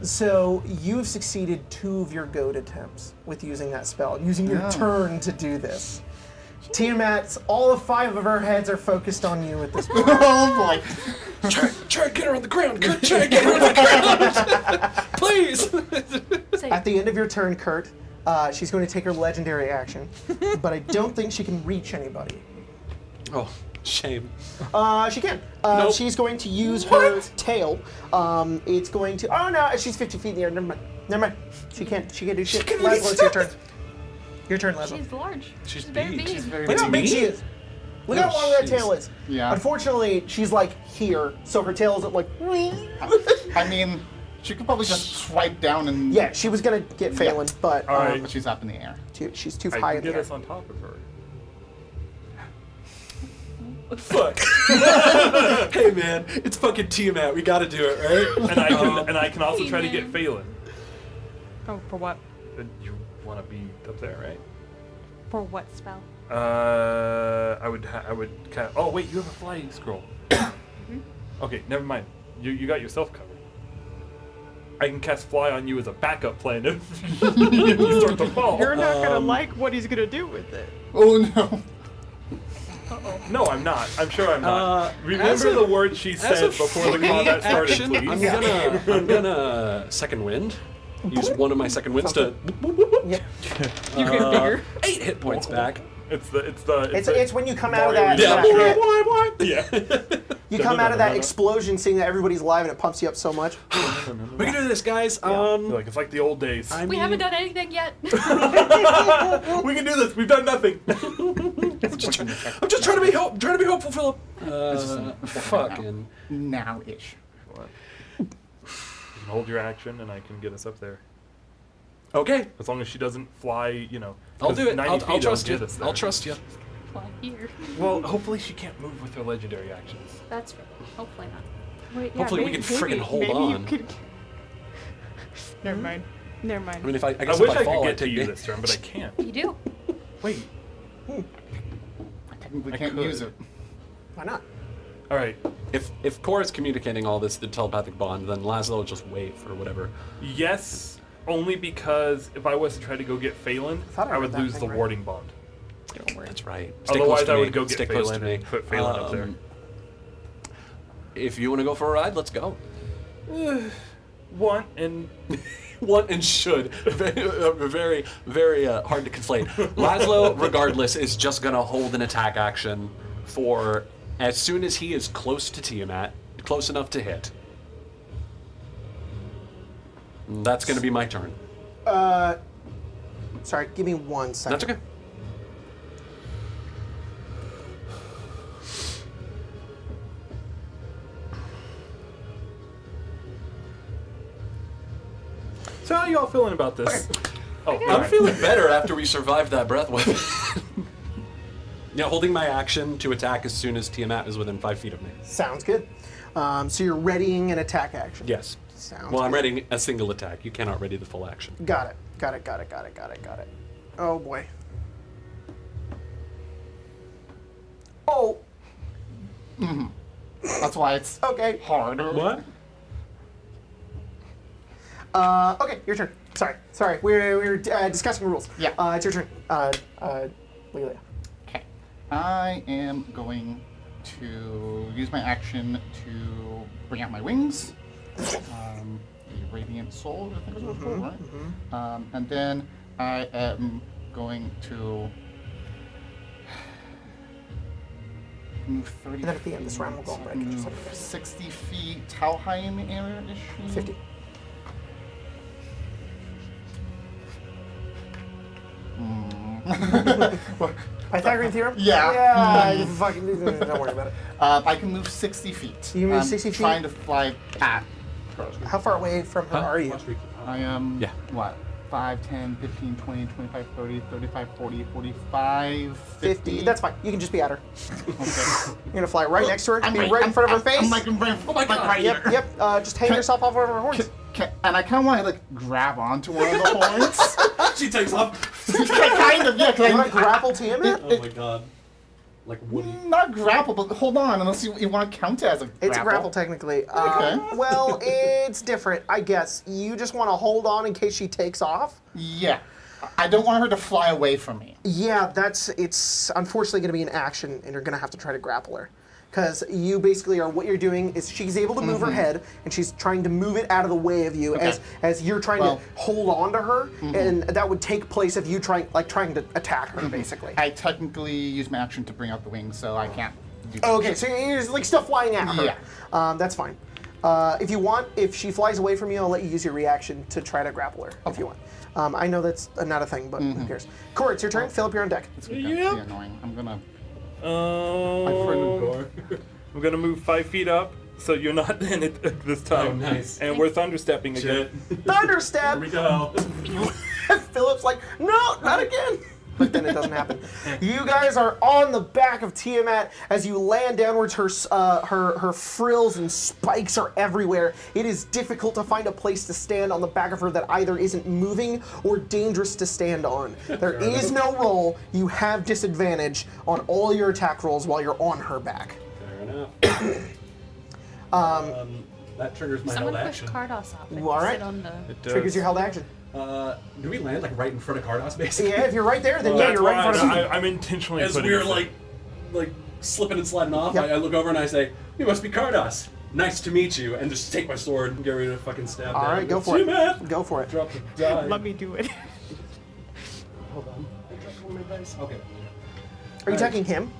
So you've succeeded 2 of your goad attempts with using that spell, using your Yeah. turn to do this. Tiamat, all of 5 of her heads are focused on you at this point. Oh boy. Try and get her on the ground. Kurt, try and get her on the ground. Please. Say, At the end of your turn, Kurt, She's going to take her legendary action, but I don't think she can reach anybody. Oh, shame. She can. Nope. She's going to use her tail. It's going to. Oh no, she's 50 feet in the air. Never mind. Never mind. She can't do shit. can really Laszlo, it's your turn. Your turn, Laszlo. She's large. She's very big. big. She's very Look how big me? she is. Look how long that tail is. Yeah. Unfortunately, she's like here, so her tail isn't like. I mean, she could probably just swipe down and. Yeah, she was gonna get Phelan, but All right. But she's up in the air. she's too I high can in the get air. us on top of her. Fuck. Hey man, it's fucking Tiamat. We gotta do it, right? And I can also try to get Phelan. Oh, for what? You want to be up there, right? For what spell? I would oh wait, you have a flying scroll. Okay, never mind. You got yourself covered. I can cast fly on you as a backup plan if you start to fall. You're not gonna like what he's gonna do with it. Oh no. No, I'm not. I'm sure I'm not. As Remember a- the words she As said a before the free combat started, action, please. I'm gonna second wind. Use one of my second winds to. Yep. You get bigger. 8 hit points back. It's when you come out of Mario that. Yeah. that- You come out of that explosion, seeing that everybody's alive, and it pumps you up so much. We can do this, guys. Like it's like the old days. I We mean, haven't done anything yet. We can do this. We've done nothing. I'm just trying to be trying to be hopeful, Philip. Fucking. Now-ish. You can hold your action, and I can get us up there. Okay, As long as she doesn't fly, I'll do it. 90 I'll feet trust don't you. get us there. I'll trust you. Fly here. Well, hopefully she can't move with her legendary actions. That's fair. Hopefully not. Wait, yeah, Hopefully we maybe- can friggin' hold maybe on. You could... Never mind. Never mind. I mean, I I guess wish if I I fall, could I get to take you it. this turn, but I can't. You do. Wait. We I can't could. use it. Why not? All right. If Cora is communicating all this through telepathic bond, then Laszlo will just wait for whatever. Yes, only because if I was to try to go get Phelan, thought I I read would that lose thing the right. warding bond. That's right. Otherwise, close to I me. would go get Stay close to Phelan me. and put Phelan up there. If you want to go for a ride, let's go. Want and Want and should. Very, very hard to conflate. Laszlo, regardless, is just going to hold an attack action for as soon as he is close to Tiamat, close enough to hit. That's going to be my turn. Sorry, give me 1 second. That's okay. so how are you all feeling about this? Oh, I'm feeling better after we survived that breath weapon. Yeah, holding my action to attack as soon as Tiamat is within 5 feet of me. Sounds good. So you're readying an attack action. Yes. Sounds Well, I'm good. readying a single attack. You cannot ready the full action. Got it. Oh boy. Oh. That's why it's Okay. harder. What? Okay, your turn. Sorry. We're discussing rules. Yeah. It's your turn. Lelia. Okay. I am going to use my action to bring out my wings. The Radiant Soul, I think is what it's called, right? And then I am going to move 30 And then at the end, this round will go on break. Just move like that. 60 feet. How high in the air is she? 50. Pythagorean theorem? Yeah. Yeah, you fucking don't worry about it. I can move 60 feet. You move I'm 60 feet? trying to fly at her. How far away from her are you? I am, Yeah. what, 5, 10, 15, 20, 25, 30, 35, 40, 45, 50. That's fine. You can just be at her. Okay. You're gonna fly right next to her, I'm be right in front of her face. I'm like, right Yep, here. yep. Just hang yourself off of her horns. And I kind of want to like grab onto one of the horns. She takes off. Kind of, yeah. Cause You want to grapple Tiamat? Oh my god. Like Woody. Not grapple, but hold on, unless you want to count it as a grapple. It's a grapple technically. Okay. Well, it's different, I guess. You just want to hold on in case she takes off? Yeah. I don't want her to fly away from me. Yeah, it's unfortunately going to be an action, and you're going to have to try to grapple her. because you basically are, what you're doing is she's able to move her head, and she's trying to move it out of the way of you as you're trying to hold on to her, and that would take place if you trying to attack her, basically. I technically use my action to bring out the wings, so I can't do that. Okay, so you're like still flying at her. Yeah. That's fine. If you want, if she flies away from you, I'll let you use your reaction to try to grapple her, if you want. I know that's not a thing, but who cares? Core, it's your turn. Philip, you're on deck. It's gonna be annoying. I'm gonna... I'm gonna move 5 feet up, so you're not in it this time. Oh, nice. And we're thunderstepping again. Thunderstep! Here we go. Philip's like, no, not again. But then it doesn't happen. You guys are on the back of Tiamat as you land downwards. Her frills and spikes are everywhere. It is difficult to find a place to stand on the back of her that either isn't moving or dangerous to stand on. There is no roll. You have disadvantage on all your attack rolls while you're on her back. Fair enough. That triggers my Someone held push action. Cardos off and All right. sit on the... Triggers your held action. Do we land like right in front of Cardos, basically? Yeah, if you're right there, then yeah, That's you're right in why front of I'm intentionally As putting we were it like slipping and sliding off, Yep. I look over and I say, "You must be Cardos. Nice to meet you," and just take my sword and get ready to fucking stab. All down. right, go for it. Tiamat! Go for it. Drop the die. Let me do it. Hold on. I dropped one of my dice. Okay. Are you attacking him?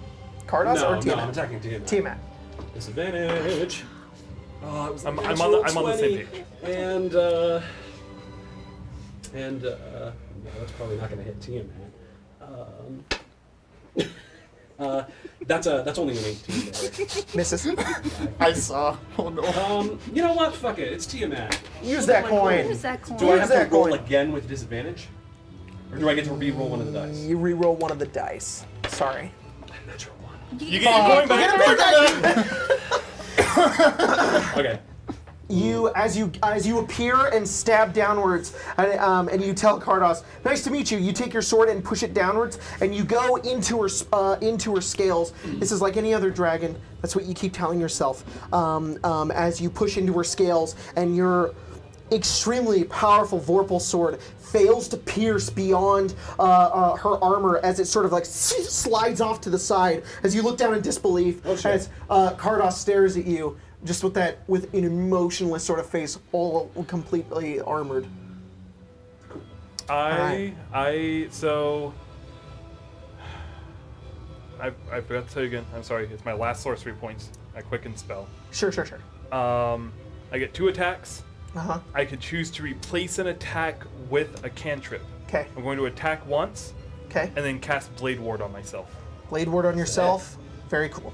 Cardos or No, Tiamat? I'm attacking Tiamat. Tiamat. Disadvantage. Oh, it was I'm the on the- natural I'm on the same 20. page. And no, that's probably not going to hit Tiamat. That's only an 18 there. Misses. I saw. Oh no. You know what? Fuck it. It's Tiamat. Use Look at that my coin. Use that coin. Do I Use have that to roll coin. again with disadvantage? Or do I get to re-roll one of the dice? You re-roll one of the dice. Sorry. Natural one. You get your coin back. Okay. You, as you appear and stab downwards, and you tell Cardos, "Nice to meet you." You take your sword and push it downwards, and you go into her scales. This is like any other dragon. That's what you keep telling yourself. As you push into her scales, and your extremely powerful Vorpal sword fails to pierce beyond her armor as it sort of like slides off to the side. As you look down in disbelief, as Cardos stares at you. Just with an emotionless sort of face, all completely armored. I forgot to tell you again. I'm sorry. It's my last sorcery points. I quicken spell. Sure. I get 2 attacks. Uh-huh. I could choose to replace an attack with a cantrip. Okay. I'm going to attack once Okay. and then cast Blade Ward on myself. Blade ward on yourself. Very cool.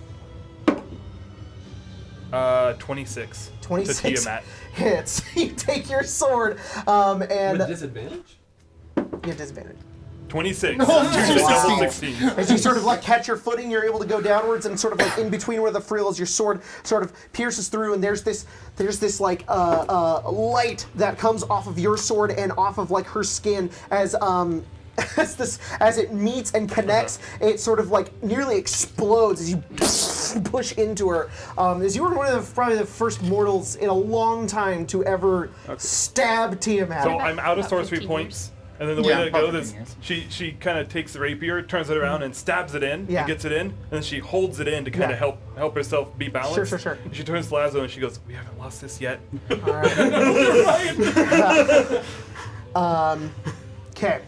26. 26 To Tiamat. hits. You take your sword, and With disadvantage? you have disadvantage. 26. Wow. Double 16. As you sort of like catch your footing, you're able to go downwards, and sort of like in between where the frills, your sword sort of pierces through, and there's this like light that comes off of your sword and off of like her skin as as it meets and connects, it sort of like nearly explodes as you push into her. As you were one of probably the first mortals in a long time to ever stab Tiamat. So I'm out of About sorcery 15 points. And then the way that it about goes is 15 years. she kind of takes the rapier, turns it around, and stabs it in, Yeah. and gets it in, and then she holds it in to kind of Yeah. help herself be balanced. Sure. And she turns to Lazo and she goes, "We haven't lost this yet." Okay.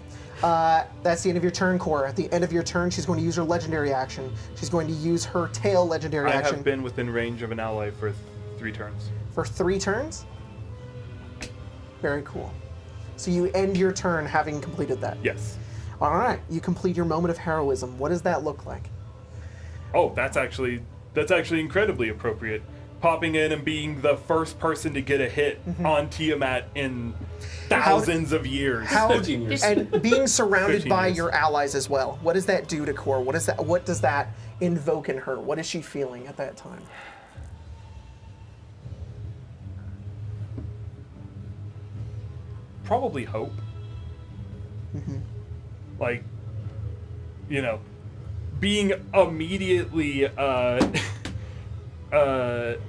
That's the end of your turn, Core. At the end of your turn, she's going to use her legendary action. She's going to use her tail legendary I action have been within range of an ally for 3 turns. for 3 turns. Very cool. So you end your turn having completed that. Yes. All right. You complete your moment of heroism. What does that look like? Oh, that's actually incredibly appropriate. Popping in and being the first person to get a hit on Tiamat in thousands of years. 15 years. And being surrounded 15 by years. your allies as well. What does that do to Core? What does that invoke in her? What is she feeling at that time? Probably hope. Like, being immediately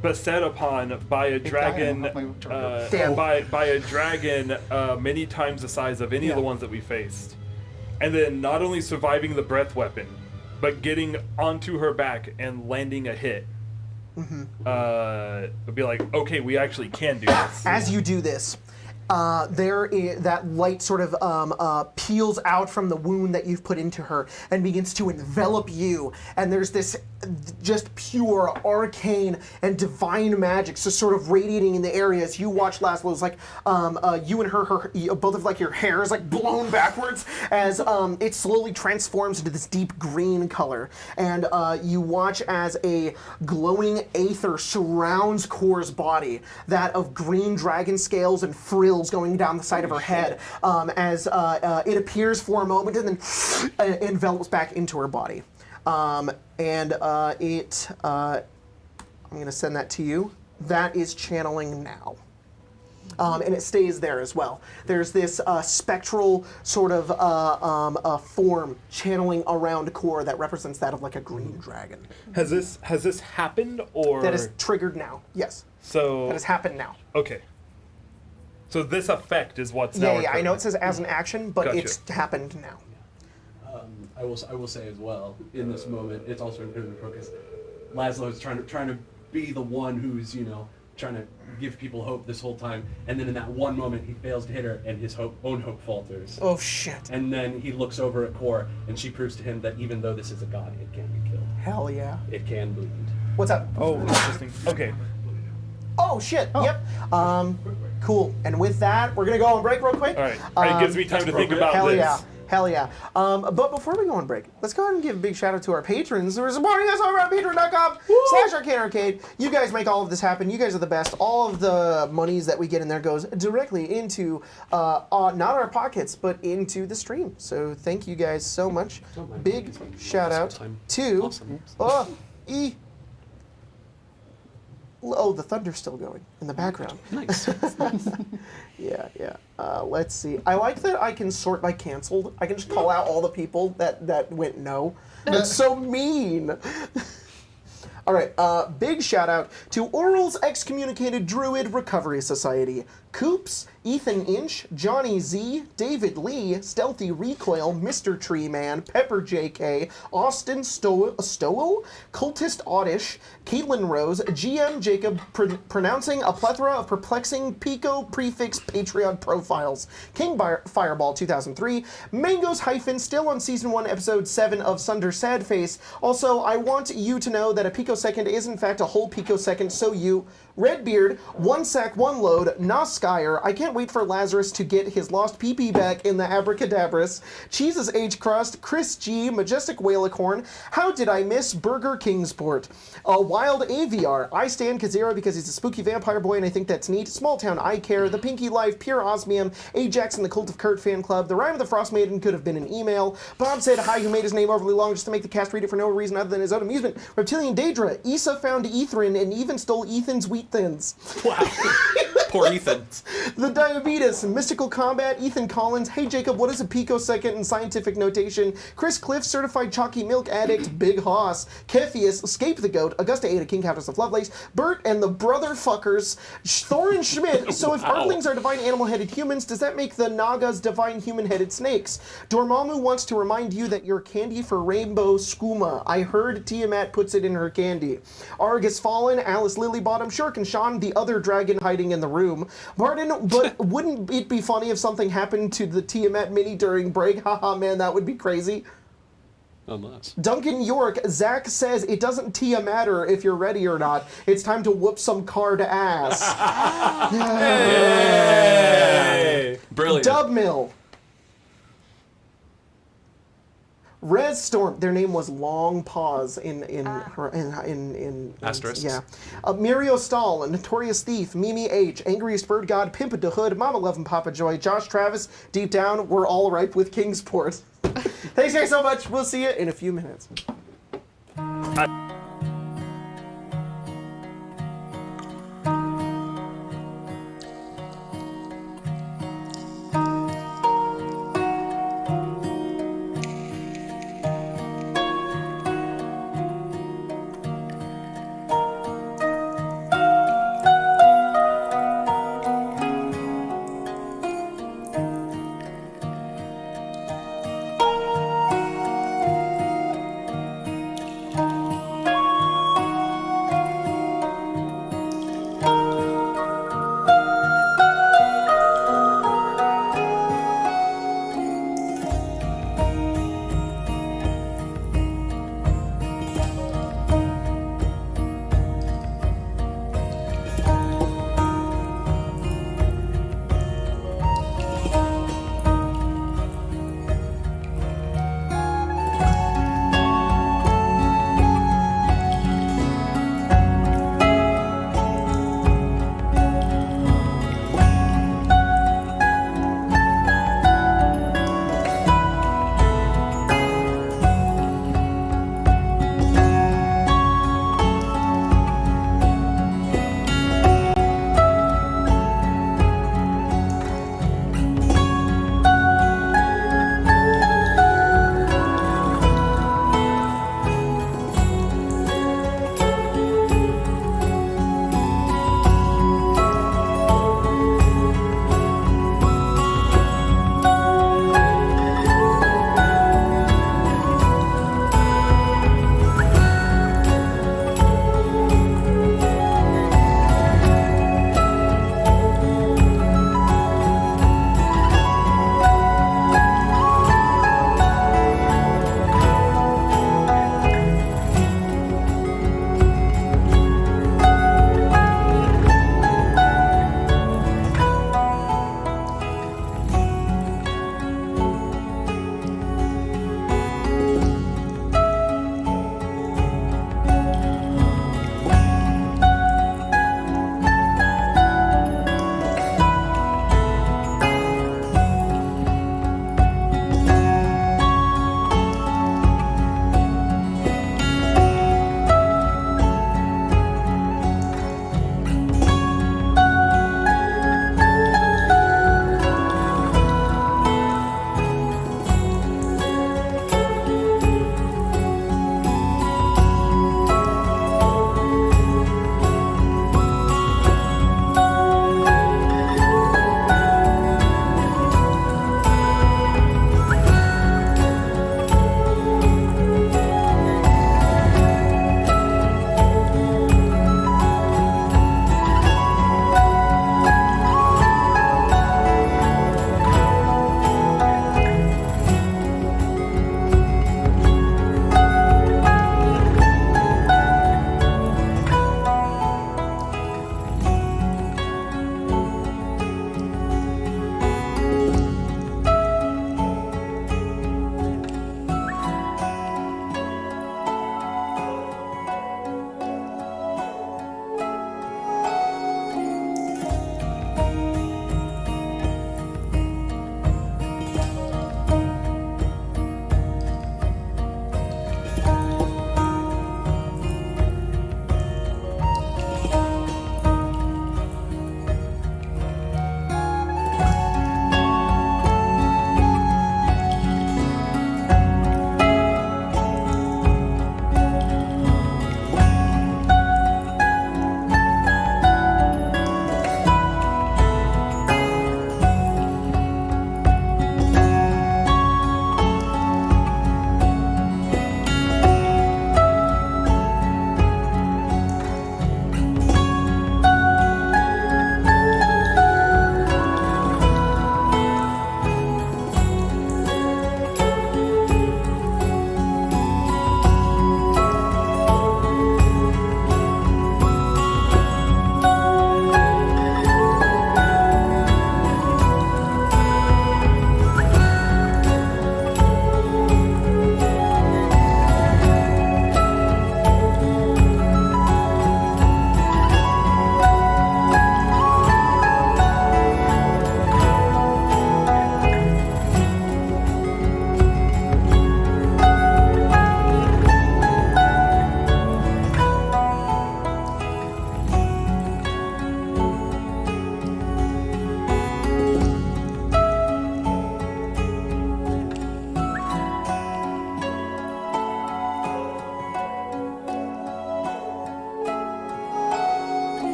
beset upon by a dragon, Damn. by a dragon many times the size of any of the ones that we faced, and then not only surviving the breath weapon, but getting onto her back and landing a hit would be like, okay, we actually can do this. As you do this, that light sort of peels out from the wound that you've put into her and begins to envelop you. And there's this just pure, arcane, and divine magic just sort of radiating in the area as you watch Laszlo's, like, you and her, both of, like, your hair is, like, blown backwards as it slowly transforms into this deep green color. And you watch as a glowing aether surrounds Kor's body, that of green dragon scales and frills going down the side of her head, as it appears for a moment and then envelops back into her body. I'm going to send that to you. That is channeling now. And it stays there as well. There's this spectral sort of form channeling around Kor that represents that of like a green dragon. Has this happened, or that is triggered now? Yes. So that has happened now. Okay. So this effect is what's yeah, now. Yeah, I know it says as an action, but Gotcha. it's happened now. I will say as well, in this moment, it's also incredibly because Laszlo is trying to be the one who's, trying to give people hope this whole time, and then in that one moment he fails to hit her and his own hope falters. Oh shit. And then he looks over at Kor and she proves to him that even though this is a god, it can be killed. Hell yeah. It can bleed. What's up? Oh, interesting. Okay. Oh shit. Oh. Yep. Cool. And with that, we're gonna go on break real quick. All right. It gives me time to think about hell this. Yeah. Hell yeah. But before we go on break, let's go ahead and give a big shout out to our patrons who are supporting us over at patreon.com/arcadearcade. You guys make all of this happen. You guys are the best. All of the monies that we get in there goes directly into, not our pockets, but into the stream. So thank you guys so much. Big shout out to, the thunder's still going in the background. Nice. Yeah. Let's see. I like that I can sort by canceled. I can just call out all the people that went no. That's so mean. All right, big shout out to Oral's Excommunicated Druid Recovery Society. Coops, Ethan Inch, Johnny Z, David Lee, Stealthy Recoil, Mr. Tree Man, Pepper JK, Austin Stowo, Cultist Oddish, Caitlin Rose, GM Jacob, pronouncing a plethora of perplexing Pico prefix Patreon profiles, King Fireball 2003, Mangoes Hyphen, still on Season 1, Episode 7 of Sunder Sadface. Also, I want you to know that a picosecond is in fact a whole picosecond, so you... Redbeard, One Sack, One Load, Noskyer, I can't wait for Lazarus to get his lost PP back in the Abracadabras, Cheese's H Crust, Chris G, Majestic Whalicorn, How Did I Miss Burger Kingsport, Wild AVR, I stand Kazera because he's a spooky vampire boy and I think that's neat, Small Town I Care, The Pinky Life, Pure Osmium, Ajax and the Cult of Kurt fan club, The Rhyme of the Frost Maiden could have been an email, Bob said hi who made his name overly long just to make the cast read it for no reason other than his own amusement, Reptilian Daedra, Issa found Ethrin and even stole Ethan's wheat thins. Wow. Poor Ethan. The Diabetes, Mystical Combat, Ethan Collins, Hey Jacob, what is a picosecond in scientific notation? Chris Cliff, Certified Chalky Milk Addict, Big Hoss, Kephius, Escape the Goat, Augusta Ada, King Countess of Lovelace, Bert and the Brother Fuckers, Thorin Schmidt. So if Earthlings are divine animal-headed humans, does that make the Nagas divine human-headed snakes? Dormammu wants to remind you that you're candy for rainbow skooma. I heard Tiamat puts it in her candy. Argus Fallen, Alice Lilybottom, Shirk and Sean, the other dragon hiding in the room. Martin, but wouldn't it be funny if something happened to the Tiamat mini during break? Haha, man, that would be crazy. Unless. Duncan York, Zach says it doesn't matter if you're ready or not. It's time to whoop some card ass. Hey! Brilliant. Dub Mill. Res Storm, their name was Long Pause in Asterisks. Yeah. Mirio Stahl, Notorious Thief, Mimi H, Angriest Bird God, Pimpa the Hood, Mama Love and Papa Joy, Josh Travis, deep down, we're all ripe with Kingsport. Thanks guys so much. We'll see you in a few minutes.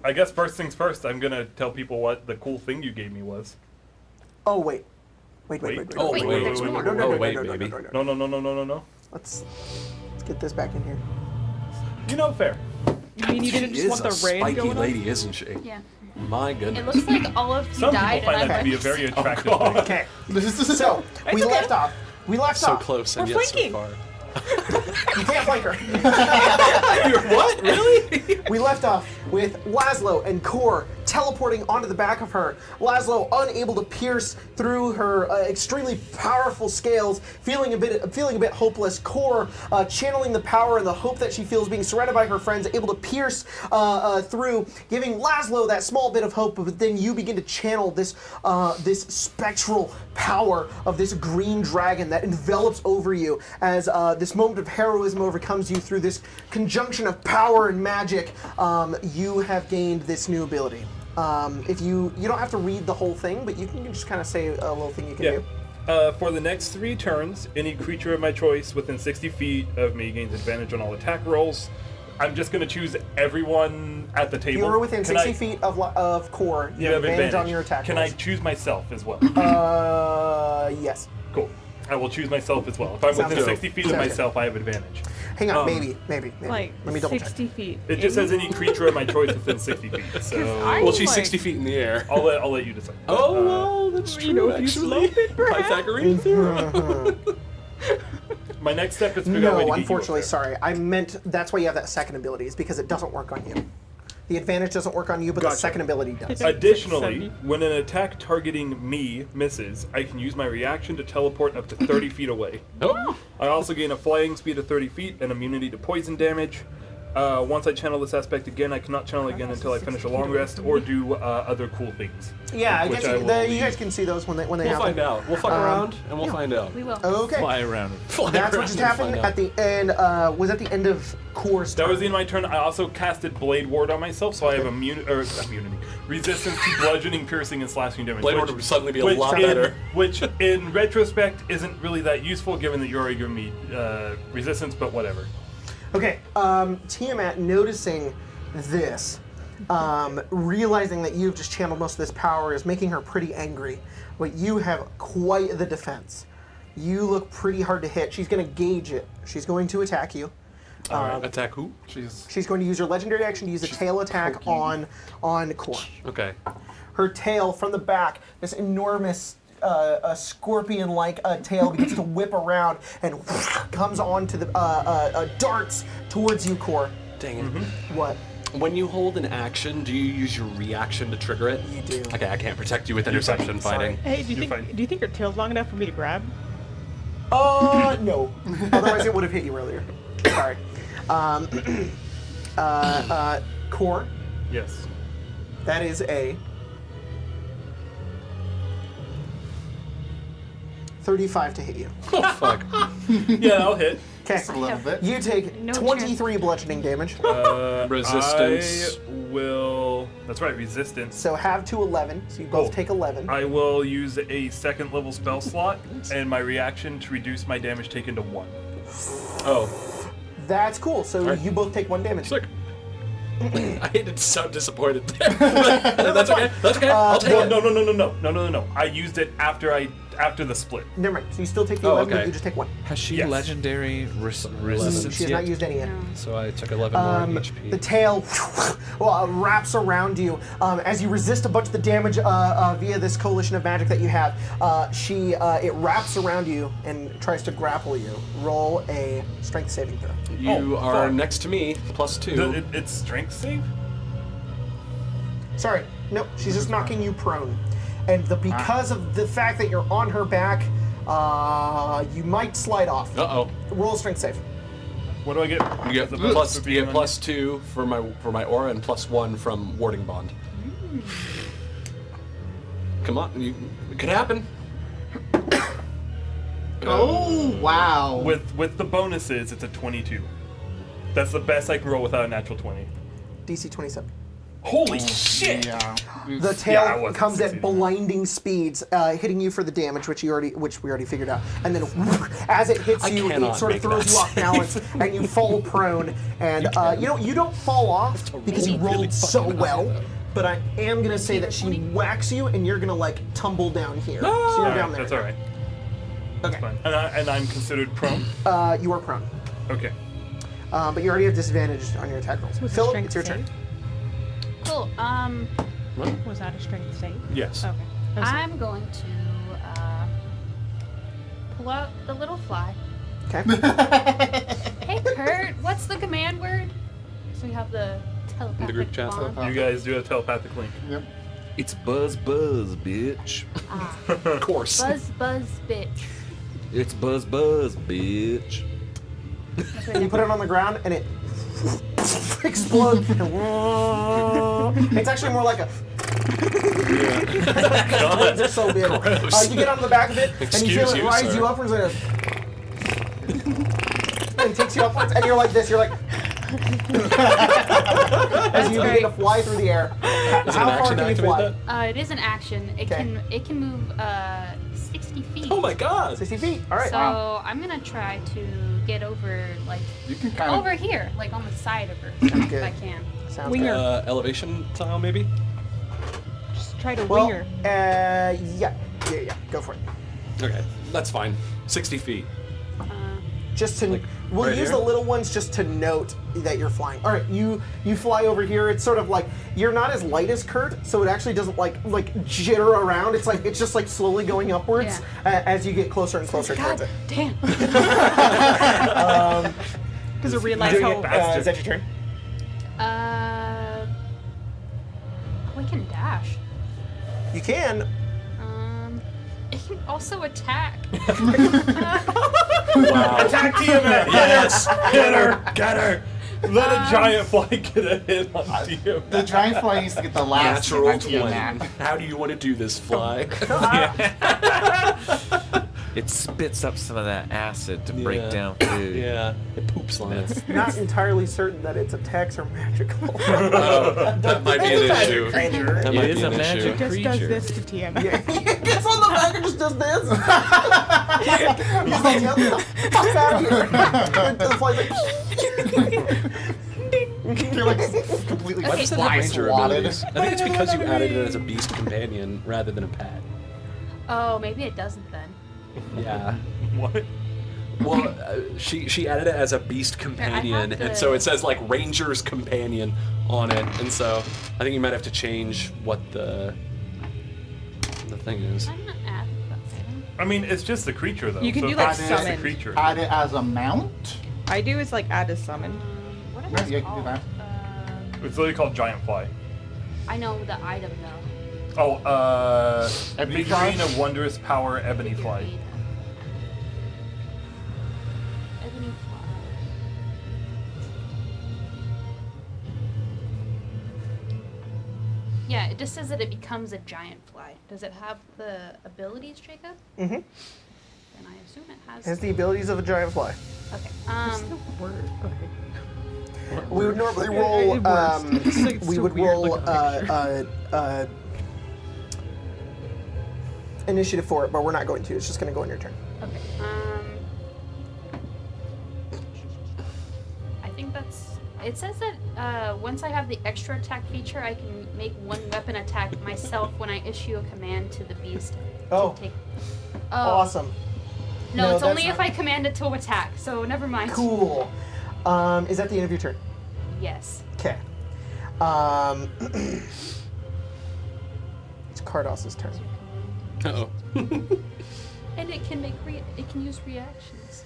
I guess first things first, I'm gonna tell people what the cool thing you gave me was. Oh, wait. Wait. Oh, Wait, wait, there's wait, more. wait, No, oh, wait, no, baby. No. Let's get this back in here. You know, fair. You mean you She didn't just is want a the rain spiky going on? lady, isn't she? Yeah. My It goodness. looks like all of you Some died people find and that I to be a went. very attractive thing. Okay. So, we okay. left off. So close and We're yet flanking. so far. You can't flank her. What? Really? We left off with Laszlo and Kor teleporting onto the back of her. Laszlo unable to pierce through her extremely powerful scales, feeling a bit hopeless. Kor channeling the power and the hope that she feels being surrounded by her friends, able to pierce through, giving Laszlo that small bit of hope. But then you begin to channel this spectral power of this green dragon that envelops over you as this moment of heroism overcomes you through this conjunction of power and magic. You have gained this new ability. If you don't have to read the whole thing, but you can just kind of say a little thing you can do. For the next 3 turns, any creature of my choice within 60 feet of me gains advantage on all attack rolls. I'm just going to choose everyone at the table. You are within Can 60 I- feet of Kor. You have advantage on your attack Can rolls. I choose myself as well? Yes. Cool. I will choose myself as well. If I'm Sounds within good. 60 feet of Sounds good. myself, I have advantage. Hang on, Um, maybe. Like Let me double check. 60 feet. It just says any creature of my choice within 60 feet. So I- Well, she's like- 60 feet in the air. I'll let you decide. Oh, well, that's true, you know, if you actually. slope it, perhaps. Pythagorean theorem. My next step is to figure out a way to No, get you unfortunately, up there. sorry. I meant that's why you have that second ability, is because it doesn't work on you. The advantage doesn't work on you, but the Gotcha. second ability does. Additionally, when an attack targeting me misses, I can use my reaction to teleport up to 30 feet away. Oh. I also gain a flying speed of 30 feet and immunity to poison damage. Once I channel this aspect again, I cannot channel again until I finish a long rest or do other cool things. Yeah, I Which guess I will you guys leave. can see those when they We'll happen. find out. We'll fuck around and we'll find out. We will. Okay. Fly around. Fly That's around what just and happened find out. at the end. Was at the end of Kor's That turn. was the end of my turn. I also casted Blade Ward on myself, so I have immunity. Resistance to bludgeoning, piercing, and slashing damage. Blade which- Ward would suddenly be a which lot in- better. Which, in retrospect, isn't really that useful given that you already give me resistance, but whatever. Okay, Tiamat noticing this, realizing that you've just channeled most of this power is making her pretty angry, but you have quite the defense. You look pretty hard to hit. She's going to gauge it. She's going to attack you. All right, attack who? She's going to use her legendary action to use a tail attack on Kor. Okay. Her tail from the back, this enormous a scorpion-like tail begins to whip around and comes onto the darts towards you, Kor. Dang it. What? When you hold an action, do you use your reaction to trigger it? You do. Okay, I can't protect you with interception fighting. Hey, do you You're think fine. do you think your tail's long enough for me to grab? No. Otherwise, it would have hit you earlier. Sorry. Kor, Yes. that is a 35 to hit you. Oh, fuck. Yeah, I'll hit. Okay. Just a little bit. You take No 23 bludgeoning damage. Resistance. I will. That's right, resistance. So have to 11. So you both Cool. take 11. I will use a second level spell slot and my reaction to reduce my damage taken to 1. Oh, That's cool. So Alright. you both take 1 damage. sick. I hated so disappointed there. That's okay. That's okay. I'll take it. No. I used it after the split. Never mind. So you still take the Oh, 11, but okay. you just take 1. Has she Yes. legendary resistance She has yet? not used any yet. So I took 11 more HP. The tail wraps around you as you resist a bunch of the damage via this coalition of magic that you have. It wraps around you and tries to grapple you. Roll a strength saving throw. You Oh, are fuck. next to me, +2. It's strength save? Sorry, nope. She's just knocking you prone, and because of the fact that you're on her back, you might slide off. Uh-oh. Roll a strength save. What do I get? You get The bonus for being on +2 for my aura and +1 from warding bond. Come on, it could happen. Oh, wow. With the bonuses, it's a 22. That's the best I can roll without a natural 20. DC 27. Holy shit! Yeah. The tail Yeah, I wasn't comes at succeeding. blinding speeds, hitting you for the damage, which we already figured out. And then, as it hits I you, it cannot sort of make throws that you off balance, and you fall prone. And you don't fall off because you roll really rolled so fucking high, well. though. But I am gonna say that she whacks you, and you're gonna like tumble down here. So you're Alright, down there. that's all right. Okay. Fine. And I'm considered prone. You are prone, Okay. but you already have disadvantage on your attack rolls. Was it Philip, strength it's your turn. save? Cool. Was that a strength save? Yes. Okay. I was like, I'm going to pull out the little fly. Okay. Hey, Kurt, what's the command word? So we have the telepathic group chat. bond. You guys do a telepathic link. Yep. It's buzz, buzz, bitch. Of course. Buzz, buzz, bitch. It's buzz, buzz, bitch. And you put it on the ground, and it explodes. It's actually more like a. Blades are so big. You get on the back of it, and you feel Excuse it you, rise sir. you upwards, and it takes you upwards, and you're like this. You're like. As you begin to fly through the air. Is it How an far action to can you activate fly? It is an action. It Okay. can move 60 feet. that? Oh my god! 60 feet. All right. So I'm gonna try to get over, like, You can kind of. over here, like on the side of her, if Good. I can. Sounds Wing good. her. Elevation style, maybe? Just try to Well, wing her. yeah. Go for it. Okay, that's fine. 60 feet. Just to, Like, we'll right use here? the little ones just to note that you're flying. All right, you fly over here. It's sort of like you're not as light as Kurt, so it actually doesn't like jitter around. It's just like slowly going upwards as you get closer and closer towards it. Damn. Because I realize Doing how. it, is that your turn? We can dash. You can. It can also attack. Wow. Attack Tiamat! Yes! Get her! Get her! Let a giant fly get a hit on Tiamat. The giant fly needs to get the last Natural hit on 20. Tiamat. How do you want to do this, fly? It spits up some of that acid to break Yeah. down food. Yeah, it poops on it. Not entirely certain that it's attacks or magical. That might be an issue. That It might is be a an magic issue. Just does creature. this to Tiamat. He gets on the back and just does this. He's like, "Get the fuck out of here!" And the fly's like, You're like completely Okay. Does it have fly ranger swatted. abilities? I think it's because you added it as a beast companion rather than a pet. Oh, maybe it doesn't then. Yeah. What? Well, she added it as a beast companion, to- and so it says like ranger's companion on it, and so I think you might have to change what the thing is. I'm not add that thing. I mean, it's just the creature, though. You can so do, if like, it's just the summon. creature. Add it as a mount. I do is like add a summon. What Yeah, is you it can do called? that. It's literally called Giant Fly. I know the item though. Oh, Ebony figurine Fly? of wondrous power, Ebony Fly. Figurine. Ebony fly. Yeah, it just says that it becomes a giant fly. Does it have the abilities, Jacob? Mhm. Then I assume it has. has the abilities of a giant fly. Okay. What's the word? Okay. We would normally roll. It works. It's like We so would weird roll looking initiative for it, but we're not going to. It's just going to go on your turn. Okay. I think that's. It says that once I have the extra attack feature, I can make one weapon attack myself when I issue a command to the beast. Oh. To take. Awesome. No, No, it's only that's if not- I command it to attack. So never mind. Cool. Is that the end of your turn? Yes. Okay. It's Cardos' turn. Uh-oh. And it can make it can use reactions.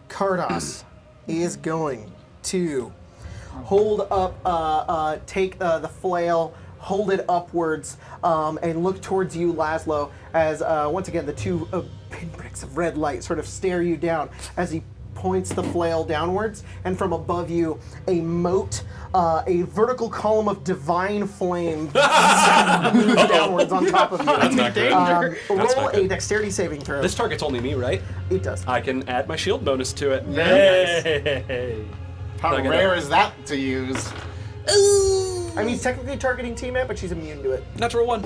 Cardos is going to hold up, take the flail, hold it upwards, and look towards you, Laszlo, as once again the two pinpricks of red light sort of stare you down as he points the flail downwards, and from above you, a moat, a vertical column of divine flame moves downwards on top of you. That's not good. That's Roll not a good. dexterity saving throw. This target's only me, right? It does. I can add my shield bonus to it. Hey! How Look at rare that. is that to use? Ooh, I mean, it's technically targeting Tiamat, but she's immune to it. Natural 1.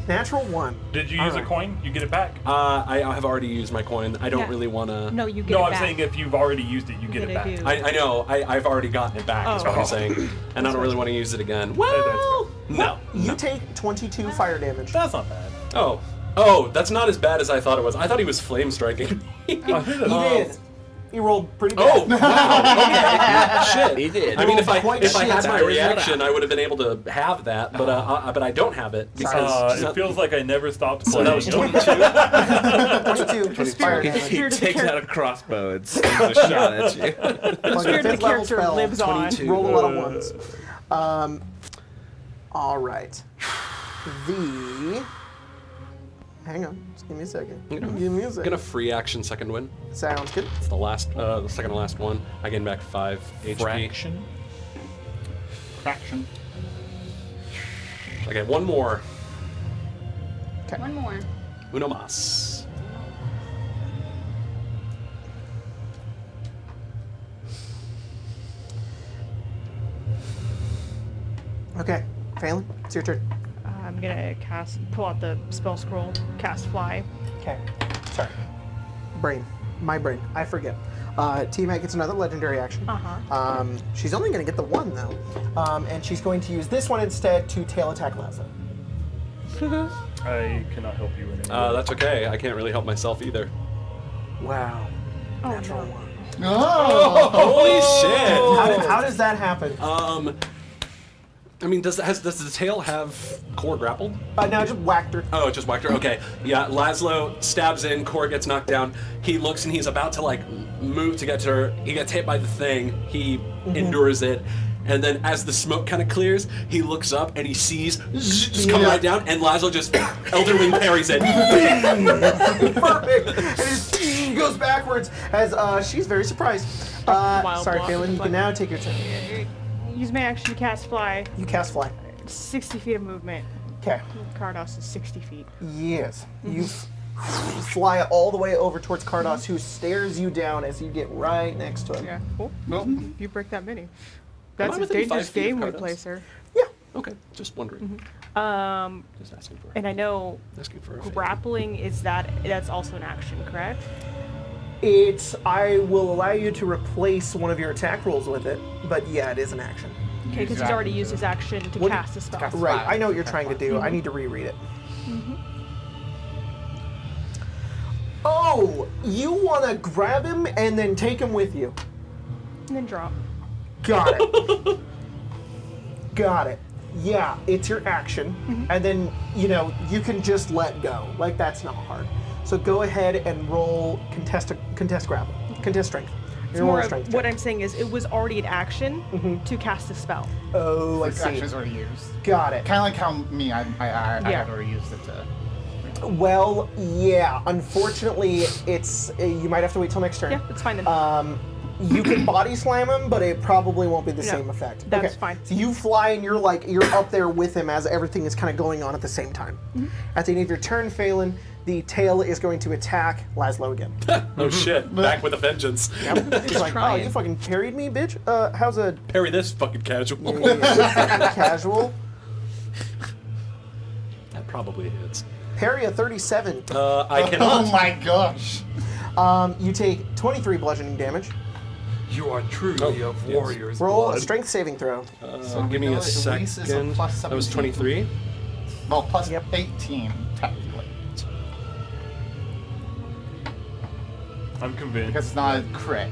Natural 1. Did you All use a right. coin? You get it back. I have already used my coin. I don't Yeah. really want to. No, you get No, it I'm back. saying if you've already used it, you get it back. do. I know. I've already gotten it back, is what Oh. I'm saying. And I don't really want to use it again. Well, no. You take 22 fire damage. That's not bad. Oh, that's not as bad as I thought it was. I thought he was flame striking. I think that's He did. He rolled pretty Oh, bad. wow. Okay. Shit. He did. I mean, if I Quite had shit. my reaction, I would have been able to have that, but I don't have it because it feels like I never stopped so playing. that was 22. 22 fire He damage. Spirit of the takes char- out a crossbow and slings a shot at you. Fucking Spirit of the fifth level character spell, lives on. 22. Roll a lot of ones. All right. Hang on. Just give me a second. Give me a I'm second. gonna free action second win. Sounds good. It's the second to last one. I gain back 5 HP. Fraction. Fraction. Okay, one more. One more. Uno mas. Okay. Phelan, it's your turn. I'm gonna pull out the spell scroll, cast fly. Okay. Sorry. Brain. My brain. I forget. Tiamat gets another legendary action. She's only going to get the one, though. And she's going to use this one instead to tail attack Lazo. I cannot help you in any way. That's okay. I can't really help myself either. Wow. Oh, Natural no. one. Oh! Holy shit! How does that happen? I mean, does the tail have Core grappled? Now just whacked her. Oh, it just whacked her. Okay, yeah. Laszlo stabs in. Core gets knocked down. He looks and he's about to like move to get to her. He gets hit by the thing. He endures it, and then as the smoke kind of clears, he looks up and he sees just come right down, and Laszlo just Elder Wing parries it. Perfect. And it goes backwards as she's very surprised. Wild Sorry, block. Phelan. You can now take your turn. Use my action to cast fly. You cast fly. 60 feet of movement. Okay. Cardos is 60 feet. Yes. You fly all the way over towards Cardos, who stares you down as you get right next to him. Yeah. Cool. Well, You break that many. Am That's I a within dangerous 5 feet of game we Cardos? play, sir. Yeah. Okay, just wondering. Just asking for. And I know Asking for a favor. grappling that's also an action, correct? I will allow you to replace one of your attack rolls with it, but yeah, it is an action. Okay, because he's already used his action to What- cast a spell. Right. I know what you're trying to do. I need to reread it. Oh, you want to grab him and then take him with you. And then drop. Got it. Got it. Yeah, it's your action, and then you can just let go. Like that's not hard. So go ahead and roll contest grapple, contest strength. It's You're rolling more of, strength what check. I'm saying is it was already an action to cast a spell. Oh, I this see. action is already used. Got it. Kind of like how me, I Yeah. had already used it to. Well, yeah. Unfortunately, it's you might have to wait till next turn. Yeah, that's fine then. You can body slam him, but it probably won't be the Yeah, same effect. that's fine. So you fly and you're up there with him as everything is kind of going on at the same time. At the end of your turn, Phelan, the tail is going to attack Laszlo again. Oh shit! Back with a vengeance. It's like, oh, trying. you fucking parried me, bitch. How's a Parry this fucking casual. casual That probably hits. parry a 37? I Oh cannot. my gosh! You take 23 bludgeoning damage. You are truly Oh, of yes. warrior's Roll a blood. strength saving throw. So Give me we a know it at least is a second. plus That was 17. 23. Well, plus Yep. 18 technically, I'm convinced. because it's not a crit.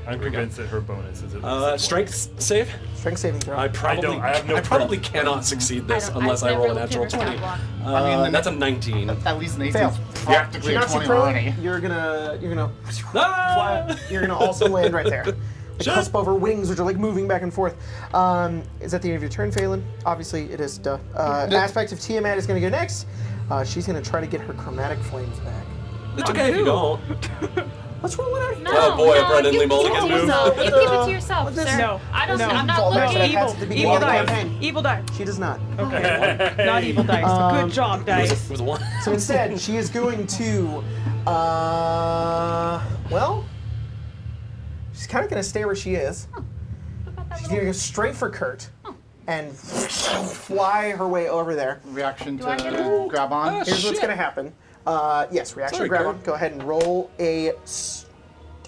I'm convinced that her bonus is at least Strength save. Strength saving throw. I probably, I have no probably proof. cannot succeed this don't- unless I've I roll a never looked natural at her 20. stat block. I mean, That's a 19. At least an 18 Fail. is practically She a knocks you 20 prone. already. You're gonna Ah! fly. You're gonna also land right there. The Shut- cusp of her wings, which are like moving back and forth. Is that the end of your turn, Phelan? Obviously, it is. Aspect of Tiamat is gonna go next. She's gonna try to get her chromatic flames back. It's okay if you don't. Let's roll it out here. No, Oh, boy, a no, Brendan you Lee keep it Mulligan to move. yourself. You keep it to yourself, this? sir. No, I don't. no. I'm not Fall back looking. to the beginning Evil of the dice. campaign. Evil dice. She does not. Okay. Not evil dice. Good job, dice. It was a 1. So instead, she is going to, well, she's kind of going to stay where she is. What about that She's little- going to go straight for Kurt. and fly her way over there. Reaction Do I get to grab on. Here's what's going to happen. Yes, reaction Sorry, grab Kurt. on. Go ahead and roll a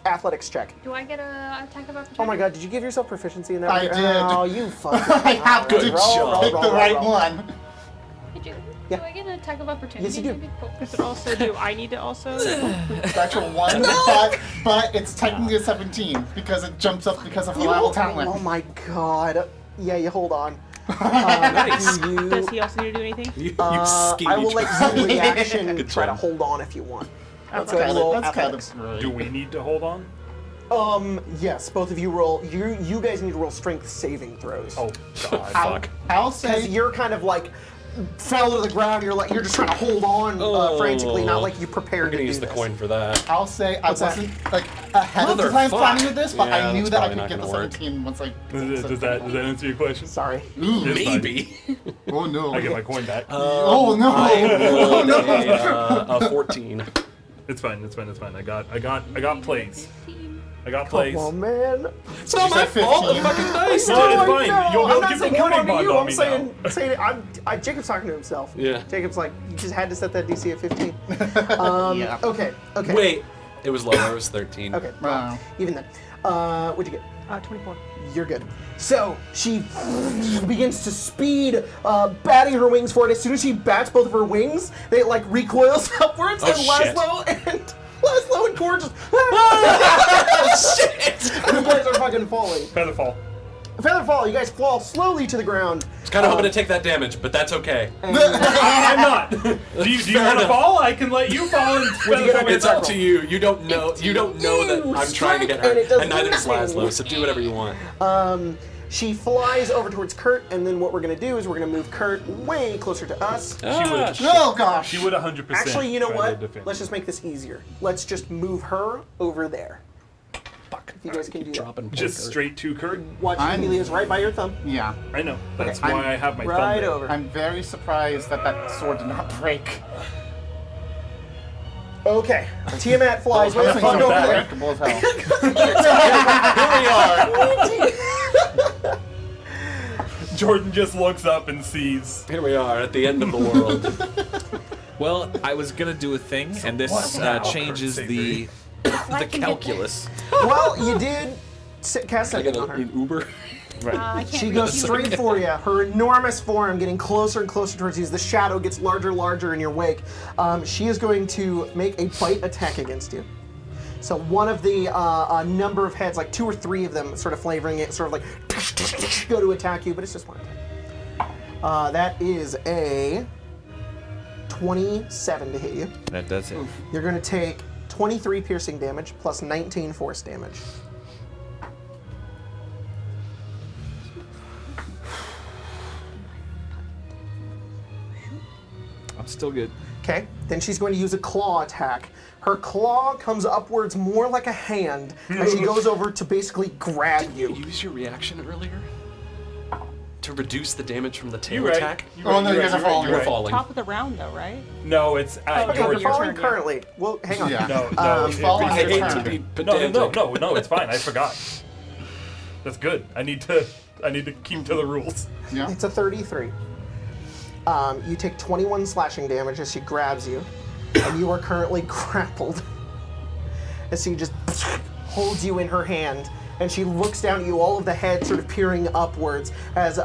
athletics check. Do I get a attack of opportunity? Oh my god, did you give yourself proficiency in that? I did. Oh, you fucking... I have to Alright, roll, pick roll, the roll, right roll. one. Did you? Yeah. Do I get an attack of opportunity? Yes, you do. Maybe? Cool. Does it also do I need to also? Natural 1, but it's technically a 17 because it jumps up because of reliable talent. Oh my god. Yeah, you hold on. Nice. Does he also need to do anything? You I will skinny let you reaction Good try to job. hold on if you want. That's Go ahead, kind roll of athletics. great. Do we need to hold on? Yes, both of you roll. You guys need to roll strength saving throws. Oh God. Fuck. I'll Because say you're kind of like fell to the ground. You're just trying to hold on frantically, not like you I'm prepared to gonna do use the this. coin for that. I'll say I What's that? wasn't like ahead of the time Motherfuck. planning with this, but Yeah, I knew that's that I probably could get not the gonna work. 17 once I. Does that answer your question? Sorry. Ooh, It's fine. Maybe. oh no! I get my coin back. Oh no! Oh, no. A 14. It's fine. It's fine. It's fine. I got plays. I got plays. Come on, man. It's not my fault. The 15. fucking dice. No, it's I fine. know. You'll I'm not keep saying the come warning on to bond you. on I'm me saying Jacob's talking to himself. Yeah. Jacob's like, you just had to set that DC at 15. Yeah. Okay. Wait. It was lower. It was 13. Okay. Wow. Even then. What'd you get? 24. You're good. So she begins to speed, batting her wings forward. As soon as she bats both of her wings, they like recoils upwards, Oh, and shit. Laszlo and Core just Shit! you guys are fucking falling. Featherfall. Featherfall, you guys fall slowly to the ground. I was kind of hoping to take that damage, but that's okay. I'm not. Do you want to enough. fall? I can let you fall and featherfall It's up myself. to you. You don't know. You don't know that I'm trying to get And it hurt, does and neither does nothing. Laszlo. So do whatever you want. She flies over towards Kurt, and then what we're gonna do is we're gonna move Kurt way closer to us. She would. Oh gosh! She would 100%. Actually, you know try what? to defend Let's me. just make this easier. Let's just move her over there. Fuck. If you guys can do that. Dropping Just poker. straight to Kurt. Watch I'm- Amelia's right by your thumb. Yeah, I know. That's Okay. why I have my thumb Right there. over. I'm very surprised that sword did not break. Okay. Tiamat flies way This the thing's fuck over there. unpredictable as hell. Here we are. Jordan just looks up and sees. Here we are at the end of the world. Well, I was gonna do a thing, and this what now, changes Kurt the can get calculus. Well, you did cast I something get on her. an Uber. I can't She reach goes you. straight for you. Her enormous form getting closer and closer towards you as the shadow gets larger and larger in your wake. She is going to make a bite attack against you. So one of the number of heads, like 2 or 3 of them, sort of flavoring it, sort of like go to attack you, but it's just one attack. That is a 27 to hit you. That does it. You're going to take 23 piercing damage plus 19 force damage. I'm still good. Okay, then she's going to use a claw attack. Her claw comes upwards more like a hand as she goes over to basically grab You you. use your reaction earlier to reduce the damage from the tail You're right. attack. You're Oh, right, no, you're you guys right, are falling. you're We're right. falling. Top of the round, though, right? No, it's at Okay, your you're falling turn, yeah. currently. Well, hang on. Yeah. No, You fall on I your hate turn. to be No, pedantic. no, it's fine. I forgot. That's good. I need to keep to the rules. Yeah. It's a 33. You take 21 slashing damage as she grabs you, and you are currently grappled. As she just holds you in her hand, and she looks down at you, all of the heads sort of peering upwards as they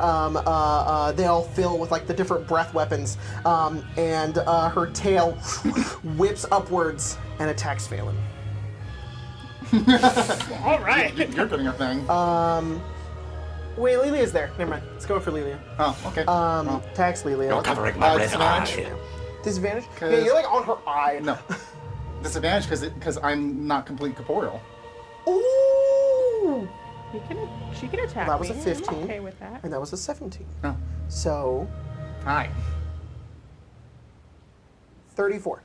all fill with like the different breath weapons, and her tail whips upwards and attacks Phelan. All right. You're doing a thing. Wait, Lilia's there. Never mind. Let's go for Lilia. Oh, okay. Well, Attacks Lilia. You're covering my red disadvantage. eye. Disadvantage? 'Cause- Yeah, you're like on her eye. No. Disadvantage because I'm not complete corporeal. Ooh! She can attack That was a me. 15. I'm okay with that. And that was a 17. Oh. So, Hi. 34.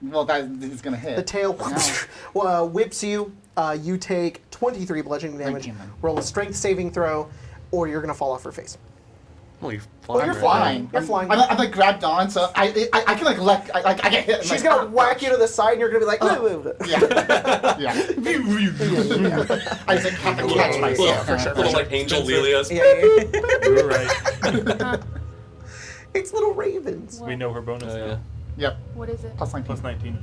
Well, that is gonna hit. The tail whips you. You take 23 bludgeoning damage. Thank you, man. Roll a strength saving throw, or you're going to fall off her face. Well, you're Well, flying. you're right flying. now. You're flying. I'm like grabbed on, so I can like let I get hit. and, She's like, gonna whack you to the side, and you're gonna be like, Yeah. Yeah. I just like have to catch myself. for sure. Little like angel Lelias. You're right. It's little ravens. We know her bonus. Yeah. Yep. What is it? Plus 19. Plus 19.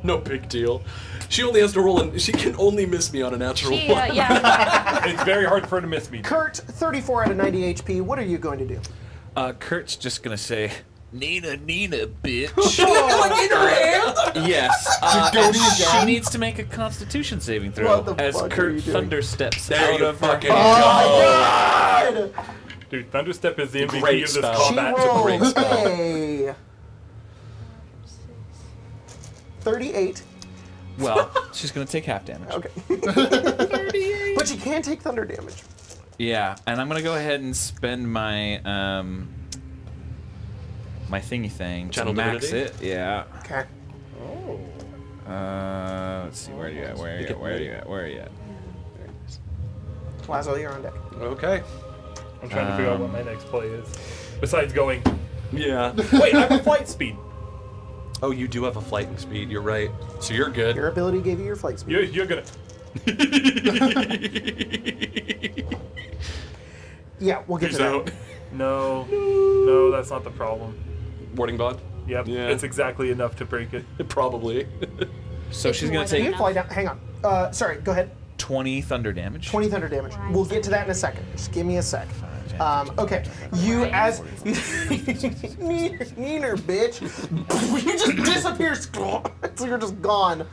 No big deal. She only has to roll, and she can only miss me on a natural She, one. yeah. It's very hard for her to miss me. Kurt, 34 out of 90 HP. What are you going to do? Kurt's just gonna say, Nina, bitch. Like in her hand? Yes. Go And to she again? needs to make a Constitution saving throw What the as fuck are Kurt you doing? thunder steps There out you of her fucking hand. go. God! Dude, Thunderstep is the MVP Great of this spell. She combat. great rolls spell. a 38. Well, she's gonna take half damage. Okay. But you can take thunder damage. Yeah, and I'm gonna go ahead and spend my my thingy thing Channel to max divinity? it. Yeah. Okay. Let's see. Where are you at? Where are you at? Where are you at? Where are you at? Lazo, you're on deck. Okay. I'm trying to figure out what my next play is. Besides going, Yeah. wait, I have a flight speed. Oh, you do have a flighting speed. You're right. So you're good. Your ability gave you your flight speed. You're gonna. Yeah, we'll get Peace to that. out. No, that's not the problem. Warding bod? Yep, Yeah. it's exactly enough to break it. Probably. So she's gonna more than You take can fly down. Hang on. Sorry, go ahead. 20 thunder damage. 20 thunder damage. Right. We'll get to that in a second. Just give me a sec. 5, Okay, you Right. as Neener, bitch. You just disappear. So you're just gone,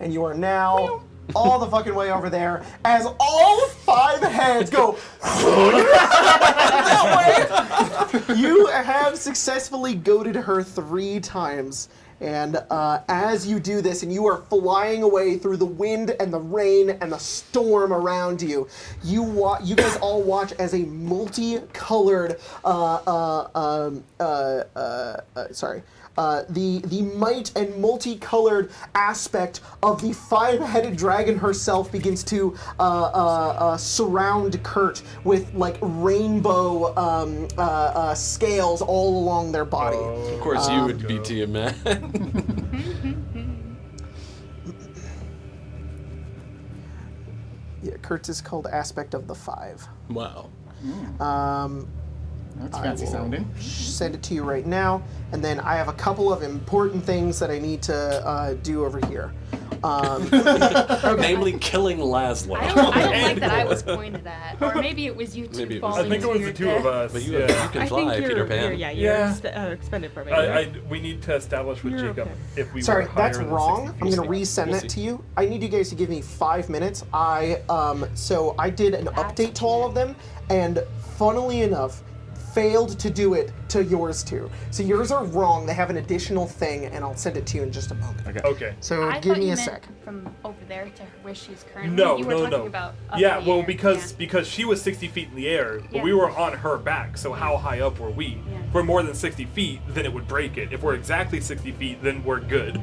and you are now all the fucking way over there as all 5 heads go that way. You have successfully goaded her 3 times. And as you do this, and you are flying away through the wind and the rain and the storm around you, you guys all watch as a multicolored, the might and multicolored aspect of the 5-headed dragon herself begins to surround Kurt with like rainbow scales all along their body. Of course, you would be Tiamat. Yeah, Kurt's is called Aspect of the 5. Wow. That's fancy sounding. Send it to you right now, and then I have a couple of important things that I need to do over here. Namely, killing Laszlo. I don't like that I was pointed at. Or maybe it was you two Maybe it was- falling I think it to was your the two death. of us. But you yeah. can I fly, think Peter Pan. you're expended for me. We need to establish with You're Jacob okay. if we Sorry, were higher that's than wrong. 60 I'm gonna feet. resend We'll that see. to you. I need you guys to give me 5 minutes. So I did an update to all of them, and funnily enough, failed to do it to yours too. So yours are wrong. They have an additional thing, and I'll send it to you in just a moment. Okay. So I give thought me you a meant sec. from over there to where she's currently. No, you were no, talking no. About up Yeah, in the well, air. because she was 60 feet in the air, but Yeah. we were on her back. So how high up were we? Yeah. If we're more than 60 feet, then it would break it. If we're exactly 60 feet, then we're good.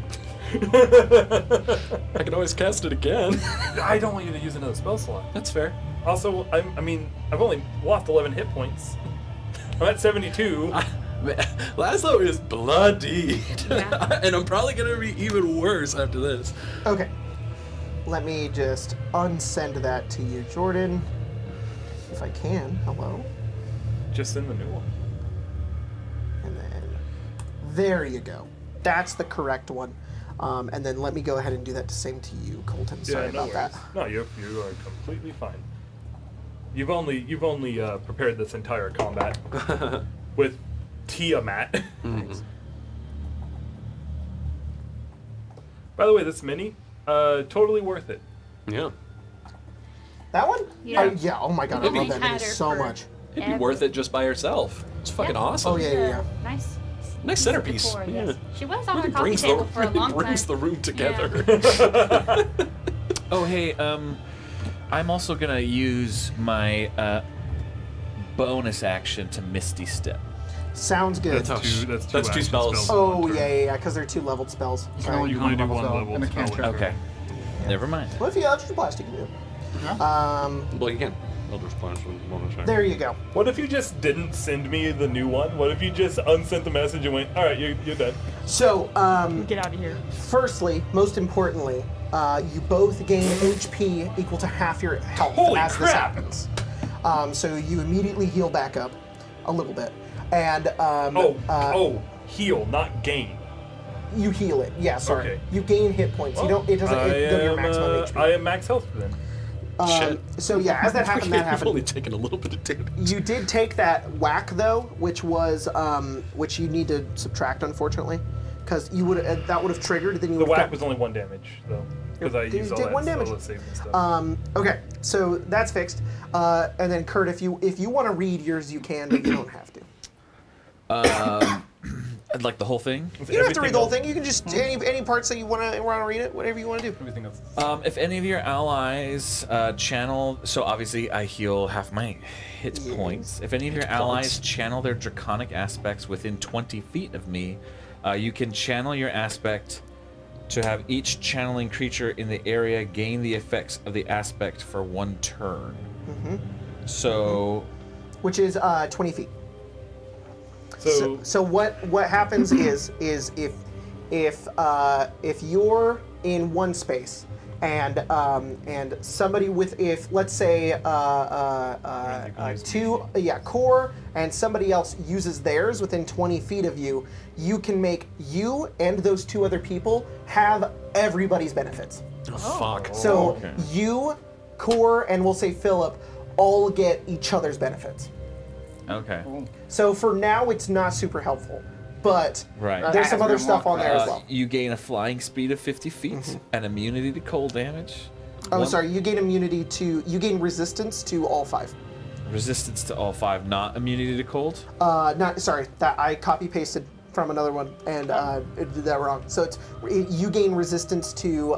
I can always cast it again. I don't want you to use another spell slot. That's fair. Also, I've only lost 11 hit points. I'm at 72. Laszlo is bloodied. Yeah. And I'm probably going to be even worse after this. Okay. Let me just unsend that to you, Jordan. If I can. Hello. Just in the new one. And then there you go. That's the correct one. And then let me go ahead and do that same to you, Colton. Sorry no about that. worries. No, you are completely fine. You've only prepared this entire combat with Tiamat. By the way, this mini, totally worth it. Yeah. That one? Yeah. Yeah. Oh my god, I We've love only that mini had her so for- much. It'd be worth it just by herself. It's fucking Yeah. awesome. Oh, yeah. Nice. Nice piece of centerpiece. decor, Yeah. yes. She was on Really the coffee brings table for a long time. brings the room together. Oh, hey, I'm also gonna use my bonus action to Misty Step. Sounds good. That's two action spells. spells. Oh yeah, because they're 2 leveled spells. You can Sorry. only You do can only one do one level level and a spell. cantrip. Okay. Never mind. Well, if you have extra blast, you can do it. Well, you can. Elder Splash one attack. There you go. What if you just didn't send me the new one? What if you just unsent the message and went, all right, you're dead? So, Get out of here. firstly, most importantly, you both gain HP equal to half your health Holy as this crap. happens. So you immediately heal back up a little bit. And Heal, not gain. you heal it. Yeah, sorry. Okay. You gain hit points. You don't. It doesn't go to your maximum HP. I am max health then. Shit. So yeah, as that happened, that You've happened. only taken a little bit of damage. You did take that whack though, which was which you need to subtract, unfortunately, because you would that would have triggered. Then you The would whack was only 1 damage though, because I It used all did that 1 damage. solo saves and stuff. Okay, so that's fixed. And then Kurt, if you want to read yours, you can, but you don't have to. Like the whole thing. You don't have to read the whole thing. You can just any parts that you want to read it, whatever you want to do. Everything else. If any of your allies channel, so obviously I heal half my hit points. If any of your allies channel their draconic aspects within 20 feet of me, you can channel your aspect to have each channeling creature in the area gain the effects of the aspect for 1 turn. So, Which is 20 feet. So what happens is if you're in one space and somebody with let's say core and somebody else uses theirs within 20 feet of you, you can make you and those 2 other people have everybody's benefits. Oh, fuck. So okay. you, core, and we'll say Philip all get each other's benefits. okay. So for now, it's not super helpful, but Right. there's some other stuff on there as well. You gain a flying speed of 50 feet and immunity to cold damage. Oh, One- sorry, you gain you gain resistance to all 5. Resistance to all 5, not immunity to cold. Not sorry, that I copy pasted from another one and it did that wrong. So you gain resistance to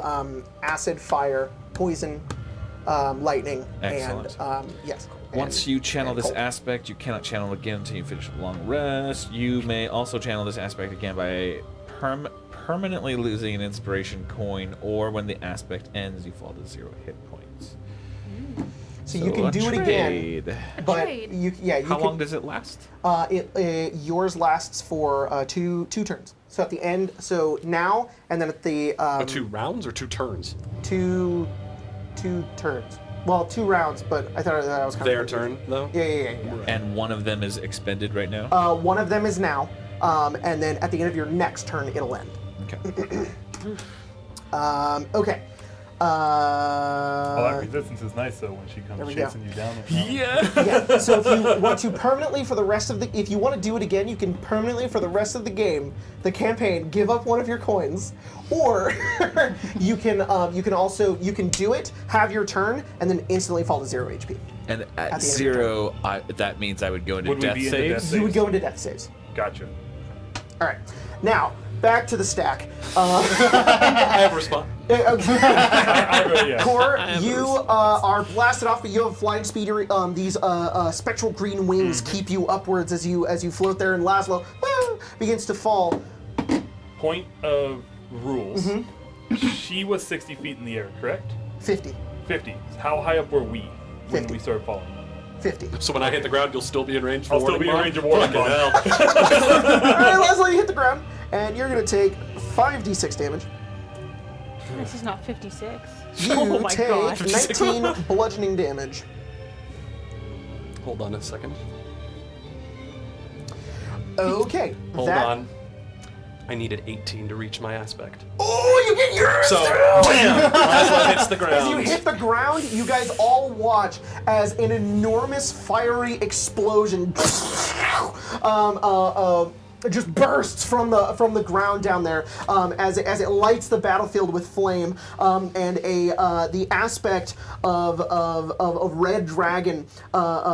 acid, fire, poison, lightning, Excellent. and yes. Once and- you channel and this cold. aspect, you cannot channel again until you finish a long rest. You may also channel this aspect again by permanently losing an inspiration coin, or when the aspect ends, you fall to 0 hit points. So you can do it again, trade. but Trade. you How can, long does it last? yours lasts for two turns. So at the end, so now and then at the 2 rounds or 2 turns? two turns. Well, 2 rounds, but I thought that was kind Their of turn, though? Yeah. And one of them is expended right now? One of them is now, and then at the end of your next turn, it'll end. Okay. Okay. that resistance is nice though when she There comes we go. chasing you down. Yeah. So if you want to permanently for the rest of if you want to do it again, you can permanently for the rest of the game, the campaign, give up one of your coins, or you can do it, have your turn, and then instantly fall to 0 HP. And the end at of your 0, that means I would go into Would we death be into saves? death saves? You would go into death saves. Gotcha. All right. Now back to the stack. I have a response. Okay. Yeah. Core, you are blasted off, but you have flying speed. These spectral green wings keep you upwards as you float there, and Laszlo begins to fall. Point of rules. She was 60 feet in the air, correct? 50. 50. How high up were we when 50. we started falling? 50. So when I hit the ground, you'll still be in range for I'll still warning be in bomb? range of warning Fucking bomb. hell. All right, Laszlo, you hit the ground, and you're going to take 5d6 damage. This is not 56. You Oh my take god. 19 bludgeoning damage. Hold on a second. Okay. Hold that- on. I needed 18 to reach my aspect. Oh, you get yours! So, too! bam! Laszlo hits the As ground. you hit the ground, you guys all watch as an enormous fiery explosion just bursts from the ground down there as it lights the battlefield with flame, and the aspect of red dragon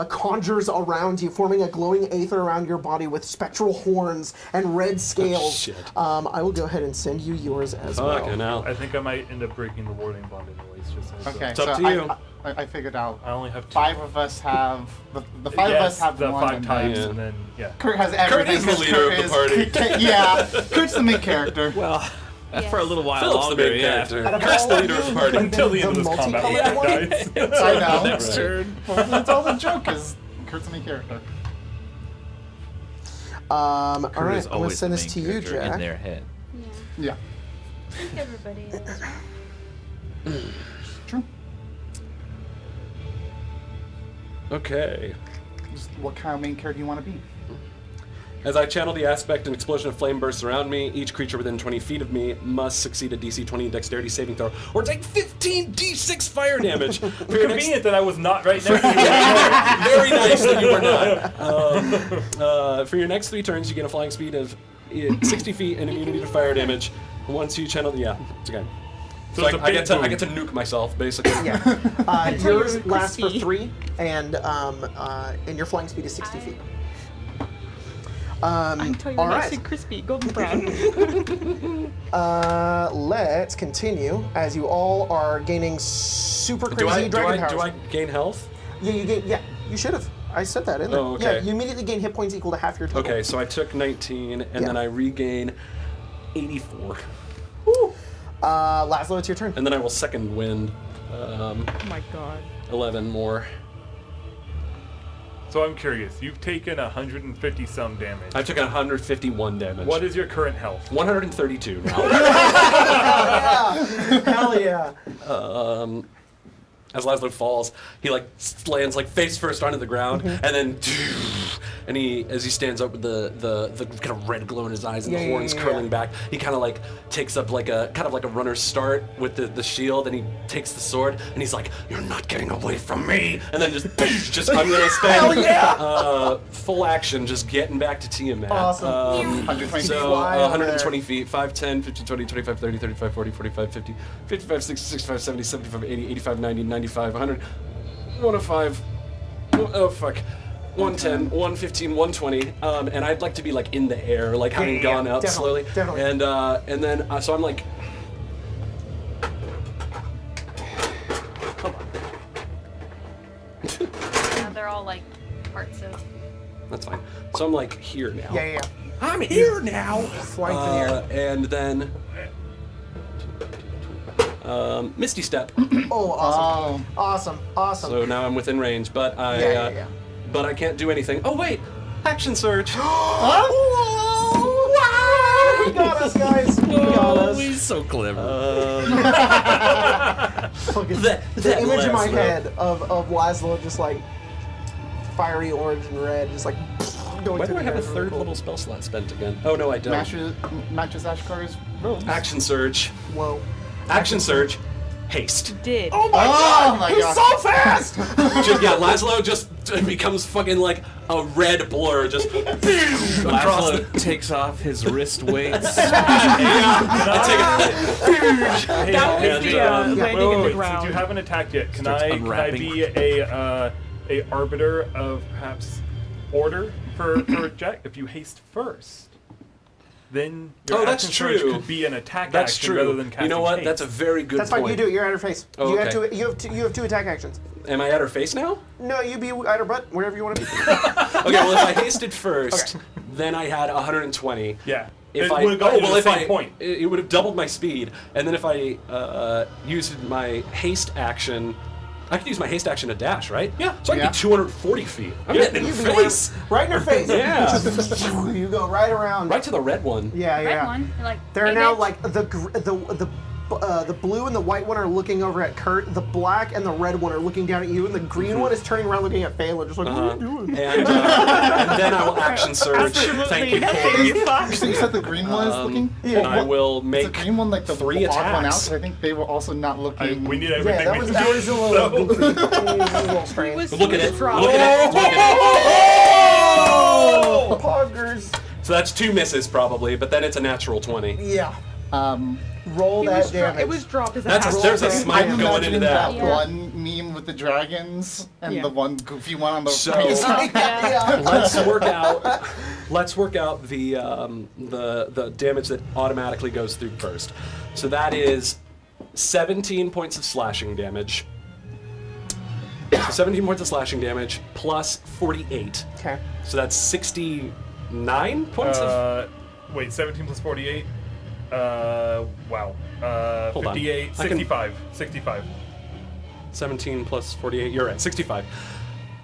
conjures around you, forming a glowing aether around your body with spectral horns and red scales. shit. I will go ahead and send you yours as well. Fucking hell. I think I might end up breaking the warding bond anyways. Just so Okay, It's up so to you. I figured out. I only have 2. 5 of us have the 5 of us have the one. 5 and types, then and then Kurt has everything. is the 'cause leader Kurt of the party. Yeah, Kurt's the main character. Well, For a little while Philip's the longer, main yeah. character. Out of Kurt's all the of leader you, of the party. like, Until the end of the this combat, multicolored one? guys. I know. Next turn. Well, that's all the joke is Kurt's the main character. All Kurt right, is I'm gonna always send the this main to you, character in Jack. their head. Yeah. Yeah, I think everybody is. true. Okay. Just what kind of main character do you want to be? As I channel the aspect, an explosion of flame bursts around me. Each creature within 20 feet of me must succeed a DC 20 dexterity saving throw or take 15 d6 fire damage. For your next- Convenient that I was not right next to you. Very nice that you were not. For your next 3 turns, you get a flying speed of 60 feet and immunity to fire damage. Once you channel, yeah, it's okay. So it's a I get to big I get to nuke myself basically. Yeah. Until Yours you're lasts for crispy. 3, and your flying speed is 60 feet. Until you're all nice right. and crispy, golden brown. Let's continue as you all are gaining super crazy Do I dragon powers. do I gain health? Yeah, you gain. Yeah, you should have. I said that in there. Oh, okay. Yeah, you immediately gain hit points equal to half your total. Okay, so I took 19 and Yeah. then I regain 84. Laszlo, it's your turn. And then I will second wind Oh my god. 11 more. So I'm curious. You've taken 150 some damage. I took 151 damage. What is your current health? 132 now. Hell yeah. As Laszlo falls, he like lands like face first onto the ground, Mm-hmm. and then, and he as he stands up with the kind of red glow in his eyes and the Yeah, horns yeah. curling back, he kind of like takes up like a runner's start with the shield, and he takes the sword, and he's like, "You're not getting away from me!" And then just I'm gonna spend Hell yeah! full action just getting back to Tiamat. Awesome. 120 So Fly over 120 feet, 5, 10, 15, 20, 25, 30, 35, 40, 45, 50, 55, 60, 65, 70, 75, 80, 85, 90, 95, 100, 105, oh fuck, 110, 115, 120, and I'd like to be like in the air, like having yeah, gone out definitely, slowly, definitely. and then so I'm like, Yeah, they're all like parts of. that's fine. So I'm like here now. Yeah, yeah, I'm here now. Flying through the air. And then Misty Step. Oh, awesome. Oh, Awesome. Awesome. So now I'm within range, but I Yeah. but I can't do anything. Oh wait, action surge. He got us, guys. He got us. he's so clever. Fucking- that the image in my Laszlo. head of Laszlo just like fiery orange and red, just like going Why through do I the have air. a It's really third cool. little spell slot spent again? Oh no, I don't. matches Ashkar's robes. Action surge. Whoa. Action surge. Haste. Did. Oh my Oh god! my He's God. so fast! Yeah, Laszlo just becomes fucking like a red blur, just across the. Laszlo takes off his wrist weights. That was And, the uh, landing in the Since ground. you haven't attacked yet, can Starts I unwrapping. be a arbiter of perhaps order for Jack? If you haste first, then your Oh, that's action surge true. could be an attack That's action true. rather than casting You know what? haste. That's a very good That's point. fine. You do it. You're at her face. Oh, you okay. have two attack actions. Am I at her face now? No, you be at her butt, wherever you want to be. Okay, well, if I hasted first, then I had 120. Yeah. If it I would have gotten you the if same point. it would have doubled my speed, and then if I used my haste action, I could use my haste action to dash, right? Yeah. So I could Yeah. be 240 feet. I'm Yeah, getting in You her be face, right in her face. Yeah. You go right around. right to the red one. Yeah, Red yeah. one. You're like. They're "Hey, now bitch." like the blue and the white one are looking over at Kurt. The black and the red one are looking down at you, and the green one is turning around looking at Phelan, just like, what are you doing? And then I will action surge. Thank you, Katie. You said the green one is looking? And I will Is the make green one like the three odd one out? attacks. 'Cause I think they were also not looking. We need Yeah, everything that we was, can that do. was a little goofy. It was a little strange. Look at it. Drop. Look at it. Look at Oh, poggers. it. So that's 2 misses probably, but then it's a natural 20. Yeah. Um, Roll that damage. It was dropped as a That's half. there's a Okay. smite I'm going into imagining that. Yeah. one meme with the dragons and Yeah. the one goofy one on the So- right Oh, side. yeah. Let's work out the damage that automatically goes through first. So that is 17 points of slashing damage. So 17 points of slashing damage plus 48. Okay. So that's 69 points of. Wait, 17 plus 48? Wow. Hold on. 58, I can- 65. 65. 17 plus 48. You're right. 65.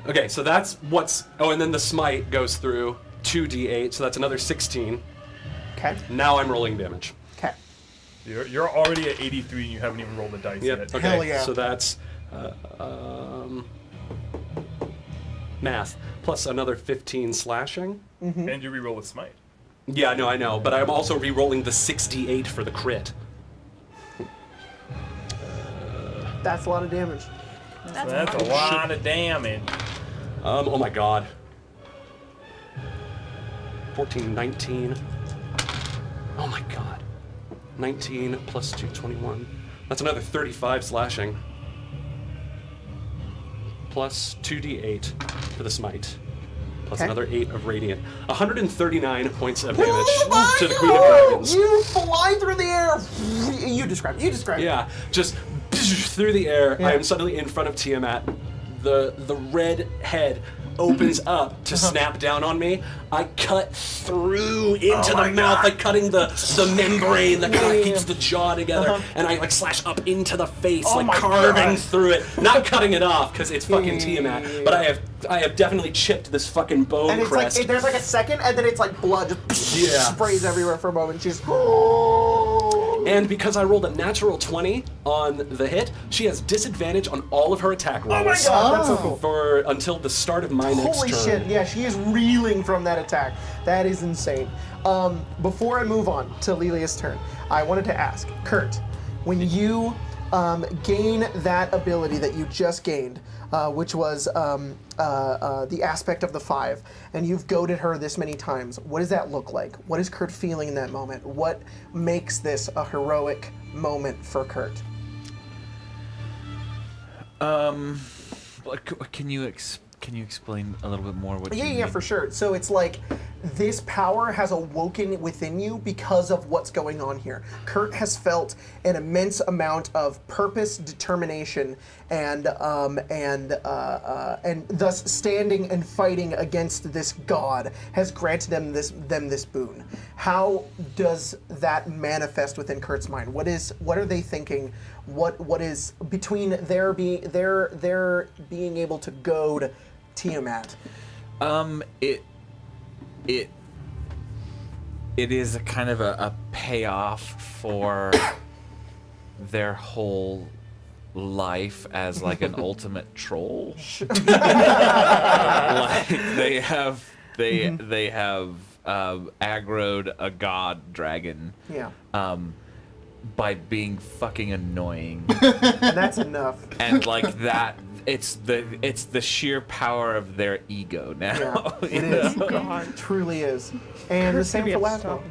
Okay, so that's what's. Oh, and then the smite goes through 2d8, so that's another 16. Okay. Now I'm rolling damage. Okay. You're already at 83 and you haven't even rolled the dice yet. Okay. Hell yeah. So that's math plus another 15 slashing. And you reroll the smite. Yeah, no, I know, but I'm also re-rolling the 68 for the crit. That's a lot of damage. That's a lot of damage. Oh my god. 14, 19. Oh my god. 19 plus 2, 21. That's another 35 slashing. Plus 2d8 for the smite. Plus Okay. another 8 of radiant. 139 points of damage Oh to the my Queen of God! Dragons. You fly through the air. You describe it. You describe it. Yeah, just through the air. Yeah. I am suddenly in front of Tiamat. The red head opens up to snap down on me. I cut through into the mouth, like cutting the membrane that kind of keeps the jaw together, and I like slash up into the face, Oh like my carving God. through it, not cutting it off because it's fucking Tiamat. But I have definitely chipped this fucking bone And it's crest. like there's like a second, and then it's like blood just Yeah. sprays everywhere for a moment. She's And because I rolled a natural 20 on the hit, she has disadvantage on all of her attack rolls. Oh my god, that's so cool. For until the start of my next Holy turn. shit! Yeah, she is reeling from that attack. That is insane. Before I move on to Lilia's turn, I wanted to ask Kurt, when you gain that ability that you just gained, which was the aspect of the 5, and you've goaded her this many times, what does that look like? What is Kurt feeling in that moment? What makes this a heroic moment for Kurt? Can you explain a little bit more what you Yeah, mean? for sure. So it's like this power has awoken within you because of what's going on here. Kurt has felt an immense amount of purpose, determination, and thus standing and fighting against this god has granted them this boon. How does that manifest within Kurt's mind? What are they thinking? What is between their being able to goad Tiamat? It is a kind of a payoff for their whole life as like an ultimate troll. Like they have aggroed a god dragon. Yeah. By being fucking annoying. And that's enough. And like that, it's the sheer power of their ego now. Yeah, it is. It truly is. And the same for Laszlo.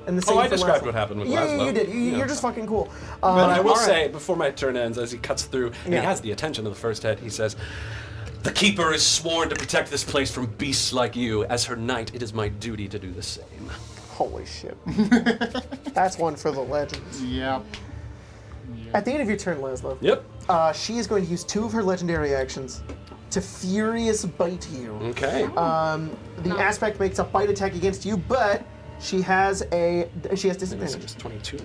And the same I for described Laszlo. what happened with Yeah, Laszlo. you did. Yeah. You're just fucking cool. But I will all right. say, before my turn ends, as he cuts through, and Yeah. he has the attention of the first head, he says, "The Keeper is sworn to protect this place from beasts like you. As her knight, it is my duty to do the same." Holy shit. That's one for the legends. Yep. At the end of your turn, Laszlo, Yep. she is going to use 2 of her legendary actions to Furious Bite you. Okay. The aspect makes a bite attack against you, but she has disadvantage. It's 22 now.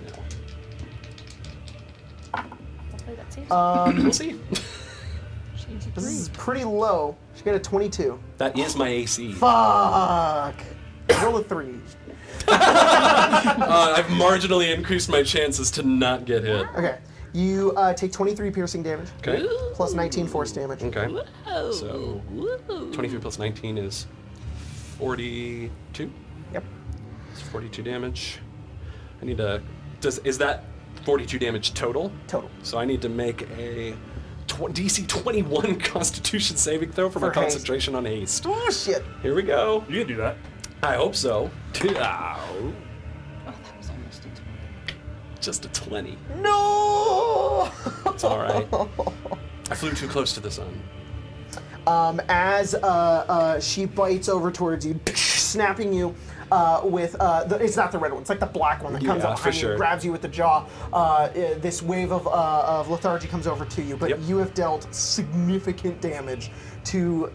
Hopefully that saves We'll see. This is pretty low. She got a 22. That is my AC. Fuck. Roll a 3. I've marginally increased my chances to not get hit. Okay. You take 23 piercing damage, Okay. plus 19 force damage. Okay. So 23 plus 19 is 42. Yep. It's 42 damage. I need to. Is that 42 damage total? Total. So I need to make a DC 21 Constitution saving throw for my For haste. concentration on haste. Oh shit. Here we go. You can do that. I hope so. Oh, that was almost a 20. Just a 20. No. It's all right. I flew too close to the sun. As she bites over towards you, snapping you with it's not the red one, it's like the black one that comes Yeah, up for behind you, sure. grabs you with the jaw. This wave of lethargy comes over to you, but Yep. you have dealt significant damage to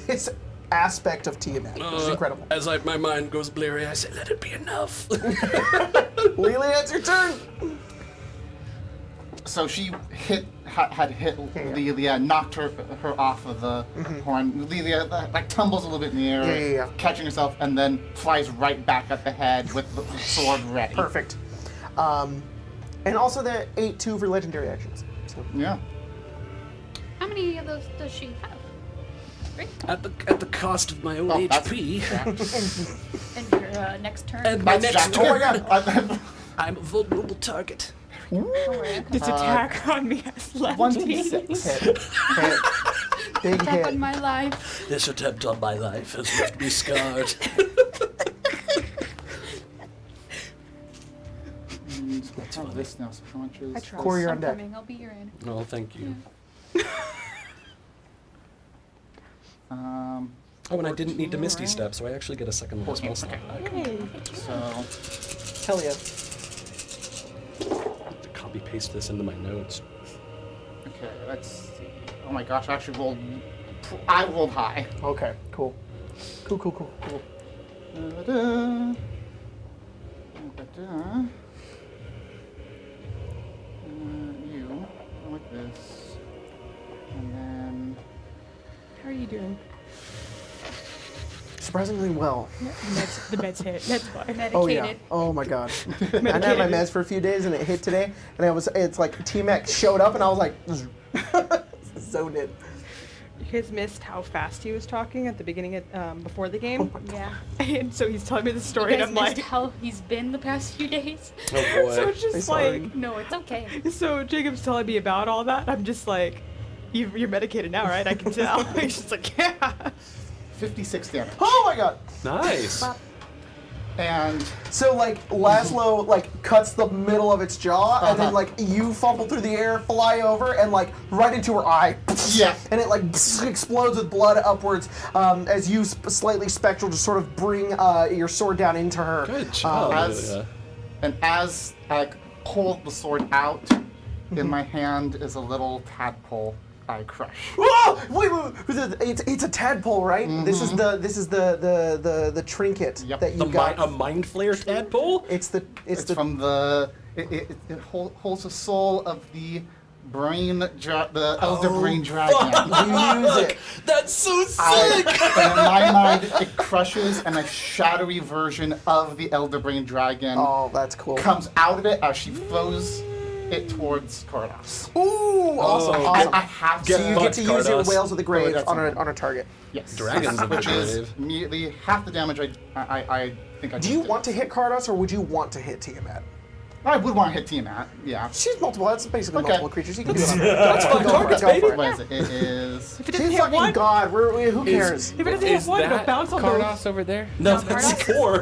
this aspect of Tiamat, which is incredible. As my mind goes bleary, I say, let it be enough. Lilia, it's your turn. So she had hit Lilia, knocked her off of the horn. Lilia like tumbles a little bit in the air, Yeah. catching herself, and then flies right back at the head with the sword ready. Perfect. And also the 8-2 for legendary actions. So. Yeah. How many of those does she have? 3? At the cost of my own HP. And your next turn? And my That's next Jack. Oh my turn, god. I'm a vulnerable target. Don't worry. This attack on me has left 1d6. Hit. Big Attack hit. on my life. This attempt on my life has left me scarred. Let's have this now. So how much is? I tried. Corey, you're on I'm deck. coming. I'll be your end. Oh, thank you. Um, Oh, and I didn't need to Misty Alright. Step, so I actually get a second level spell 14, slot okay. back. Yay. so Hell yeah. Copy paste this into my notes. okay, let's see. Oh my gosh, I actually rolled. I rolled high. Okay, cool. Cool. Da-da. Da-da. You like this, and then How are you doing? Surprisingly well. The meds hit. That's fine. Medicated. Oh yeah. Oh my god. I hadn't had my meds for a few days and it hit today, and it's like T-Mac showed up and I was like, zoned in. You guys missed how fast he was talking at the beginning of, before the game. Yeah. And so he's telling me the You story, guys and I'm missed like, how he's been the past few days. Oh boy. so it's just sorry. like, No, it's okay. so Jacob's telling me about all that. I'm just like, you're medicated now, right? I can tell. He's just like, yeah. 56 damage. Oh my god. Nice. And So like Laszlo like cuts the middle of its jaw and then Uh-huh. like you fumble through the air, fly over and like right into her eye. Yeah. And it like explodes with blood upwards as you slightly spectral just sort of bring your sword down into her. Good job. as- Lilia. and as I pull the sword out, in my hand is a little tadpole I crush. Oh, wait. It's a tadpole, right? This is the trinket Yep. that you A got. mind flayer tadpole? It's the From the it holds the soul of the the elder brain dragon. you use it. That's so sick! And in my mind, it crushes, and a shadowy version of the elder brain dragon Oh, that's cool. comes out of it as she throws it towards Cardos. Ooh, awesome. I have So to. you get to use your Cardos. whales of the grave that's on fine. a target. Yes. Dragons of the which is grave. immediately half the damage I think I Do you want to hit Cardos or would you want to hit Tiamat? I would want to hit Tiamat, yeah. She's multiple. That's basically Okay. multiple creatures. You can do it. That's fun targets, Go baby. for it. What is it? It is... If it doesn't She's hit fucking one, god. Who cares? if it doesn't hit one, it'll bounce on the. Cardos over there? No, No, that's Cardos? 4.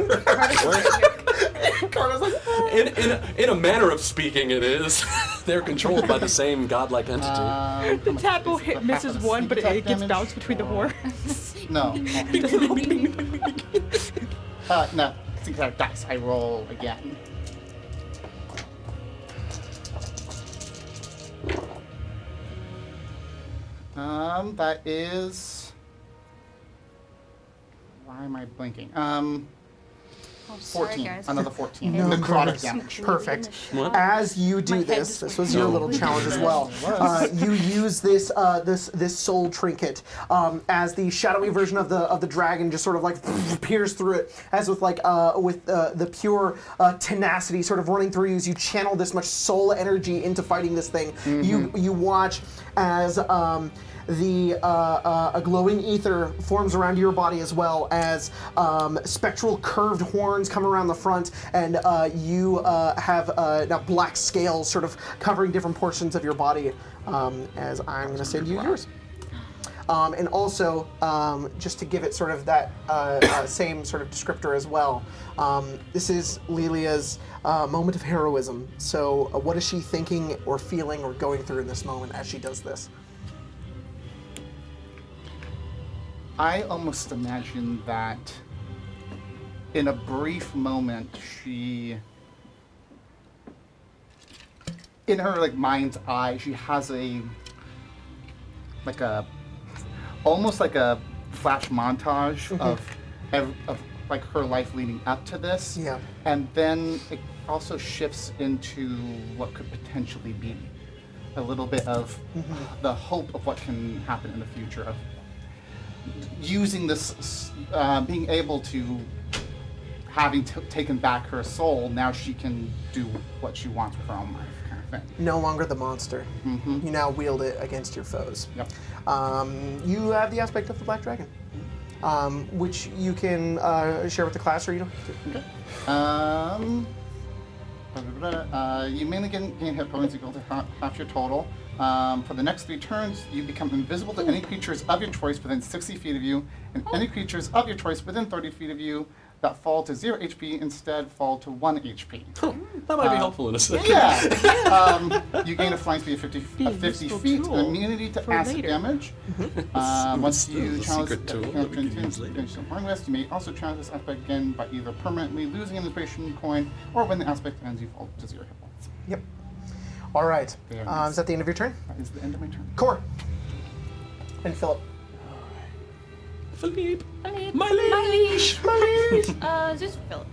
Cardos like, in a manner of speaking, it is. They're controlled by the same godlike entity. The tadpole hit misses one, but it gets bounced between the horns. No. It doesn't No. It's exact dice. I roll again. That is... Why am I blinking? Oh, sorry, 14. guys. Another 14. No Necrotic worries. damage. Perfect. What? As you My do head this, just this went was your No. little challenge as well. You use this this soul trinket as the shadowy version of the dragon just sort of like peers through it, as with like with the pure tenacity sort of running through you as you channel this much soul energy into fighting this thing. You watch as a glowing ether forms around your body as well as spectral curved horns come around the front, and you have now black scales sort of covering different portions of your body as I'm going to send you yours. And also, just to give it sort of that same sort of descriptor as well, this is Lilia's moment of heroism. So what is she thinking or feeling or going through in this moment as she does this? I almost imagine that in a brief moment, she, in her like mind's eye, she has almost like a flash montage of like her life leading up to this. Yeah. And then it also shifts into what could potentially be a little bit of the hope of what can happen in the future of using this, being able to, having taken back her soul, now she can do what she wants with her own life, kind of thing. No longer the monster. You now wield it against your foes. Yep. You have the aspect of the Black Dragon, which you can share with the class, or you don't have to. You mainly gain hit points equal to half your total. For the next 3 turns, you become invisible to any creatures of your choice within 60 feet of you, and any creatures of your choice within 30 feet of you that fall to 0 HP instead fall to 1 HP. That might be helpful in a second. Yeah. You gain a flying speed of 50 feet, tool and immunity to for acid later. damage. Once you This is a challenge secret tool that we can use later. you may also challenge this aspect again by either permanently losing an inspiration coin, or when the aspect ends, you fall to 0 hit points. Yep. All right. Very nice. Is that the end of your turn? That is the end of my turn. Core. And Philip. Philippe. My leash. Zeus for Philip.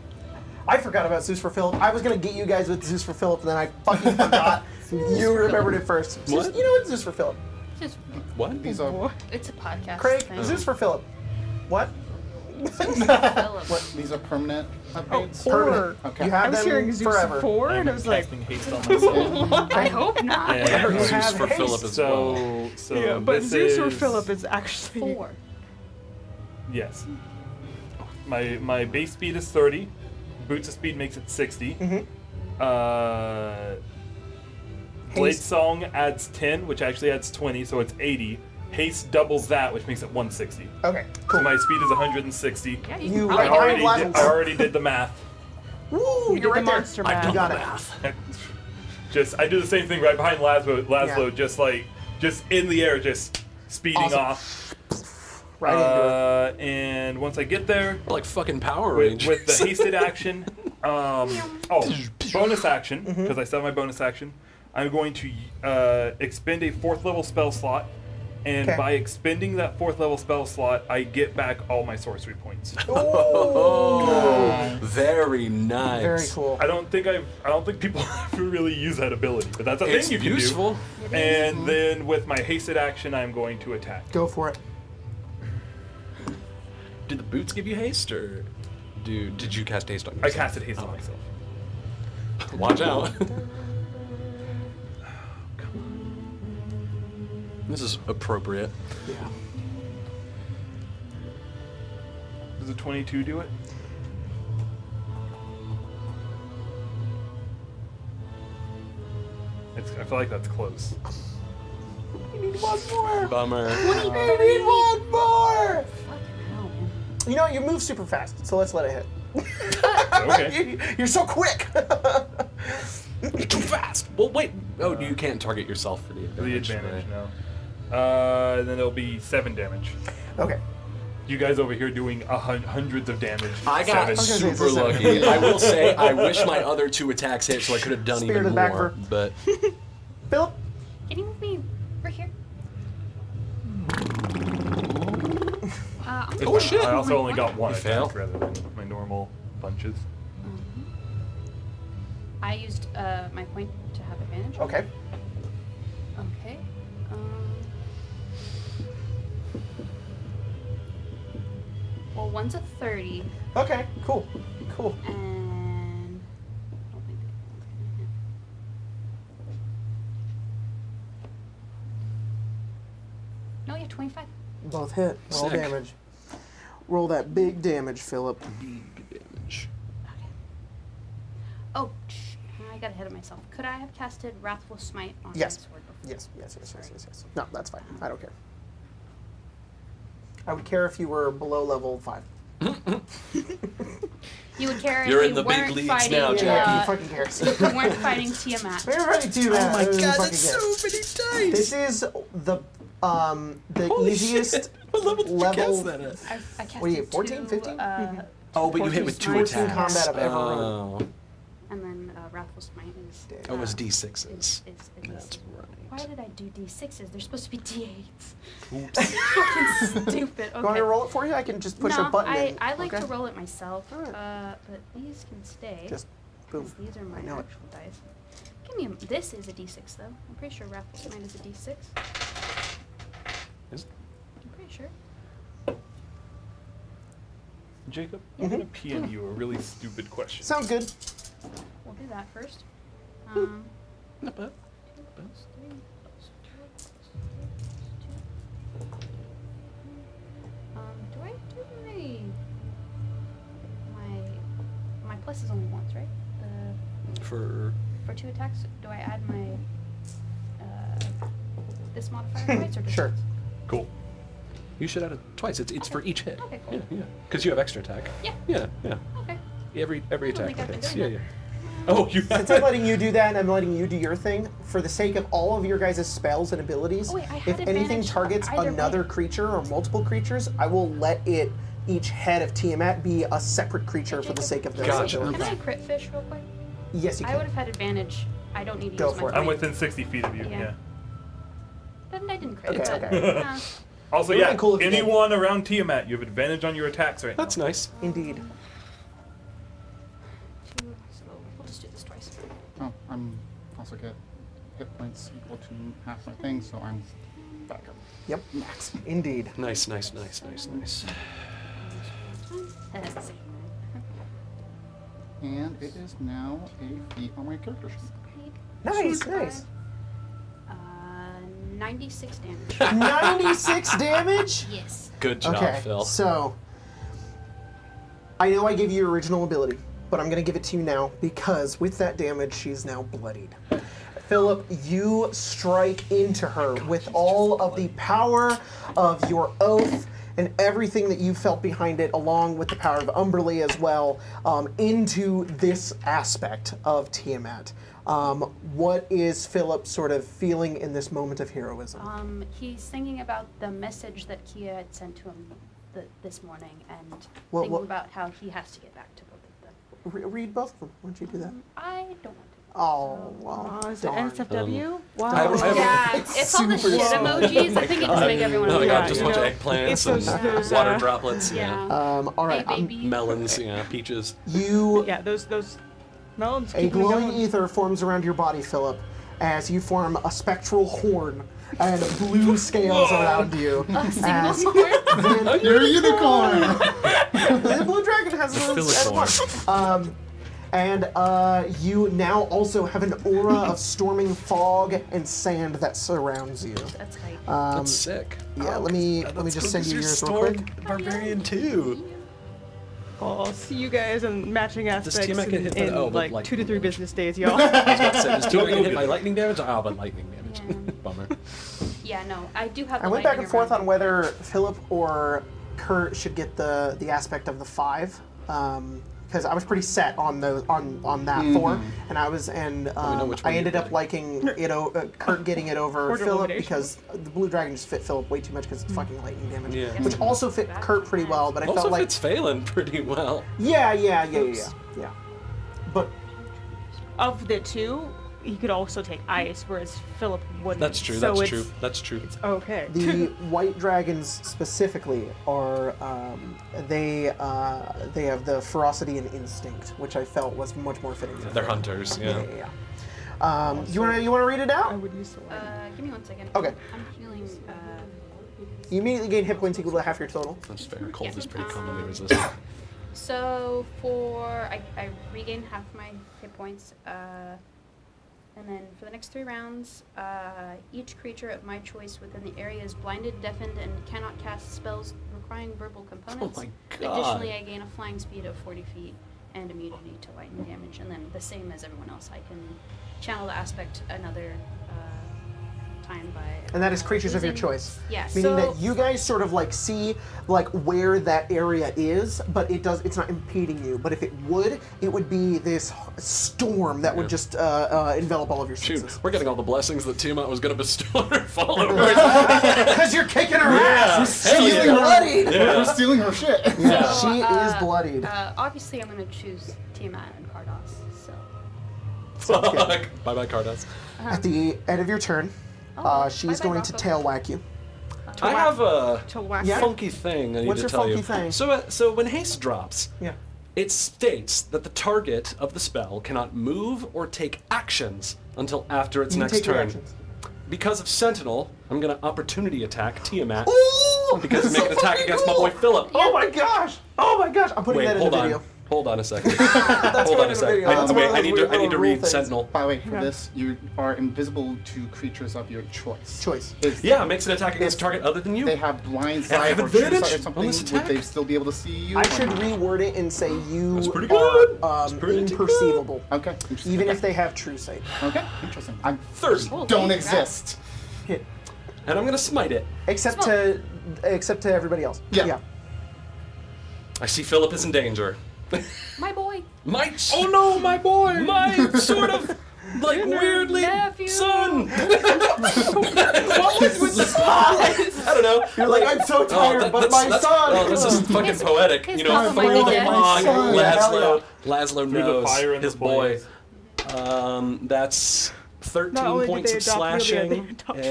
I forgot about Zeus for Philip. I was gonna get you guys with Zeus for Philip, and then I fucking forgot. You remembered it first. What? Zeus, you know what? Zeus for Philip. Zeus. What? These are It's a podcast. Craig, thing. Zeus for Philip. What? Philip. these are permanent upgrades. Permanent. Okay. You have I was them hearing Zeus forever. 4, and I was like, casting haste on myself. I hope not. You And Zeus have for haste. Philip as well. so yeah, but this Zeus or is, Philip is actually 4. Yes. My base speed is 30. Boots of speed makes it 60. Blade Haste. Song adds 10, which actually adds 20, so it's 80. Haste doubles that, which makes it 160. Okay, So cool. my speed is 160. Yeah, You probably right got behind it. I already did the math. Woo, you did you're the right there. monster I've math. done got the it. math. I do the same thing right behind Laszlo. Yeah. Just in the air, just speeding Awesome. off. Right into it. And once I get there, Like fucking Power with Rangers. the hasted action, bonus action, because I still have my bonus action, I'm going to expend a 4th level spell slot, and Okay. by expending that 4th level spell slot, I get back all my sorcery points. Oh, very nice. Very cool. I don't think people ever really use that ability, but that's a It's thing you can useful. do. And then with my hasted action, I'm going to attack. Go for it. Did the boots give you haste, or did you cast haste on I yourself? casted haste on myself. Watch out. This is appropriate. Yeah. Does a 22 do it? I feel like that's close. You need one more. Bummer. You need one more. Fucking hell, man. You know, you move super fast, so let's let it hit. Okay. You're so quick. Too fast. Well, wait. Oh, you can't target yourself for the advantage. The advantage, right? no. Then it'll be 7 damage. Okay. You guys over here doing hundreds of damage. I got 7. super lucky. I will say, I wish my other 2 attacks hit, so I could have done Spirited even back more. for- But Philip. Can you move me over here? I'm Oh, shit. I also only got 1 You attack fail? rather than my normal bunches. I used my point to have advantage. Okay. Okay. Well, one's a 30, Okay. Cool. Cool. and I don't think that one's gonna hit. No, you have 25. Both hit. Roll Sick. damage. Roll that big damage, Philip. big damage. Okay. Oh, I got ahead of myself. Could I have casted Wrathful Smite on Yes. my sword before? Yes. Yes. No, that's fine. I don't care. I would care if you were below level 5. You would care You're if in you the big weren't leagues fighting. now, Yeah, Jackie. who fucking cares? If you weren't fighting Tiamat. Everybody do that. Oh my god, Fucking that's cares. so many dice! This is the Holy easiest shit. What level did you level. cast that at? I casted What are you, 14, 2, 15? Oh, but you hit with 2 14 attacks. combat I've ever run. Oh. and then Wrathful Smite is. Oh, it was is D6s. is That's right. Why did I do D6s? They're supposed to be D8s. Oops. Fucking stupid. Okay. You want me to roll it for you? I can just push no, a button in. I like Okay. to roll it myself. Alright. But these can stay. Just boom. 'cause these are my I know it. actual dice. Give me a, this is a D6 though. I'm pretty sure Raffles mine is a D6. Is- I'm pretty sure. Jacob, Yeah. I'm gonna PM you a really stupid question. Sounds good. We'll do that first. Not bad. 2 plus 3 plus 4 plus 3 plus 2. Do I do my plus is only once, right? For For 2 attacks, do I add my this modifier twice or just Sure. once? Cool. you should add it twice. It's for each hit. Okay, cool. Yeah. Because you have extra attack. Yeah. Yeah. Okay. Every I don't attack think I've been hits. doing Yeah. that. Oh, you. Since I'm letting you do that and I'm letting you do your thing, for the sake of all of your guys' spells and abilities, Oh, wait, I if had anything advantage targets either another way. creature or multiple creatures, I will let it, each head of Tiamat, be a separate creature for the sake of those Gotcha. abilities. Can I crit fish real quick? Yes, you I would can. have had advantage. I don't need to Go use for my it. I'm point. within 60 feet of you. Yeah. Yeah. But I didn't crit. Okay, but, okay. Also, It would've yeah, been cool if you did. anyone around Tiamat, you have advantage on your attacks right That's now. nice. Indeed. So we'll just do this twice. Oh, I'm also get hit points equal to half my thing, so I'm back up. Yep. Max. Indeed. Nice. That's the same. And it is now a feat on my character sheet. Nice, nice. 96 damage. 96 damage? Yes. Good job, Okay, Phil. so I know I gave you your original ability, but I'm going to give it to you now because with that damage, she's now bloodied. Philip, you strike into her with all of the power of your oath and everything that you felt behind it, along with the power of Umberly as well, into this aspect of Tiamat. What is Philip sort of feeling in this moment of heroism? He's thinking about the message that Kia had sent to him this morning and Well, thinking well- about how he has to get back to both of them. Read both of them. Why don't you do that? I don't want to. Oh, well, Oh, is it darn. NSFW? Wow. I have a- Yeah, it's all the shit emojis. I think it just make everyone Oh, I got Yeah, just a you bunch of know, eggplants it's and those, water droplets. Yeah. Yeah. All right, Hey, baby. Melons. Yeah. Peaches. you Yeah, those melons A keep me glowing going. ether forms around your body, Philip, as you form a spectral horn and blue scales around you. A single As horn. You're a unicorn! the blue dragon has The those Philicorn. and you now also have an aura of storming fog and sand that surrounds you. That's right. That's sick. Yeah, let me just send you yours real quick. Barbarian too. I'll see you guys in matching aspects Tiamat get hit by in the- oh, but like like- 2 to 3 business days, y'all. I was about to say, does Tiamat get hit good. by lightning damage? Oh, but lightning damage. Yeah. Bummer. Yeah, no, I do have. I the went back lightning and forth around. on whether Philip or Kurt should get the aspect of the 5. Because I was pretty set on that 4, and I was know which one I you're ended up getting. liking it. Kurt getting it over Order Philip elimination. because the blue dragon just fit Philip way too much because it's fucking lightning damage, Yeah. which also fit Kurt pretty well. But I Also felt like fits Phelan pretty well. yeah. But Of the 2, he could also take ice, whereas Philip wouldn't. That's true. So That's it's, true. That's true. Okay. the white dragons specifically are they have the ferocity and instinct, which I felt was much more fitting. for They're Philip. hunters. Yeah. You wanna read it I out? would use the light. Give me 1 second. Okay. I'm healing. You immediately gain hit points equal to half your total. That's fair. Cold Yeah. is pretty commonly resistant. So I regain half my hit points, and then for the next 3 rounds, each creature of my choice within the area is blinded, deafened, and cannot cast spells requiring verbal components. Oh my God. Additionally, I gain a flying speed of 40 feet and immunity to lightning damage, and then the same as everyone else, I can channel the aspect another time by. And that is creatures of your using- choice. Yeah. Meaning so that you guys sort of like see like where that area is, but it's not impeding you. But if it would be this storm that would Yeah. just envelop all of your Shoot, senses. we're getting all the blessings that Tiamat was going to bestow on her followers. Because you're kicking her ass. hell She's yeah. bloodied. We're stealing her shit. Yeah, So, she is bloodied. Obviously, I'm going to choose Tiamat and Cardos. So. Fuck. Bye bye, Cardos. At the end of your turn, She's bye-bye, going to Rocco. tail whack you. I have a To whack Yeah. funky thing I need What's to your tell you. funky thing? So when haste drops, Yeah. it states that the target of the spell cannot move or take actions until after its You next take your turn. actions. Because of Sentinel, I'm gonna opportunity attack Tiamat Ooh! because That's make so an attack fucking against my cool. boy Philip. Oh my gosh! Oh my gosh! I'm putting Wait, that in hold the on. video. Hold on a second. That's Hold going on in a the second. video. That's one of I those need weird to little read rule things. Sentinel. By the way, for Yeah. this, you are invisible to creatures of your choice. Choice. If Yeah, makes an attack against a target other than you. they have blind And I sight have or true advantage sight or on something, this would attack? they still be able to see you? I or should not? reword it and say you That's pretty are good. That's pretty imperceivable, Okay. Interesting. even okay. if they have true sight. Okay. Interesting. I 30. Holy don't crap. exist. Hit. And I'm gonna smite it. Except to everybody else. Yeah. I see Philip is in danger. My boy. My no, my boy! My sort of like weirdly nephew. son. What was with the I don't know. You're like, I'm so tired, but my son. Oh, this is fucking His- poetic. his You know, cousin through might be the dead. fog, My son. Laszlo Through the knows fire and his the boy. flames. That's 13 Not only did points they of adopt Leah, they slashing, adopted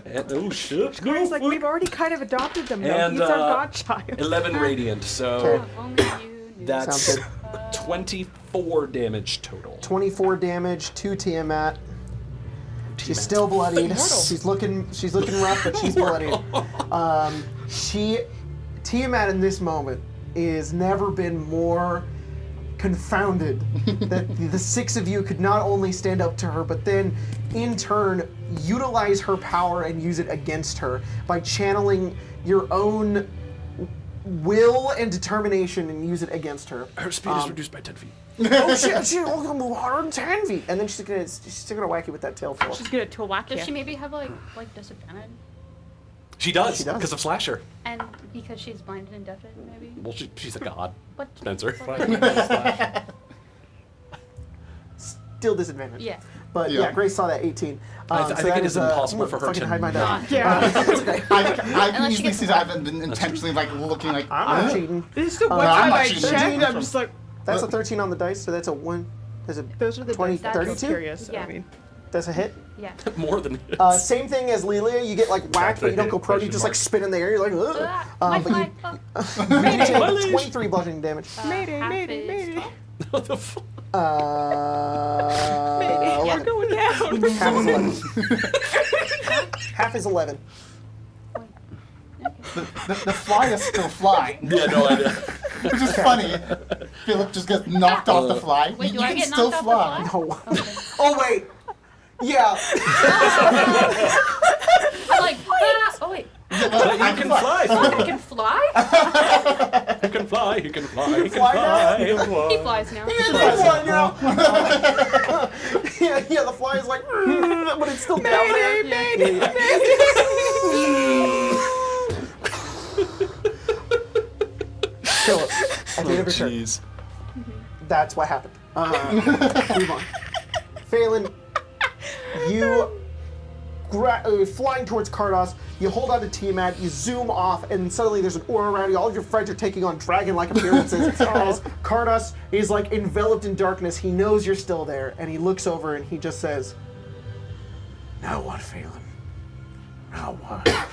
and oh shit, Corey's like, we've already kind of adopted them now. And, He's our godchild. 11 radiant. So Okay. If only you knew. that's Sounds 24 damage total. 24 damage to Tiamat. She's still bloodied. She's looking rough, but she's bloodied. Tiamat in this moment is never been more confounded that the six of you could not only stand up to her, but then in turn utilize her power and use it against her by channeling your own will and determination and use it against her. Her speed is reduced by 10 feet. Oh shit, she's only gonna move 110 feet. And then she's gonna whack you with that tail flip. She's gonna to whack Does you. she maybe have like disadvantage? She does, She does. because of Slasher. And because she's blinded and deafened, maybe? Well, she's a god, But Spencer. Still disadvantage. yeah. But Yeah. yeah, Grace saw that 18. I so think that it is impossible for her fucking to hide my not- die. Yeah. It's okay. I can Unless she easily gets see that I haven't been intentionally like looking like. I'm not cheating. This is the one I'm time not I cheating. checked. I'm just like, That's a 13 on the dice, so that's a 1. That's a those are the 20, dice that I'm 32? curious. Yeah. I mean, That's a hit. Yeah. More than Same thing as Lilia. You get like whacked, but you don't go prone. You just like spin in the air. You're like, ugh. My But you flag. take Mayday. 23 bludgeoning damage. Mayday, half mayday, is mayday. 12. what the fuck? Mayday. We're 11. going down. Half is 11. Half is 11. The fly is still flying, Yeah, no idea. which is funny. Philip just gets knocked off the fly. Wait, you do I can get still knocked fly. off the fly? No. Okay. Oh wait. Yeah. I'm like, ah! Oh wait. But you can fly. Oh, I can fly? You can fly. You can fly. You can fly now? fly. He flies now. Yeah, the fly is like, but it's still down there. Philip, at the end of your turn. Jeez. That's what happened. Move on. Phelan, you flying towards Cardos, you hold on to Tiamat, you zoom off, and suddenly there's an aura around you. All of your friends are taking on dragon-like appearances as Cardos is like enveloped in darkness. He knows you're still there, and he looks over and he just says, "Now what, Phelan? Now what?"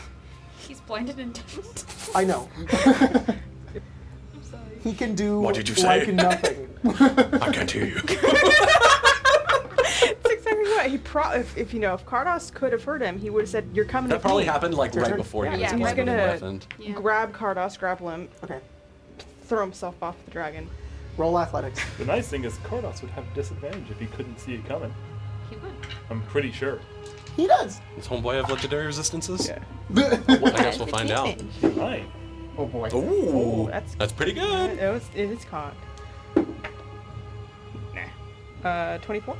He's blinded and deafened. I know. I'm sorry. He can do What did you like say? nothing. I can't hear you. That's exactly what he if you know, if Cardos could have heard him, he would have said, "You're coming." That with probably me." happened like Your right turn? before he Yeah, was he's blinded and gonna- deafened. Yeah. Grab Cardos, grapple him, Okay. throw himself off the dragon. Roll athletics. The nice thing is Cardos would have disadvantage if he couldn't see it coming. He would. I'm pretty sure. He does. Does homeboy have legendary resistances? Yeah. Well, I guess we'll find out. Right. Oh boy. Ooh, that's- that's pretty good. It is cocked. Nah. 24.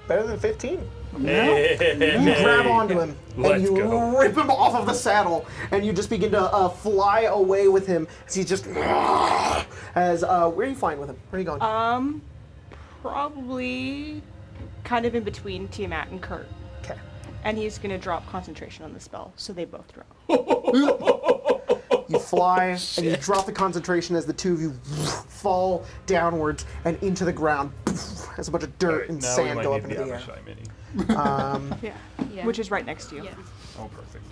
Better than 15. Hey. You grab onto him Let's and you go. rip him off of the saddle, and you just begin to fly away with him as he just as where are you flying with him? Where are you going? Probably kind of in between Tiamat and Kurt. Okay. And he's gonna drop concentration on the spell, so they both drop. You fly and you drop the concentration as the two of you fall downwards and into the ground. as a bunch of dirt and sand go up into the air. Yeah. Which is right next to you. Yeah. Oh, perfect.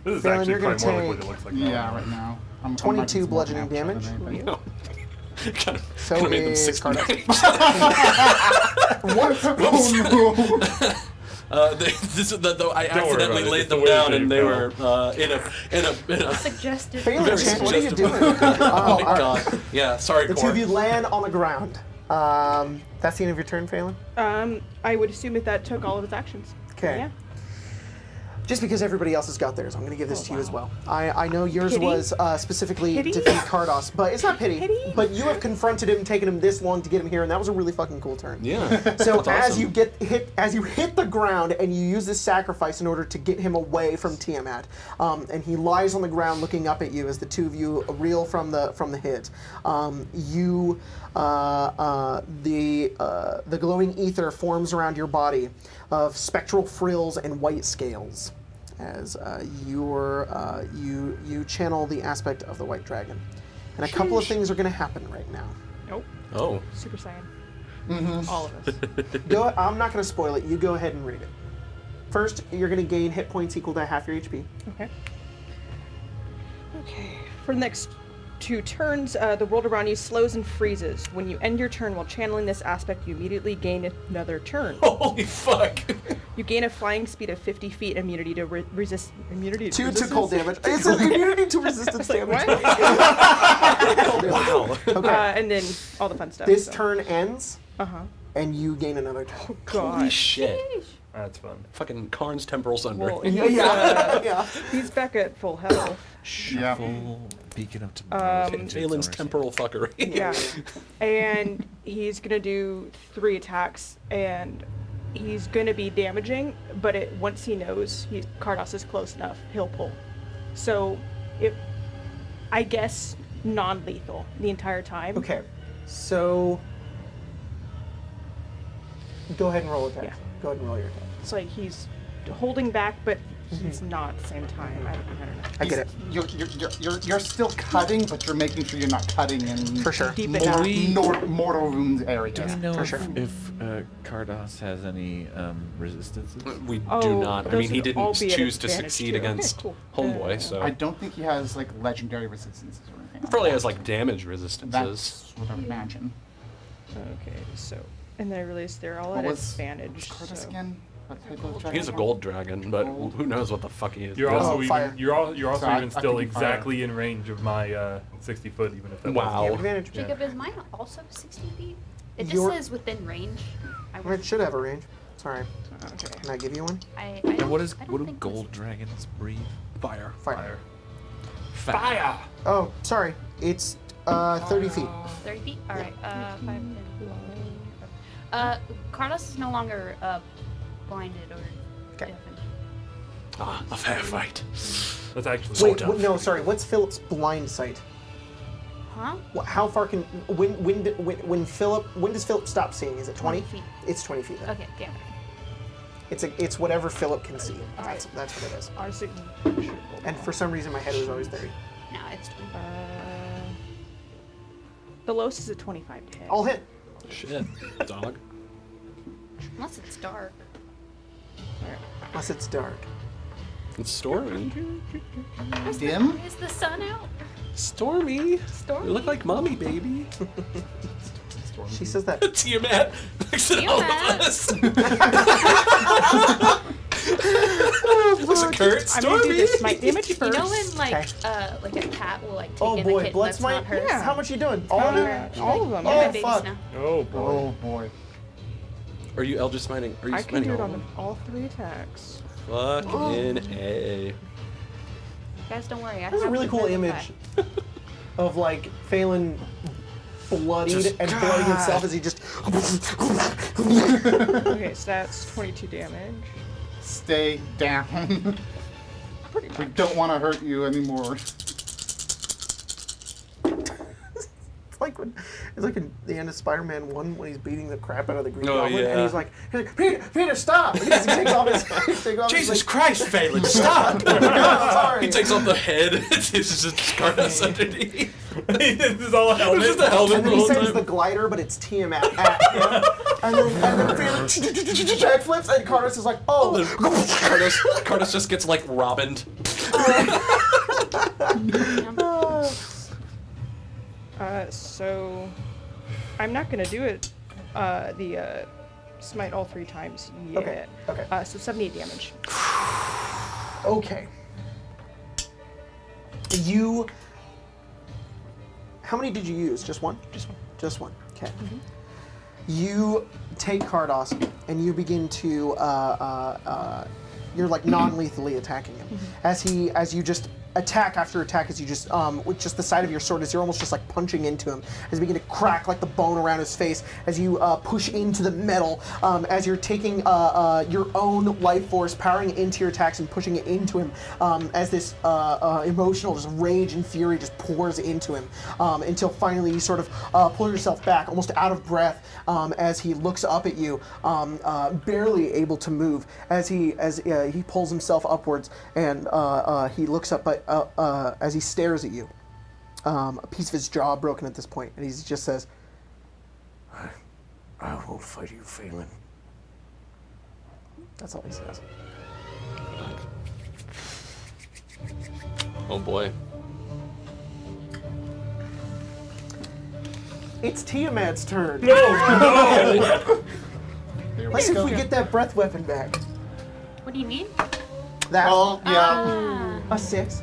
This is Phelan, actually you're gonna probably more like what take- it looks like. Yeah, right now. I'm 22 I'm bludgeoning damage. No. Kind So of made them is 6 Cardos. What? Oh I Don't worry accidentally about it. laid It's them the way down, that and you they fell. were in a. Suggested. Phelan, Very Chan, what are you doing? suggestible. Oh my all right. god. Yeah, sorry, The two Cor. of you land on the ground. That's the end of your turn, Phelan? I would assume that took all of his actions. Okay. Yeah. Just because everybody else has got theirs, I'm going to give this to you as well. I know yours Pity? was specifically Pity? defeat Cardos, but it's not pity. Pity? But you have confronted him, taken him this long to get him here, and that was a really fucking cool turn. Yeah. So That's as awesome. you hit the ground and you use this sacrifice in order to get him away from Tiamat, and he lies on the ground looking up at you as the two of you reel from the hit. The glowing ether forms around your body of spectral frills and white scales, as you channel the aspect of the white dragon. And a couple of things are going to happen right now. Nope. Oh. Super Saiyan. All of us. I'm not going to spoil it. You go ahead and read it. First, you're going to gain hit points equal to half your HP. Okay. Okay. For the next 2 turns, the world around you slows and freezes. When you end your turn while channeling this aspect, you immediately gain another turn. Holy fuck. You gain a flying speed of 50 feet, immunity to resist. Immunity to 2 to resistance? cold damage. It's an immunity to resistance damage. What? Wow. Okay. And then all the fun stuff. This so. turn ends, Uh-huh. and you gain another turn. God. Holy shit. That's fun. Fucking Karn's temporal sunder. Well, Yeah. he's back at full health. Yeah. Full beacon up to Phelan's temporal fuckery. Yeah. And he's gonna do 3 attacks, and he's gonna be damaging, but once he knows Cardos is close enough, he'll pull. So, I guess non-lethal the entire time. Okay. So go ahead and roll attack. Yeah. Go ahead and roll your attack. It's like he's holding back, but he's not at the same time. I don't know. I get it. You're still cutting, but you're making sure you're not cutting in For sure. Deep enough. mortal wounds area. Do we know for if, sure. if Cardos has any resistances? We Oh, do not. I those mean, he would all didn't be at choose to advantage, succeed too. against Okay, cool. Homeboy, so. I don't think he has like legendary resistances or anything. like Probably that. has like damage resistances. That's what I would imagine. Okay, so and then I realized they're all What at was advantage. Cardos so. again? What type of dragon? He's a gold dragon, but who knows what the fuck he is. You're Oh, also fire. even, you're also So I even think still you fire. exactly in range of my 60 foot, even if that Wow. You have wasn't- advantage. Yeah. Jacob, is mine also 60 feet? It just Your- says within range. It should have a range. Sorry. Okay. Can I give you one? I And don't, what I don't do think gold dragons breathe? Fire. Fire. Fire. Oh, sorry. It's 30 feet. 30 feet? Alright, 5, 10, Carlos is no longer blinded or Okay. deafened. Ah, a fair fight. That's actually Wait, tough. no, sorry. What's Philip's blind sight? Huh? How far can when does Philip stop seeing? Is it 20? 20 feet. It's 20 feet. Then. Okay, yeah. It's whatever Philip can see. That's what it is. Our signature. And for some reason, my head was always 30. No, it's 20. The lowest is a 25 to hit. I'll hit. Shit, dog. Unless it's dark. Unless it's dark. It's Stormy. Dim? Is the sun out? Stormy. Stormy? You look like mommy, baby. She says that. Tiamat looks at all of Tiamat. us. Looks at Kurt. I'm gonna do Stormy. this smite damage first. You know when like Okay. like a cat will like take Oh in a boy, kitten blood that's smite. not hers? Yeah. How much you doing? All of it? All of them. You're Oh, my babies fuck. now. Oh boy. Oh boy. Are you Eldritch smiting? Are you I can smiting do it all? on all 3 attacks. Fucking A. Guys, don't worry. I There's a have really the cool purple image cat. of like Phelan bloodied Just- and blowing himself as he just. Okay, so that's 22 damage. Stay down. Pretty We much. don't want to hurt you anymore. It's like in the end of Spider-Man 1 when he's beating the crap out of the Green Oh, Goblin, and yeah. he's like, Peter, stop! And he just takes off his, Jesus Christ, Phelan, stop! Sorry. He takes off the head. It's just Cardos underneath. This is all a helmet. It's just a helmet And the then he whole sends time. the glider, but it's Tiamat at him. and then backflips, and Cardos is like, oh. Cardos just gets like robined. So I'm not gonna do it. The smite all 3 times yet. Okay, okay. So 78 damage. Okay. How many did you use? Just one? Just one. Just one. Okay. You take Cardos and you begin to you're like non-lethally attacking him. As you just attack after attack, as you just with just the side of your sword, as you're almost just like punching into him, as you begin to crack like the bone around his face, as you push into the metal, as you're taking your own life force, powering it into your attacks and pushing it into him, as this emotional just rage and fury just pours into him, until finally you sort of pull yourself back, almost out of breath, as he looks up at you, barely able to move, as he pulls himself upwards, and he looks up, but as he stares at you, a piece of his jaw broken at this point, and he just says, I won't fight you, Phelan. That's all he says. Oh boy. It's Tiamat's turn. There Let's see if we get that breath weapon back. What do you need? That Oh, yeah. a 6.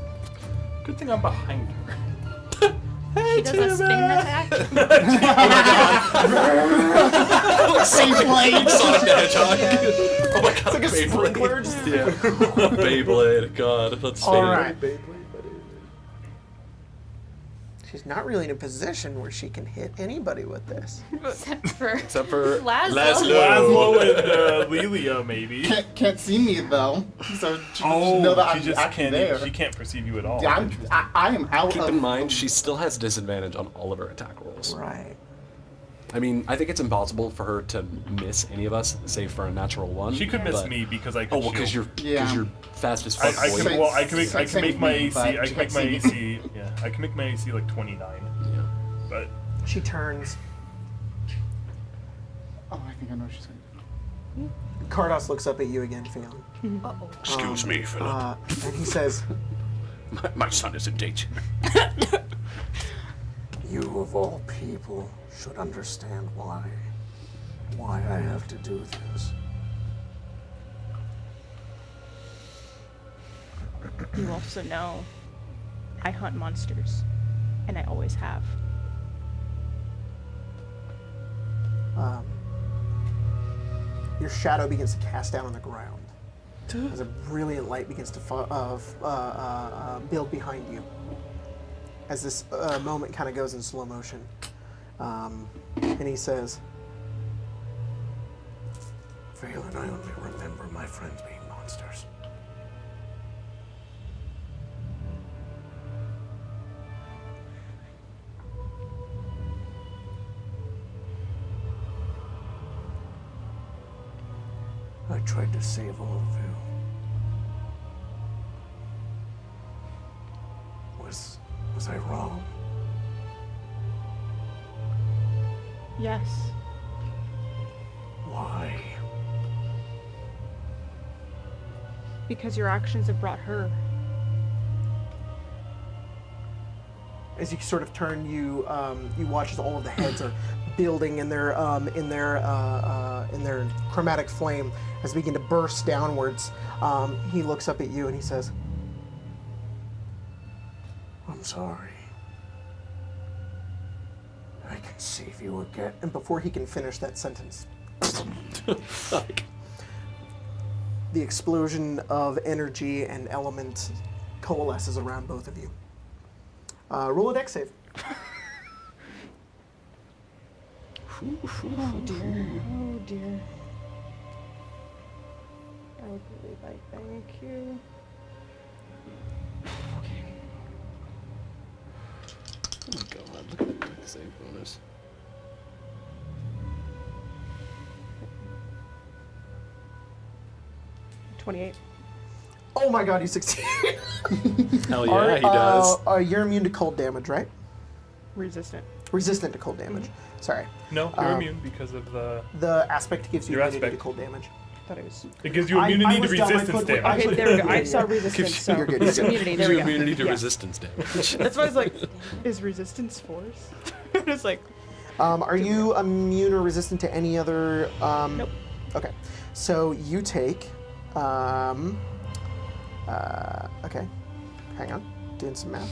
Good thing I'm behind her. She does a spin attack. Beyblade. Sonic the Hedgehog. Oh my god, It's like a sprinkler. Just Yeah. Beyblade, god, that's all faded. right. She's not really in a position where she can hit anybody with this. Except for Except for Laszlo. Laszlo and Lelia, maybe. Can't see me though, so she Oh, know that she I'm just actually can't. there. She can't perceive you at all. Yeah, I am out Keep of. in mind, she still has disadvantage on all of her attack rolls. Right. I mean, I think it's impossible for her to miss any of us, save for a natural 1. She could miss but- me because I could Oh, well, because shield. you're fast as I fuck. boy. can, well, I can make Same my with me, AC. but I she can make can't my see me. AC. Yeah, I can make my AC like 29. Yeah. But She turns. Oh, I think I know what she's saying. Cardos looks up at you again, Phelan. Uh-oh. Excuse me, Philip. And he says, My son is in danger. You of all people should understand why I have to do this. You also know I hunt monsters, and I always have. your shadow begins to cast down on the ground as a brilliant light begins to build behind you. As this moment kind of goes in slow motion. And he says, Phelan, I only remember my friends being monsters. I tried to save all of you. Was I wrong? Yes. Why? Because your actions have brought her. as you sort of turn, you watch as all of the heads are building in their chromatic flame as they begin to burst downwards. He looks up at you and he says, I'm sorry. I can save you again. and before he can finish that sentence, Fuck. the explosion of energy and element coalesces around both of you. Roll a dex save. Oh dear. Oh dear. I would really like thank you. Oh my god, look at that save bonus. $28. Oh my god, you succeed. Hell yeah, he does. You're immune to cold damage, right? Resistant. Resistant to cold damage. Sorry. No, you're immune because of the. The aspect gives you Your immunity to aspect. cold damage. Thought it was. It gives you I immunity to was dumb, I resistance put- damage. I Okay, put- there we go. I saw yeah. resistance, so You're good, it's you're good. immunity. Gives There you we go. immunity to Yeah. resistance damage. That's why I was like, is resistance force? It's like, Are you immune or resistant to any other? Nope. Okay, so you take. Okay, hang on, doing some math.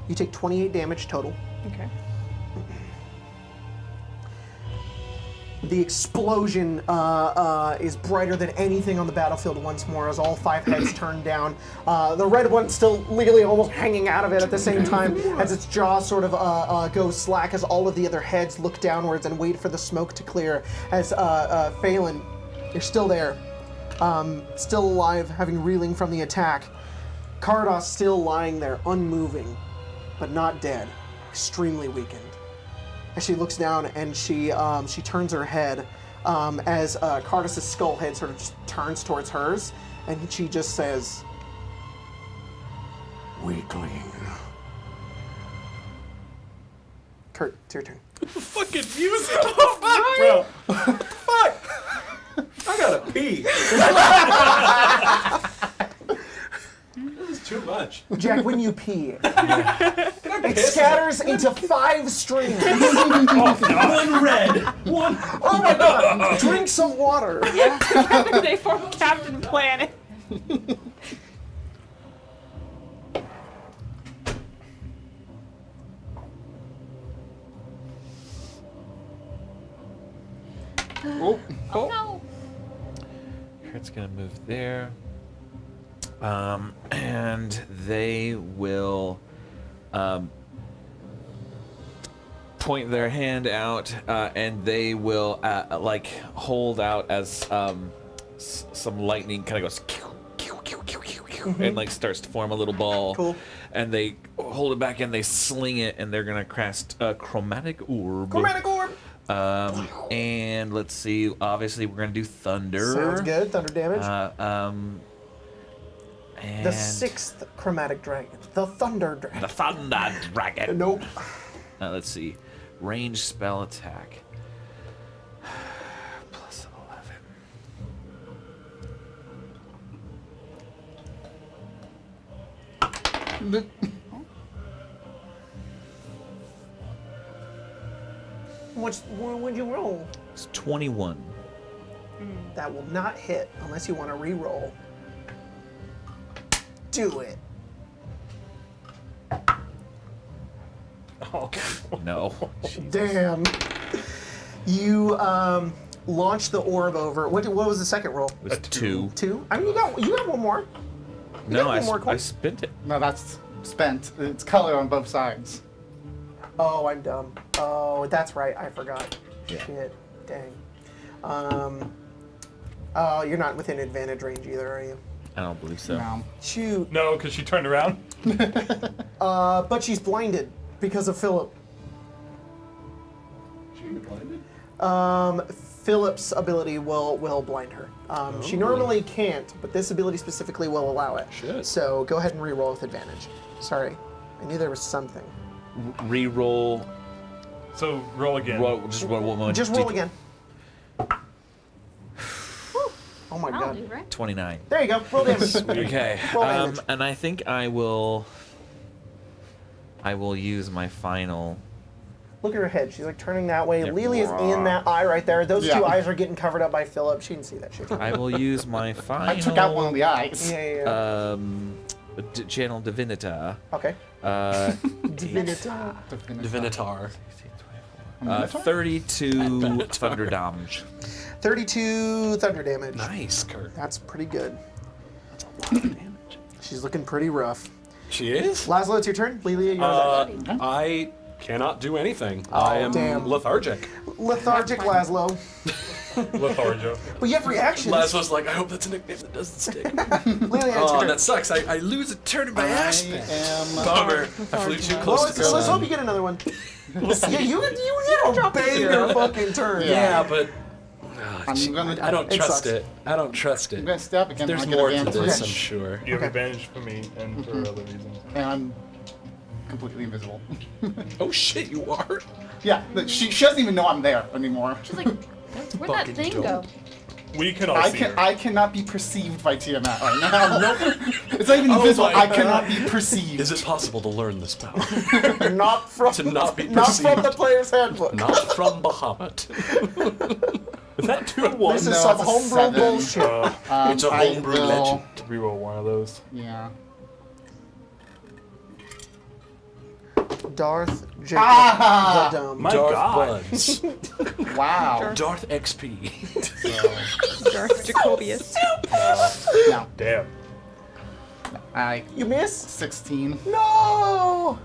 You take 28 damage total. okay. The explosion is brighter than anything on the battlefield once more as all 5 heads turn down. The red one still legally almost hanging out of it at the same time as its jaw sort of goes slack as all of the other heads look downwards and wait for the smoke to clear. As Phelan, you're still there, still alive, having reeling from the attack. Cardos still lying there, unmoving, but not dead, extremely weakened. As she looks down and she turns her head as Cardos' skull head sort of just turns towards hers, and she just says, Weakling. Kurt, it's your turn. Fucking music. Bro. Fuck. I gotta pee. This is too much. Jack, when you pee, it scatters into 5 streams. One red. One. Oh my god! Drink some water. They form Captain Planet. Oh, Oh no! Kurt's gonna move there. And they will point their hand out, and they will like hold out as some lightning kind of goes and like starts to form a little ball. Cool. And they hold it back and they sling it, and they're gonna cast a chromatic orb. Chromatic orb. And let's see. Obviously, we're gonna do thunder. Sounds good. Thunder damage. And The 6th chromatic dragon. The thunder dragon. the thunder dragon. Nope. Let's see. Range spell attack. Plus 11. What would you roll? It's 21. That will not hit unless you want to re-roll. Do it. Oh, No. Damn. You launch the orb over. What was the second roll? It was 2. 2? I mean, you got one more. No, got I, one more I coin. spent it. no, that's spent. It's color on both sides. Oh, I'm dumb. Oh, that's right. I forgot. Yeah. Shit. Dang. Oh, you're not within advantage range either, are you? I don't believe so. No. Shoot. no, because she turned around. But she's blinded because of Philip. Philip's ability will blind her. She normally can't, but this ability specifically will allow it. Shit. So go ahead and re-roll with advantage. Sorry, I knew there was something. Re-roll. So roll again. Just roll, Just roll again. Oh my That'll god. do, right? 29. There you go. Roll damage. Okay. Roll damage. And I think I will use my final. Look at her head. She's like turning that way. Yeah. Lily is in that eye right there. Those Yeah. two eyes are getting covered up by Philip. She didn't see that shit. I will use my final. I took out one of the eyes. Yeah. Channel Divinita. Okay. Divinitar. Divinitar. 32 thunder damage. 32 thunder damage. Nice, Kurt. That's pretty good. That's a lot of damage. She's looking pretty rough. She is? Laszlo, it's your turn. Lilia, you're up. I cannot do anything. Oh, I am damn. lethargic. Lethargic Laszlo. Lethargia. But you have reactions. Laszlo's like, I hope that's a nickname that doesn't stick. Lilia, it's Oh, your turn. that sucks. I lose a turn in my ass. am. Bummer. I flew too Well, close to the let's hope sun. you get another one. Yeah, you get a banger fucking turn. Yeah, but I'm gonna. I don't It trust sucks. it. I don't trust I'm it. gonna step again. There's I get more to advantage, this, I'm sure. You have Okay. advantage for me and for other reasons. and I'm completely invisible. Oh shit, you are? Yeah, but she doesn't even know I'm there anymore. She's like, where'd that Fucking thing dope. go? We can all see her. I cannot be perceived by Tiamat right now. It's not even Oh invisible. my I cannot God. be perceived. Is it possible to learn this power? Not from To not be not from the perceived. player's handbook. Not from Bahamut. Is that 2-1? This is No, some it's a homebrew 7. bullshit. It's a I homebrew will- legend. Reroll one of those. Yeah. Darth Jacob Ah! the Dumb. My Darth God. Buds. Wow. Darth XP. Darth Jacobius. No. Damn. I You miss? 16. No!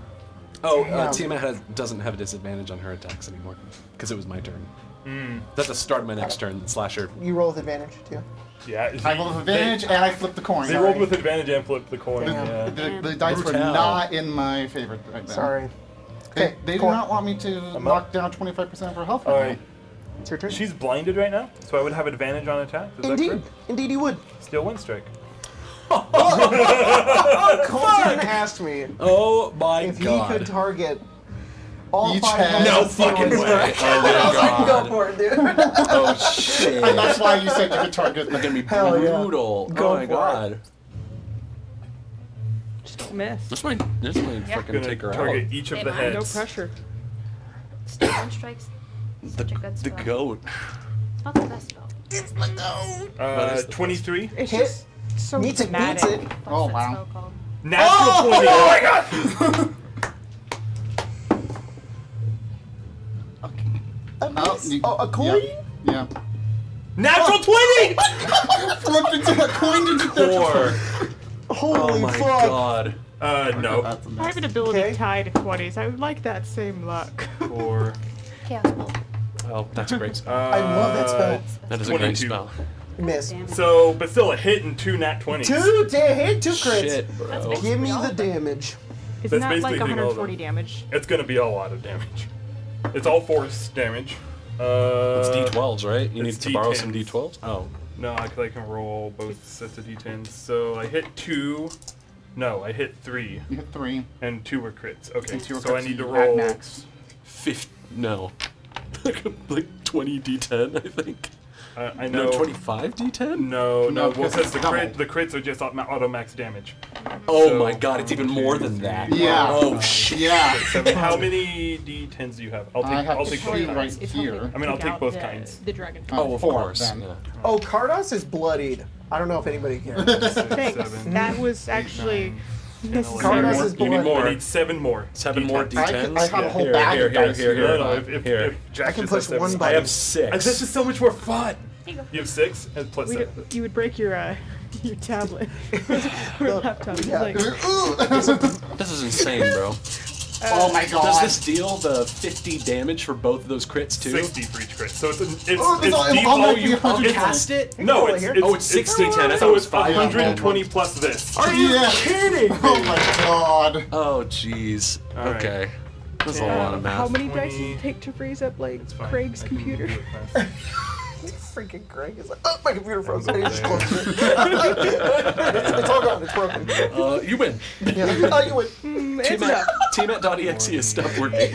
Oh, Damn. Tiamat doesn't have a disadvantage on her attacks anymore because it was my turn. That's the start of my next turn. Slasher. You roll with advantage too. Yeah. I rolled with advantage and I flipped the coin. They rolled with advantage and flipped the coin. Damn. Yeah. The dice were Brutal. not in my favor right now. Sorry. They do Cor. not want me to knock down 25% of her health. All right right. It's your turn. She's blinded right now, so I would have advantage on attack. Is that Indeed. correct? Indeed you would. Still win strike. Colton asked me Oh my if he god. could target all Each 5 head. heads No of fucking Theon's way. right. Oh I was my like, go god. for it, dude. Oh shit. And that's why you said you could target It's gonna be Hell yeah. brutal. Go Oh my for it. god. Just don't miss. This might fucking Gonna take her target out. each of Hey, the man, No heads. pressure. Still one strikes. Such a good The spell. goat. It's not the best spell. That is the 23. It's Hit. just so Meets it, dramatic. meets it. What's Oh, that wow. spell called? Natural 20. Oh my god! A miss. Oh, a coin? Yeah. Natural 20! Flipped into a coin into Four. Oh Holy my fuck. god. No. That's a I have miss. an ability Okay. tied to 20s. I would like that same luck. 4. Chaos Bolt. Oh, that's a great spell. I love that spell. That is a great 22. spell. Miss. Damn it. So, but still a hit and 2 nat 20s. Hit 2 crits. Shit, bro. That's Give me all the of them. damage. Isn't That's that like basically all of 140 them. damage? It's gonna be a lot of damage. It's all force damage. It's D12s, right? You need it's to borrow some D10s. D12s? Oh. No, I can roll both sets of d10s. So I hit 2. No, I hit 3. You hit 3. And 2 were crits. Okay, Since you were so I crits, need to you add roll. max. No. like 20 D10, I think. I know. No, 25 D10? No, No, well, because because the it's the crits are just auto max damage. Oh So, my god, it's even more than that. Yeah. Oh shit. Yeah. So how many d10s do you have? I have I'll take both 3 kinds. right It's here. helping I mean, I'll take out both the- kinds. The dragon. Oh, of 4 course. then. Yeah. Oh, Cardos is bloodied. I don't know if anybody cares. 6, Thanks. 7, That was 8, actually 9, 10, necessary. 11. Cardos is You need bloodied. more. I need 7 more. 7 more D10s. D10s? I have a whole Here, bag here, of here, dice here, here. here. No, if Here. Jack I can just push has 7. one I button. have 6. This is so much more fun. Here you go. You have 6 and plus We 7. you would break your your tablet or laptop. It's Yeah. like, This is insane, bro. Oh my god. Does this deal the 50 damage for both of those crits too? 60 for each crit. So it's Oh, it's all default. you Cast it? No, Roll it it's here. Oh, it's 60 10. I thought So it was it's 5. 120 plus this. Are you Yeah. kidding? Oh my god. Oh, jeez. All right. Okay. That's a Yeah. lot of math. how many dice does 20. it take to freeze up like It's fine. Craig's I can computer? do it fast. Freaking Craig is like, oh, my computer froze. I Okay. just closed it. It's all gone. It's broken. You win. Yeah. Oh, you win. It's up. Teamat.exe is stopped working.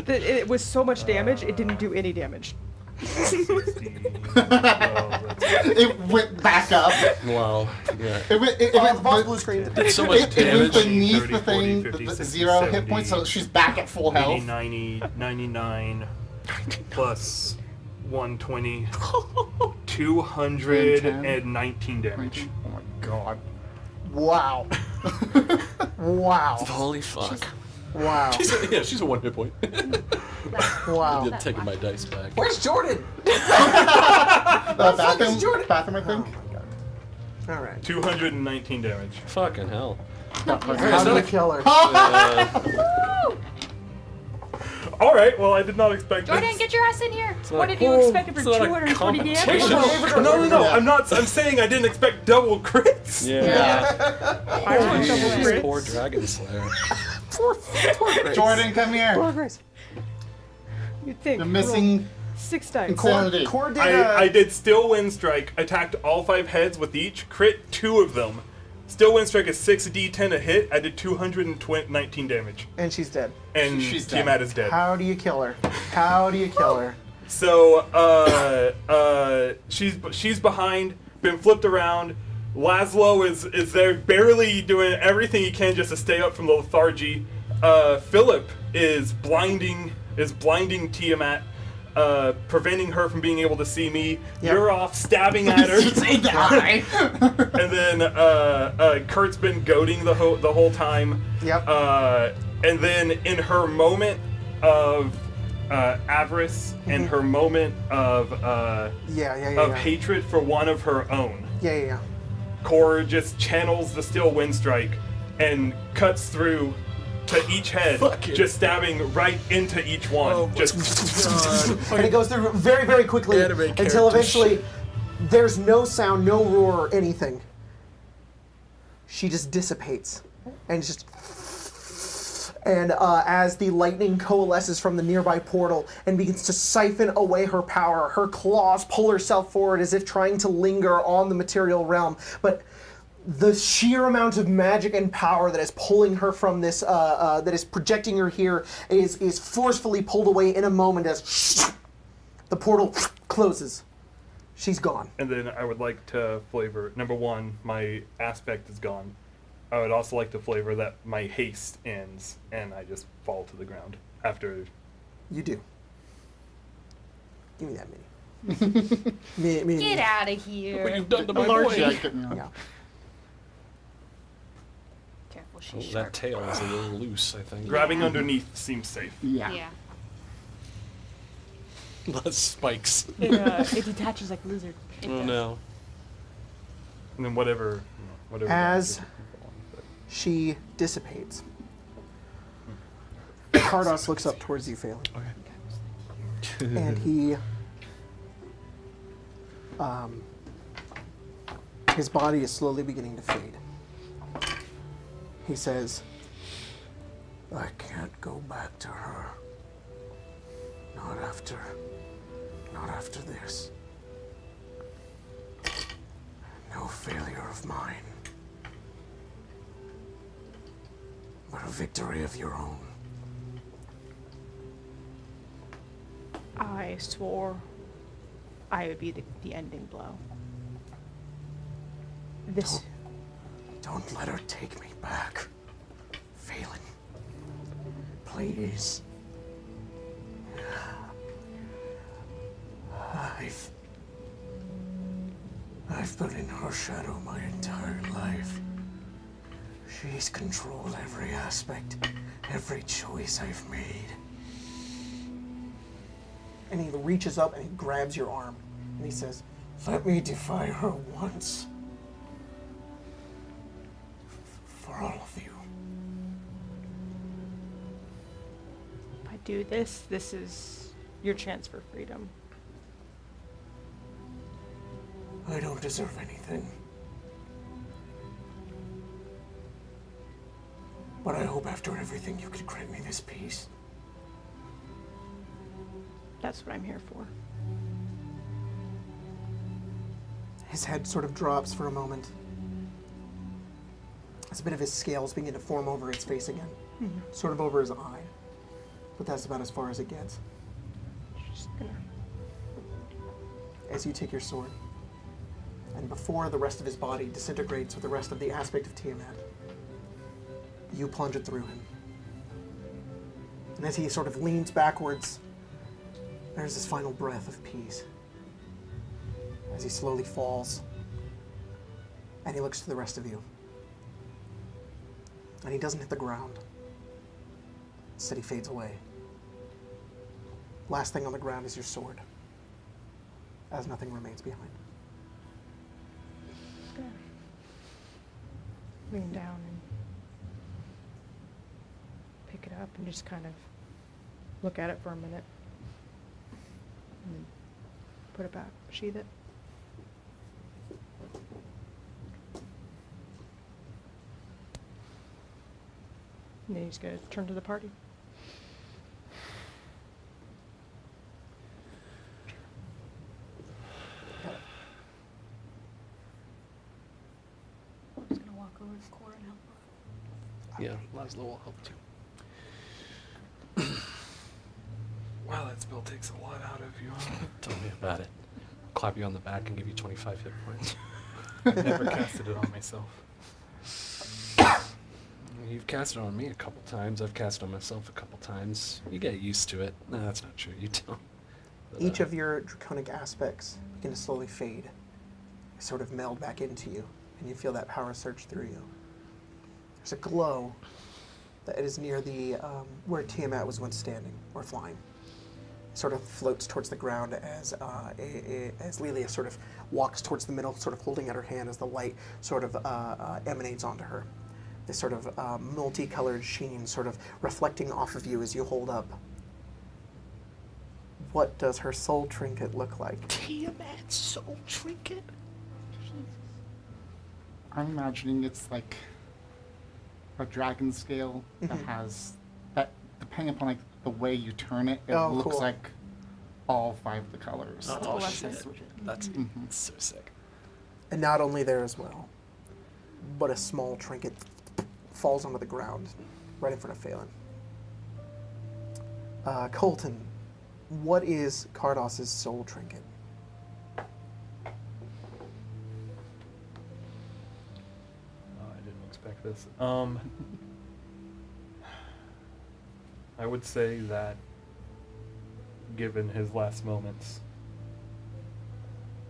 It was so much damage, it didn't do any damage. 60. Well, that's- It went back up. Wow. Yeah. It went, it Oh, went, the boss blue screen. Did so much it went damage. beneath 30, the thing, 40, 50, the 60, 0 hit 70, points, so she's back at full 80, health. 90, 99, plus 120, 219 damage. Oh my god. Wow. Wow. Holy fuck. Wow. She's a 1 hit point. Wow. I'm taking my dice back. Where's Jordan? Bathroom, Jordan? bathroom, I Oh think. my god. All right. 219 damage. Fucking hell. How do we kill her? All right. Well, I did not expect Jordan, this. get your ass in here. What did you expect for it's not a 240 damage? competition. No. Yeah. I'm not. I'm saying I didn't expect double crits. Yeah. I want double Jeez, crits. poor Dragon Slayer. Poor Grace. Jordan, come here. Poor Grace. You think? The roll missing 6 dice. insanity. Core did I did still wind strike, attacked all 5 heads with each, crit 2 of them. Still wind strike is 6d10 a hit. I did 219 damage. and she's dead. And She's dead. Tiamat is dead. How do you kill her? How do you kill her? So, she's behind, been flipped around. Laszlo is there, barely doing everything he can just to stay up from the lethargy. Philip is blinding Tiamat, preventing her from being able to see me. Yep. You're off stabbing at her. Die. And then Kurt's been goading the whole time. Yep. And then in her moment of avarice and her moment of Yeah. hatred for one of her own, Yeah. Cor just channels the steel wind strike and cuts through to each head, just stabbing right into each one. Oh, And it goes through very, very quickly Anime until character eventually there's no sound, no roar, or anything. She just dissipates. And just. And as the lightning coalesces from the nearby portal and begins to siphon away her power, her claws pull herself forward as if trying to linger on the material realm. But the sheer amount of magic and power that is pulling her from this, that is projecting her here, is forcefully pulled away in a moment as the portal closes. She's gone. And then I would like to flavor, number one, my aspect is gone. I would also like to flavor that my haste ends and I just fall to the ground after. You do. Give me that mini. mini. Get out of here. What you've done to A my large boy. jacket. Yeah. Careful, Oh, she's that sharp. tail is a little loose, I think. Grabbing underneath seems safe. Yeah. Yeah. Less spikes. It detaches like a lizard. It Oh does. no. And then whatever. As she dissipates, Cardos looks up towards you, Phelan. And he, his body is slowly beginning to fade. He says, I can't go back to her. Not after this. No failure of mine. But a victory of your own. I swore I would be the ending blow. This. Don't let her take me back. Phelan. Please. I've been in her shadow my entire life. She's controlled every aspect, every choice I've made. and he reaches up and he grabs your arm, and he says, Let me defy her once. For all of you. If I do this, this is your chance for freedom. I don't deserve anything. But I hope after everything you could grant me this peace. That's what I'm here for. his head sort of drops for a moment. As a bit of his scales begin to form over his face again, sort of over his eye. But that's about as far as it gets. Just gonna. As you take your sword, and before the rest of his body disintegrates with the rest of the aspect of Tiamat, you plunge it through him. And as he sort of leans backwards, there's this final breath of peace. As he slowly falls, and he looks to the rest of you. And he doesn't hit the ground. Instead, he fades away. Last thing on the ground is your sword, as nothing remains behind. Gonna lean down and pick it up and just kind of look at it for a minute. And then put it back, sheath it. And then he's gonna turn to the party. Yeah, Laszlo will help too. Wow, that spell takes a lot out of you. Tell me about it. Clap you on the back and give you 25 hit points. I've never casted it on myself. You've cast it on me a couple times. I've cast it on myself a couple times. You get used to it. No, that's not true. You don't. But, Each of your draconic aspects begin to slowly fade, sort of meld back into you, and you feel that power surge through you. There's a glow that is near the where Tiamat was once standing or flying. It sort of floats towards the ground as Lelia sort of walks towards the middle, sort of holding out her hand as the light sort of emanates onto her. This sort of multicolored sheen sort of reflecting off of you as you hold up. What does her soul trinket look like? Tiamat's soul trinket? I'm imagining it's like a dragon scale that has that, depending upon like the way you turn it, it Oh, looks cool. like all 5 of the colors. Oh, blessing. shit. That's so sick. And not only there as well, but a small trinket falls onto the ground right in front of Phelan. Colton, what is Cardos' soul trinket? I didn't expect this. I would say that, given his last moments,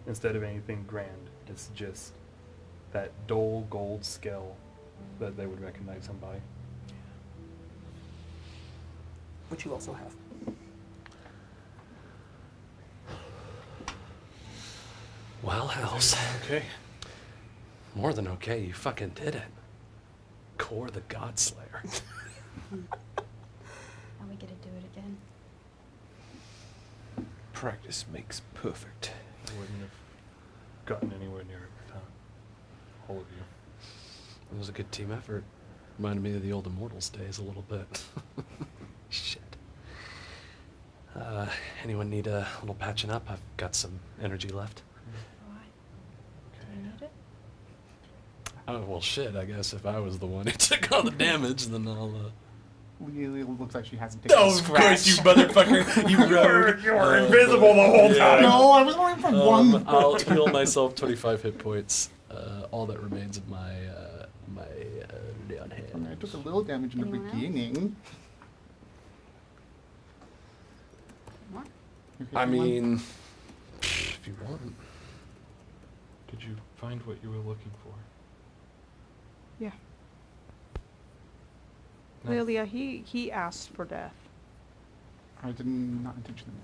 instead of anything grand, it's just that dull gold scale that they would recognize him by. Which you also have. Well, Hells. Okay. More than okay, you fucking did it. Core the Godslayer. Now we get to do it again. Practice makes perfect. I wouldn't have gotten anywhere near all of you. It was a good team effort. Reminded me of the old Immortals days a little bit. Shit. Anyone need a little patching up? I've got some energy left. Why? Do you need it? Oh, well, shit, I guess if I was the one who took all the damage, then I'll, Lelia looks like she hasn't taken a Oh, of scratch. course, you motherfucker! You rogue! You were invisible the whole time! No, I was only from one. I'll heal myself 25 hit points. All that remains of my down hand. I mean, I took a little damage in the Anyone else? beginning. More? You I hit one? mean, if you want. Did you find what you were looking for? Yeah. No. Lilia, he asked for death. I did not intentionally.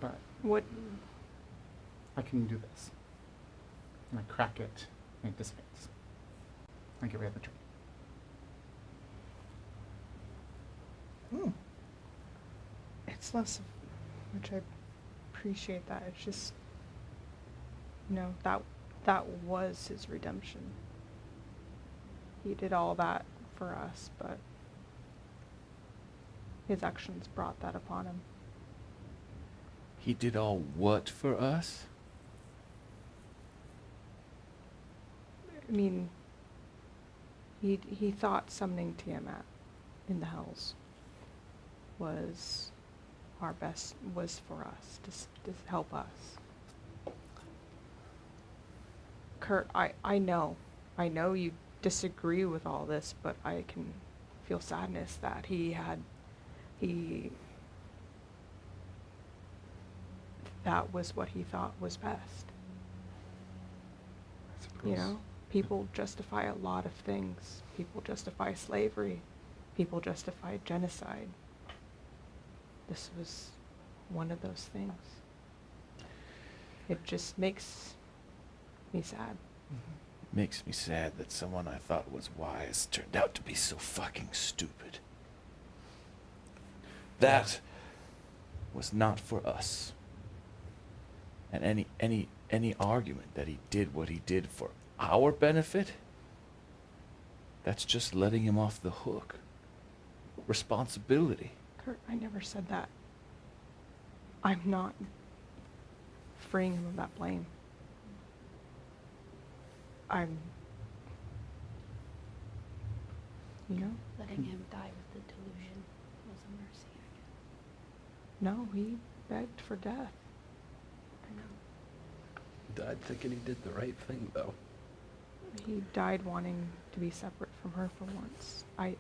But What? I can do this. And I crack it, and it dissipates. I get rid of the tree. It's less of which I appreciate that. It's just, that was his redemption. He did all that for us, but his actions brought that upon him. He did all what for us? I mean, he thought summoning Tiamat in the Hells was was for us, to help us. Kurt, I know you disagree with all this, but I can feel sadness that that was what he thought was best. You know, people justify a lot of things. People justify slavery. People justify genocide. This was one of those things. It just makes me sad. Makes me sad that someone I thought was wise turned out to be so fucking stupid. That was not for us. And any argument that he did what he did for our benefit, that's just letting him off the hook. Responsibility. Kurt, I never said that. I'm not freeing him of that blame. You know? Letting him die with the delusion was a mercy. No, he begged for death. I know. Died thinking he did the right thing, though. He died wanting to be separate from her for once. I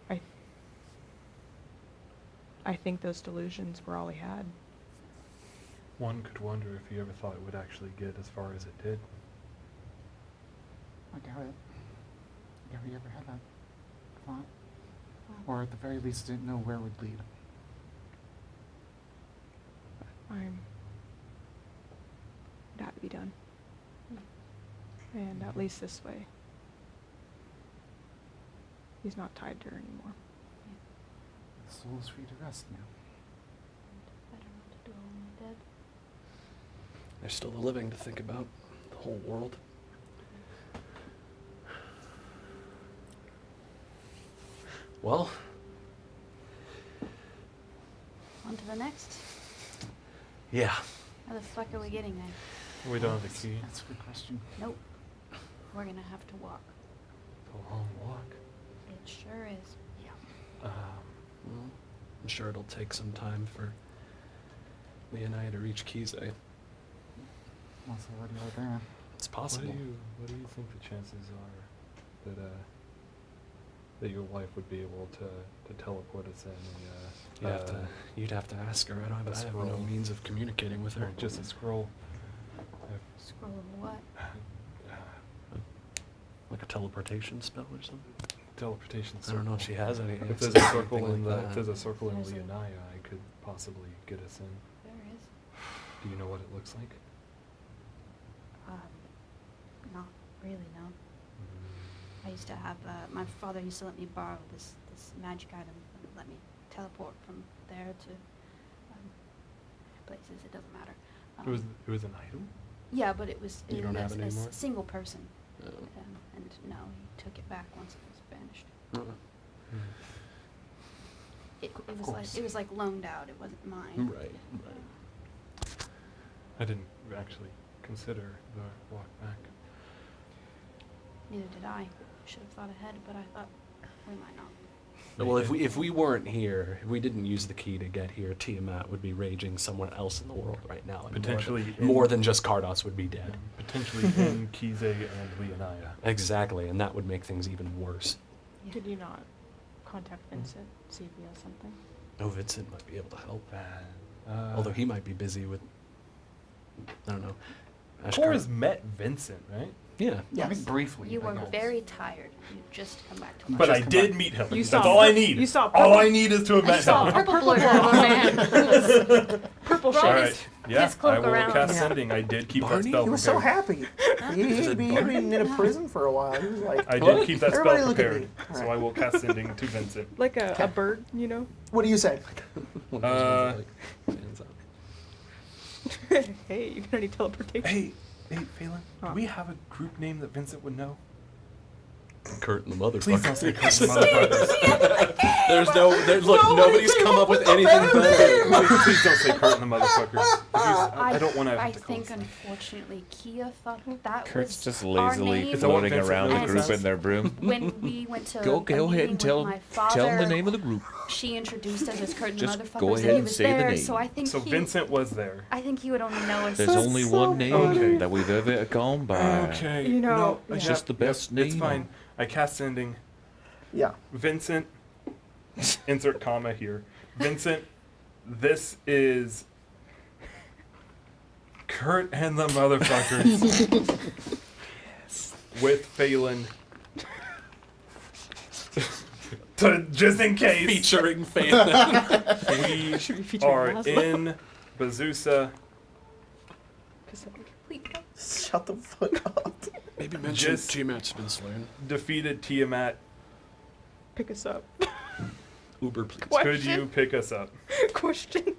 think those delusions were all he had. One could wonder if he ever thought it would actually get as far as it did. I doubt it. I doubt he ever had that thought. Or at the very least didn't know where it would lead. It had to be done. And at least this way, he's not tied to her anymore. The soul is free to rest now. I don't know what to do when I'm dead. There's still the living to think about. The whole world. Well, On to the next. yeah. How the fuck are we getting there? We don't have the key. That's a good question. Nope. We're gonna have to walk. It's a long walk. It sure is. Yeah. Well, I'm sure it'll take some time for Lee and I to reach Kizé. Once I already are there. It's possible. What do you think the chances are that your wife would be able to teleport us in? You'd have to ask her. I have no scroll. means of communicating with her. Or just a scroll. Scroll of what? Like a teleportation spell or something. Teleportation I circle. don't know if she has any. If there's a circle anything in like if that. there's a circle in There's a- Leonaya, I could possibly get us in. There is. Do you know what it looks like? Not really, no. I used to have, my father used to let me borrow this magic item that would let me teleport from there to places, it doesn't matter. It was an item? Yeah, but it was You don't have it anymore? a single person. Oh. And no, he took it back once it was banished. Uh-uh. It was like loaned out, it wasn't mine. Right. I didn't actually consider the walk back. Neither did I. Should have thought ahead, but I thought we might not. Well, if we weren't here, if we didn't use the key to get here, Tiamat would be raging somewhere else in the world right now. And Potentially more in- than just Cardos would be dead. Potentially in Kizé and Leonaya. Exactly, and that would make things even worse. Yeah. Could you not contact Vincent, see if he has something? Oh, Vincent might be able to help. Although he might be busy with, I don't know. Cora's met Vincent, right? Yeah. Yeah, I think briefly. You I were guess. very tired. You just come back to life. But I come did back. meet him. You That's saw all I pur- need. you saw all purple- I need is to have I met saw him. a purple blur on the man. Purple Brought All shade. his- right. Yeah, his cloak I will around. cast Yeah. sending. I did keep that Barney? spell He was so prepared. happy. He'd been in a prison for a while. He was like, I did keep that spell Everybody look at prepared. me. All So right. I will cast sending to Vincent. Like a bird, you know? what do you say? One of those ones that, stands out. Hey, you can already teleportation. Hey, Phelan, Huh. do we have a group name that Vincent would know? Kurt and the motherfucker. Please don't say Kurt and motherfuckers. Look, nobody's come up with anything better. Please don't say Kurt and the motherfuckers. I don't want to I have to think, call him. unfortunately, Kia thought that Kurt's was just our lazily name. Is that what floating Vincent around the really group says? in their broom. When we went to Go a ahead meeting and tell with my him father, the name of the group. she introduced us as Kurt and Just Motherfuckers, go and ahead he and was say the there. name. So I think So he, Vincent was there. I think he would only know us. There's only so one name funny. that we've ever gone by. Okay. You know, It's yeah. just the best It's name. fine. I cast sending. Yeah. Vincent, insert comma here. Vincent, this is Kurt and the motherfuckers with Phelan. Just in case Featuring Phelan. we Should be featuring are Laszlo. in Bazoosa, Shut the fuck up. Maybe mention Just- Tiamat's been slain. defeated Tiamat. Pick us up. Uber, please. What? Could you pick us up? Question.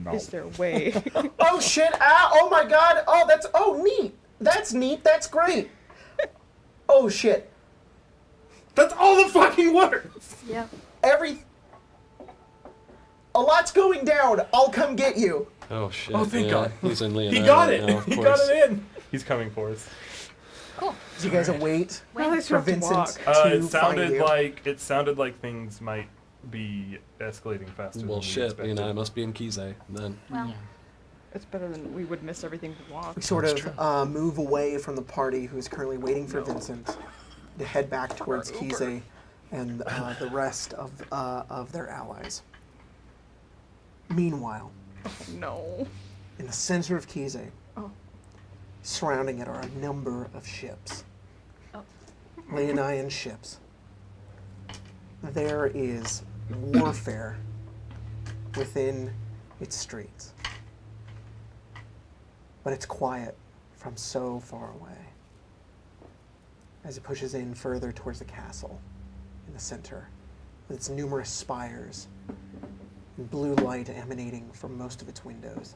No. Is there a way? Oh shit! Oh my god! Oh neat. That's neat. That's great. Oh shit! That's all the fucking words. Yep. A lot's going down. I'll come get you. Oh shit. Oh, thank yeah. God. He's in He Leonardo got it. now, of He course. got it in. He's coming for us. Cool. As you guys await Well, I for still have to Vincent walk. to It find sounded you. like things might be escalating faster. Well, than we shit. expected. I must be in Kizé then. Well, It's better than we would miss everything to walk. We sort of move away from the party who's currently waiting for Vincent to head back towards Kizé and the rest of their allies. Meanwhile, No. in the center of Kizé, Oh. surrounding it are a number of ships. Oh. Leonian ships. There is warfare within its streets. But it's quiet from so far away. As it pushes in further towards the castle in the center, with its numerous spires and blue light emanating from most of its windows.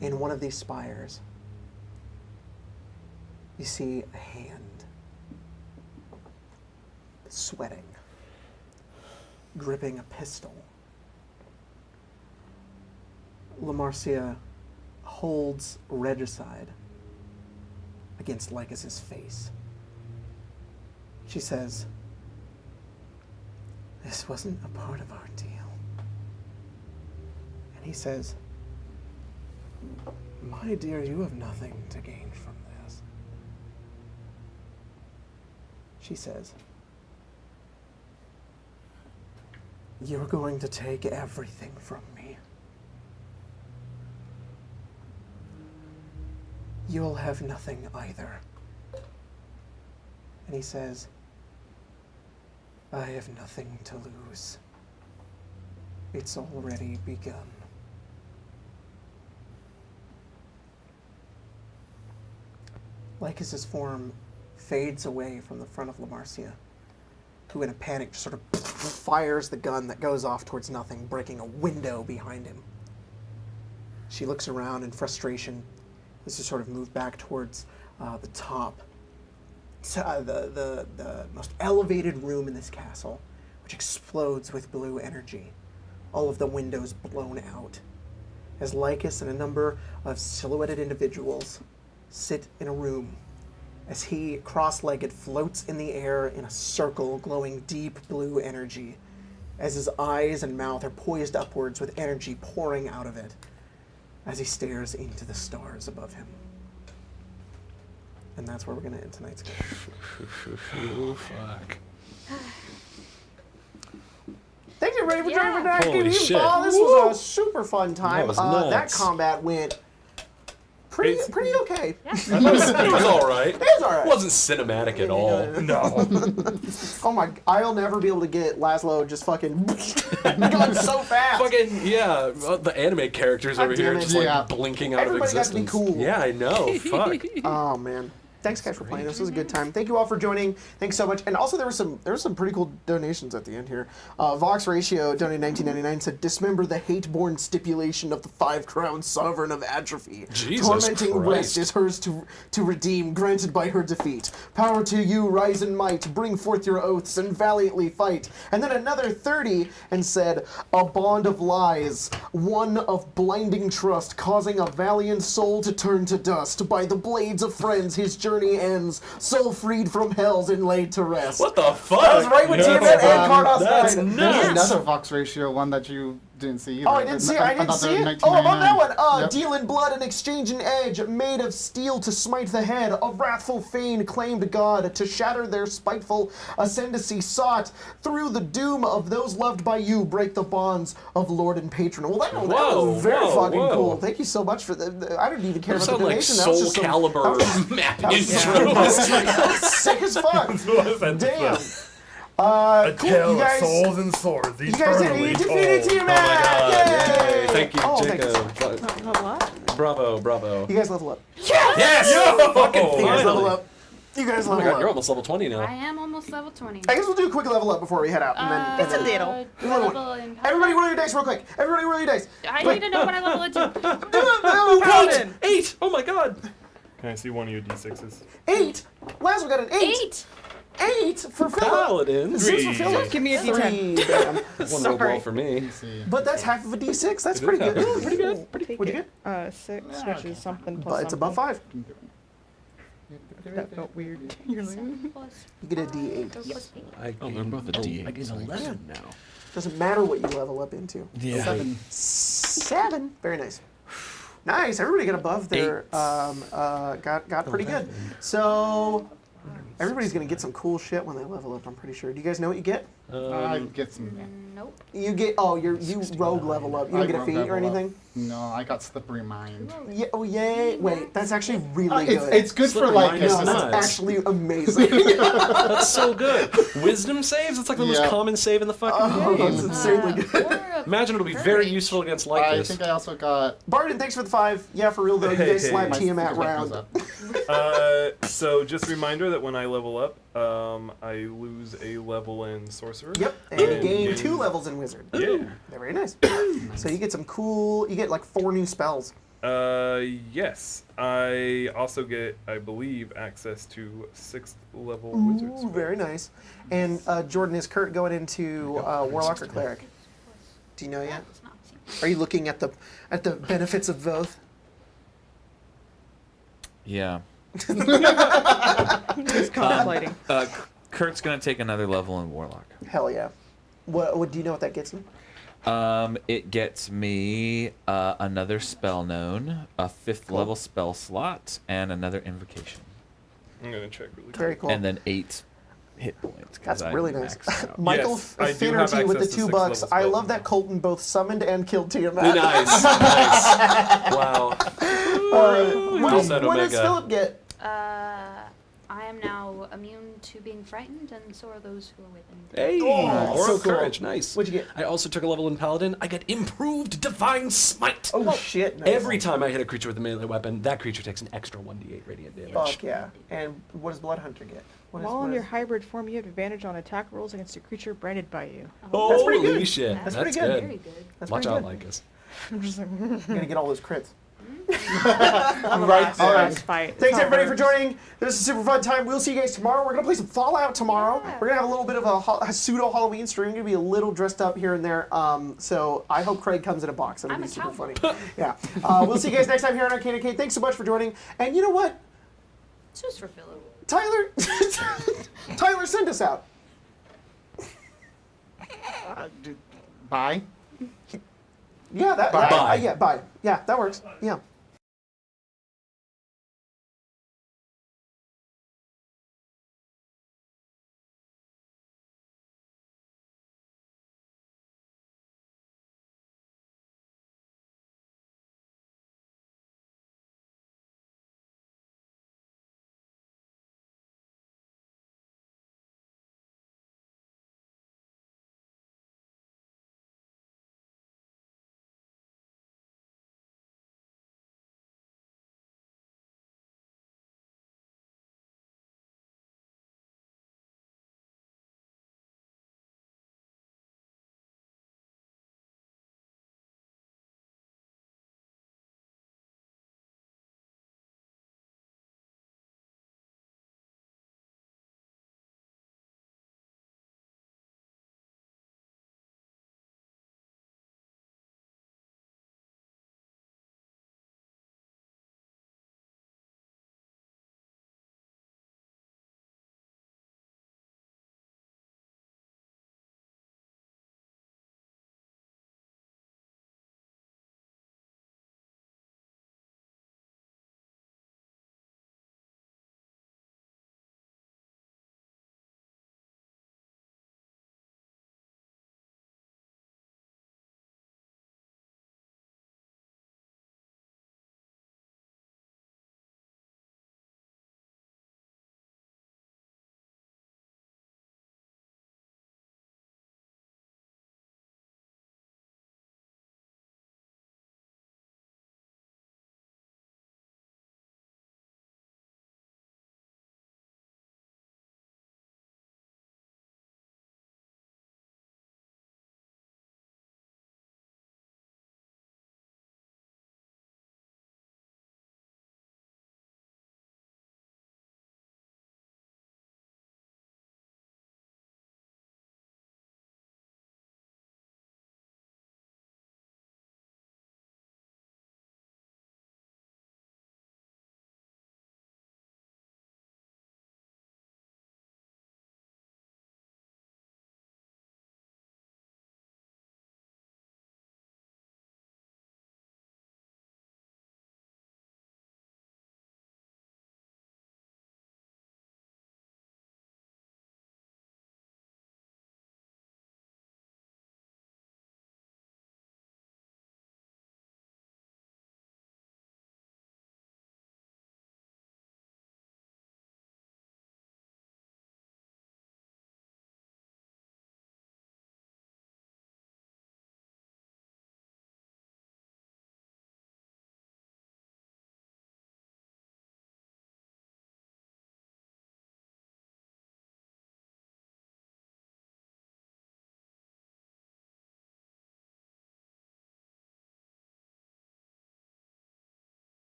In one of these spires, you see a hand sweating, gripping a pistol. La Marcia holds regicide against Lycus's face. She says, "This wasn't a part of our deal." And he says, "My dear, you have nothing to gain from this." She says, "You're going to take everything from me. You'll have nothing either." And he says, "I have nothing to lose. It's already begun." Lycus's form fades away from the front of La Marcia, who in a panic just sort of fires the gun that goes off towards nothing, breaking a window behind him. She looks around in frustration. This is sort of moved back towards the top, the most elevated room in this castle, which explodes with blue energy. All of the windows blown out, as Lycus and a number of silhouetted individuals sit in a room, as he, cross-legged, floats in the air in a circle glowing deep blue energy, as his eyes and mouth are poised upwards with energy pouring out of it, as he stares into the stars above him. And that's where we're going to end tonight's game. Oh, fuck. Thank you, everybody, for joining for Yeah. tonight's Holy game. shit. This was a super fun time. was That nuts. combat went pretty okay. It was all right. It was all right. It wasn't cinematic at all. No. Oh my! I'll never be able to get Laszlo just fucking going so fast. Fucking yeah, the anime characters God over here damn it. just Yeah. like blinking out Everybody of got to be existence. cool. Yeah, I know. Fuck. Oh man! Thanks guys for playing. This was a good time. Thank you all for joining. Thanks so much. And also there were some pretty cool donations at the end here. Vox Ratio donated $19.99, said dismember the hate-born stipulation of the 5-crown sovereign of atrophy. Jesus Tormenting Christ. rest is hers to redeem, granted by her defeat. Power to you, rise in might, bring forth your oaths and valiantly fight. And then another 30 and said, a bond of lies, one of blinding trust, causing a valiant soul to turn to dust. By the blades of friends his journey ends, soul freed from hells and laid to rest. What the fuck? That was right when Tiamat and Cardos That's died. There's nuts. another Vox Ratio one that you didn't see either. Oh, I didn't see it. I didn't see it. Oh, I'm on that one. Dealing blood and exchanging edge, made of steel to smite the head. A wrathful Fane claimed God to shatter their spiteful ascendancy sought. Through the doom of those loved by you, break the bonds of Lord and Patron. Well, that Whoa, was very whoa, fucking whoa. cool. Thank you so much for the I didn't even care Those about the sound like donation. That was Soul just some- Calibur that map was intros. sick as fuck. Was that Damn. A Cool. tale You guys, of souls and swords. you guys did it. You defeated told. Tiamat. Oh my God. Yay. Thank you, Oh, thanks. Jacob. What? Bravo, bravo. You guys level up. Yes! Fucking You guys level finally. up. You guys Oh my level god, up. you're almost level 20 now. I am almost level 20. I guess we'll do a quick level up before we head out. And then, It's a little. Level in Everybody roll your dice real quick. Everybody roll your dice. I need to know what I level into. Paladin. 8! Oh my god! Can I see one of your d6s? 8. Laszlo got an 8. 8 for Philip. Paladins. This is for Philip. Give me a D10. 3. Damn. One rolled well for me. But that's half of a D6. That's It pretty is good. half. Pretty good. Take What'd you it. 6, which is something plus But it's above something. 5. That felt weird. You're like, 7 plus You get a 5, D8. or plus 8. I Oh, they're gain- both a D8, I gain so I 11 now. Doesn't matter what you level up into. Yeah. 7. 7. Very nice. Nice. Everybody got above their got pretty good. So everybody's gonna get some cool shit when they level up. I'm pretty sure. Do you guys know what you get? I get some. Nope. You get you rogue level up. You don't I get a rogue feat or level up. anything. No, I got slippery mind. Yeah. Oh yay! Wait, that's actually really good. It's good for Slippery like. mind no, is it's that's nice. actually amazing. That's so good. Wisdom saves? It's like the most Yeah. common save in the fucking Oh, game. that's insanely good. Or a Imagine it'll be very courage. useful against I like this. think I also got. Barden, thanks for the 5. Yeah, for real though, you Hey, guys hey, slapped my Tiamat goes round. up. So just a reminder that when I level up, I lose a level in sorcerer. Yep, and you And gain gain- 2 levels in wizard. Yeah. They're very nice. So you get some cool. You get like 4 new spells. Yes. I also get, I believe, access to 6th level wizard Ooh, spells. very nice. And Jordan, is Kurt going into warlock or cleric? Do you know yet? It's not seen. Are you looking at the benefits of both? Yeah. He's contemplating. Kurt's gonna take another level in Warlock. Hell yeah. What do you know what that gets you? It gets me another spell known, a 5th level spell slot, and another invocation, I'm going to check really quick. Very cool. and then 8 hit points. 'cause That's I really nice. maxed out. Michael Yes, I do Finnerty have with the access to $2. 6 level I spells love that now. Colton both summoned and killed Tiamat. Nice. Nice. Wow. Well said, What does Omega. Philip get? I am now immune to being frightened, and so are those who are within. Hey, Oh, Aura so of cool. Courage, nice. What'd you get? I also took a level in Paladin. I get Improved Divine Smite. Oh shit! Nice. Every time I hit a creature with a melee weapon, that creature takes an extra 1d8 radiant damage. Fuck yeah! And what does Blood Hunter get? What While in what your hybrid form, you have advantage on attack rolls against a creature branded by you. That's pretty Holy good. shit. That's That's, pretty good. good. Very good. That's Watch pretty out, good. Lycus. I'm just like, You're gonna get all those crits. I'm right there. last fight. It's Thanks not everybody for hers. joining. This is a super fun time. We'll see you guys tomorrow. We're gonna play some Fallout tomorrow. Yeah. We're gonna have a little bit of a pseudo Halloween stream. We're gonna be a little dressed up here and there. So I hope Craig comes in a box. That'll I'm be a super cowboy. funny. Yeah. We'll see you guys next time here on Arcade Arcade. Thanks so much for joining. And you know what, It's just for Philip. Tyler, Tyler, send us out. Bye. Yeah, Bye. yeah, bye. Yeah, that works. Yeah.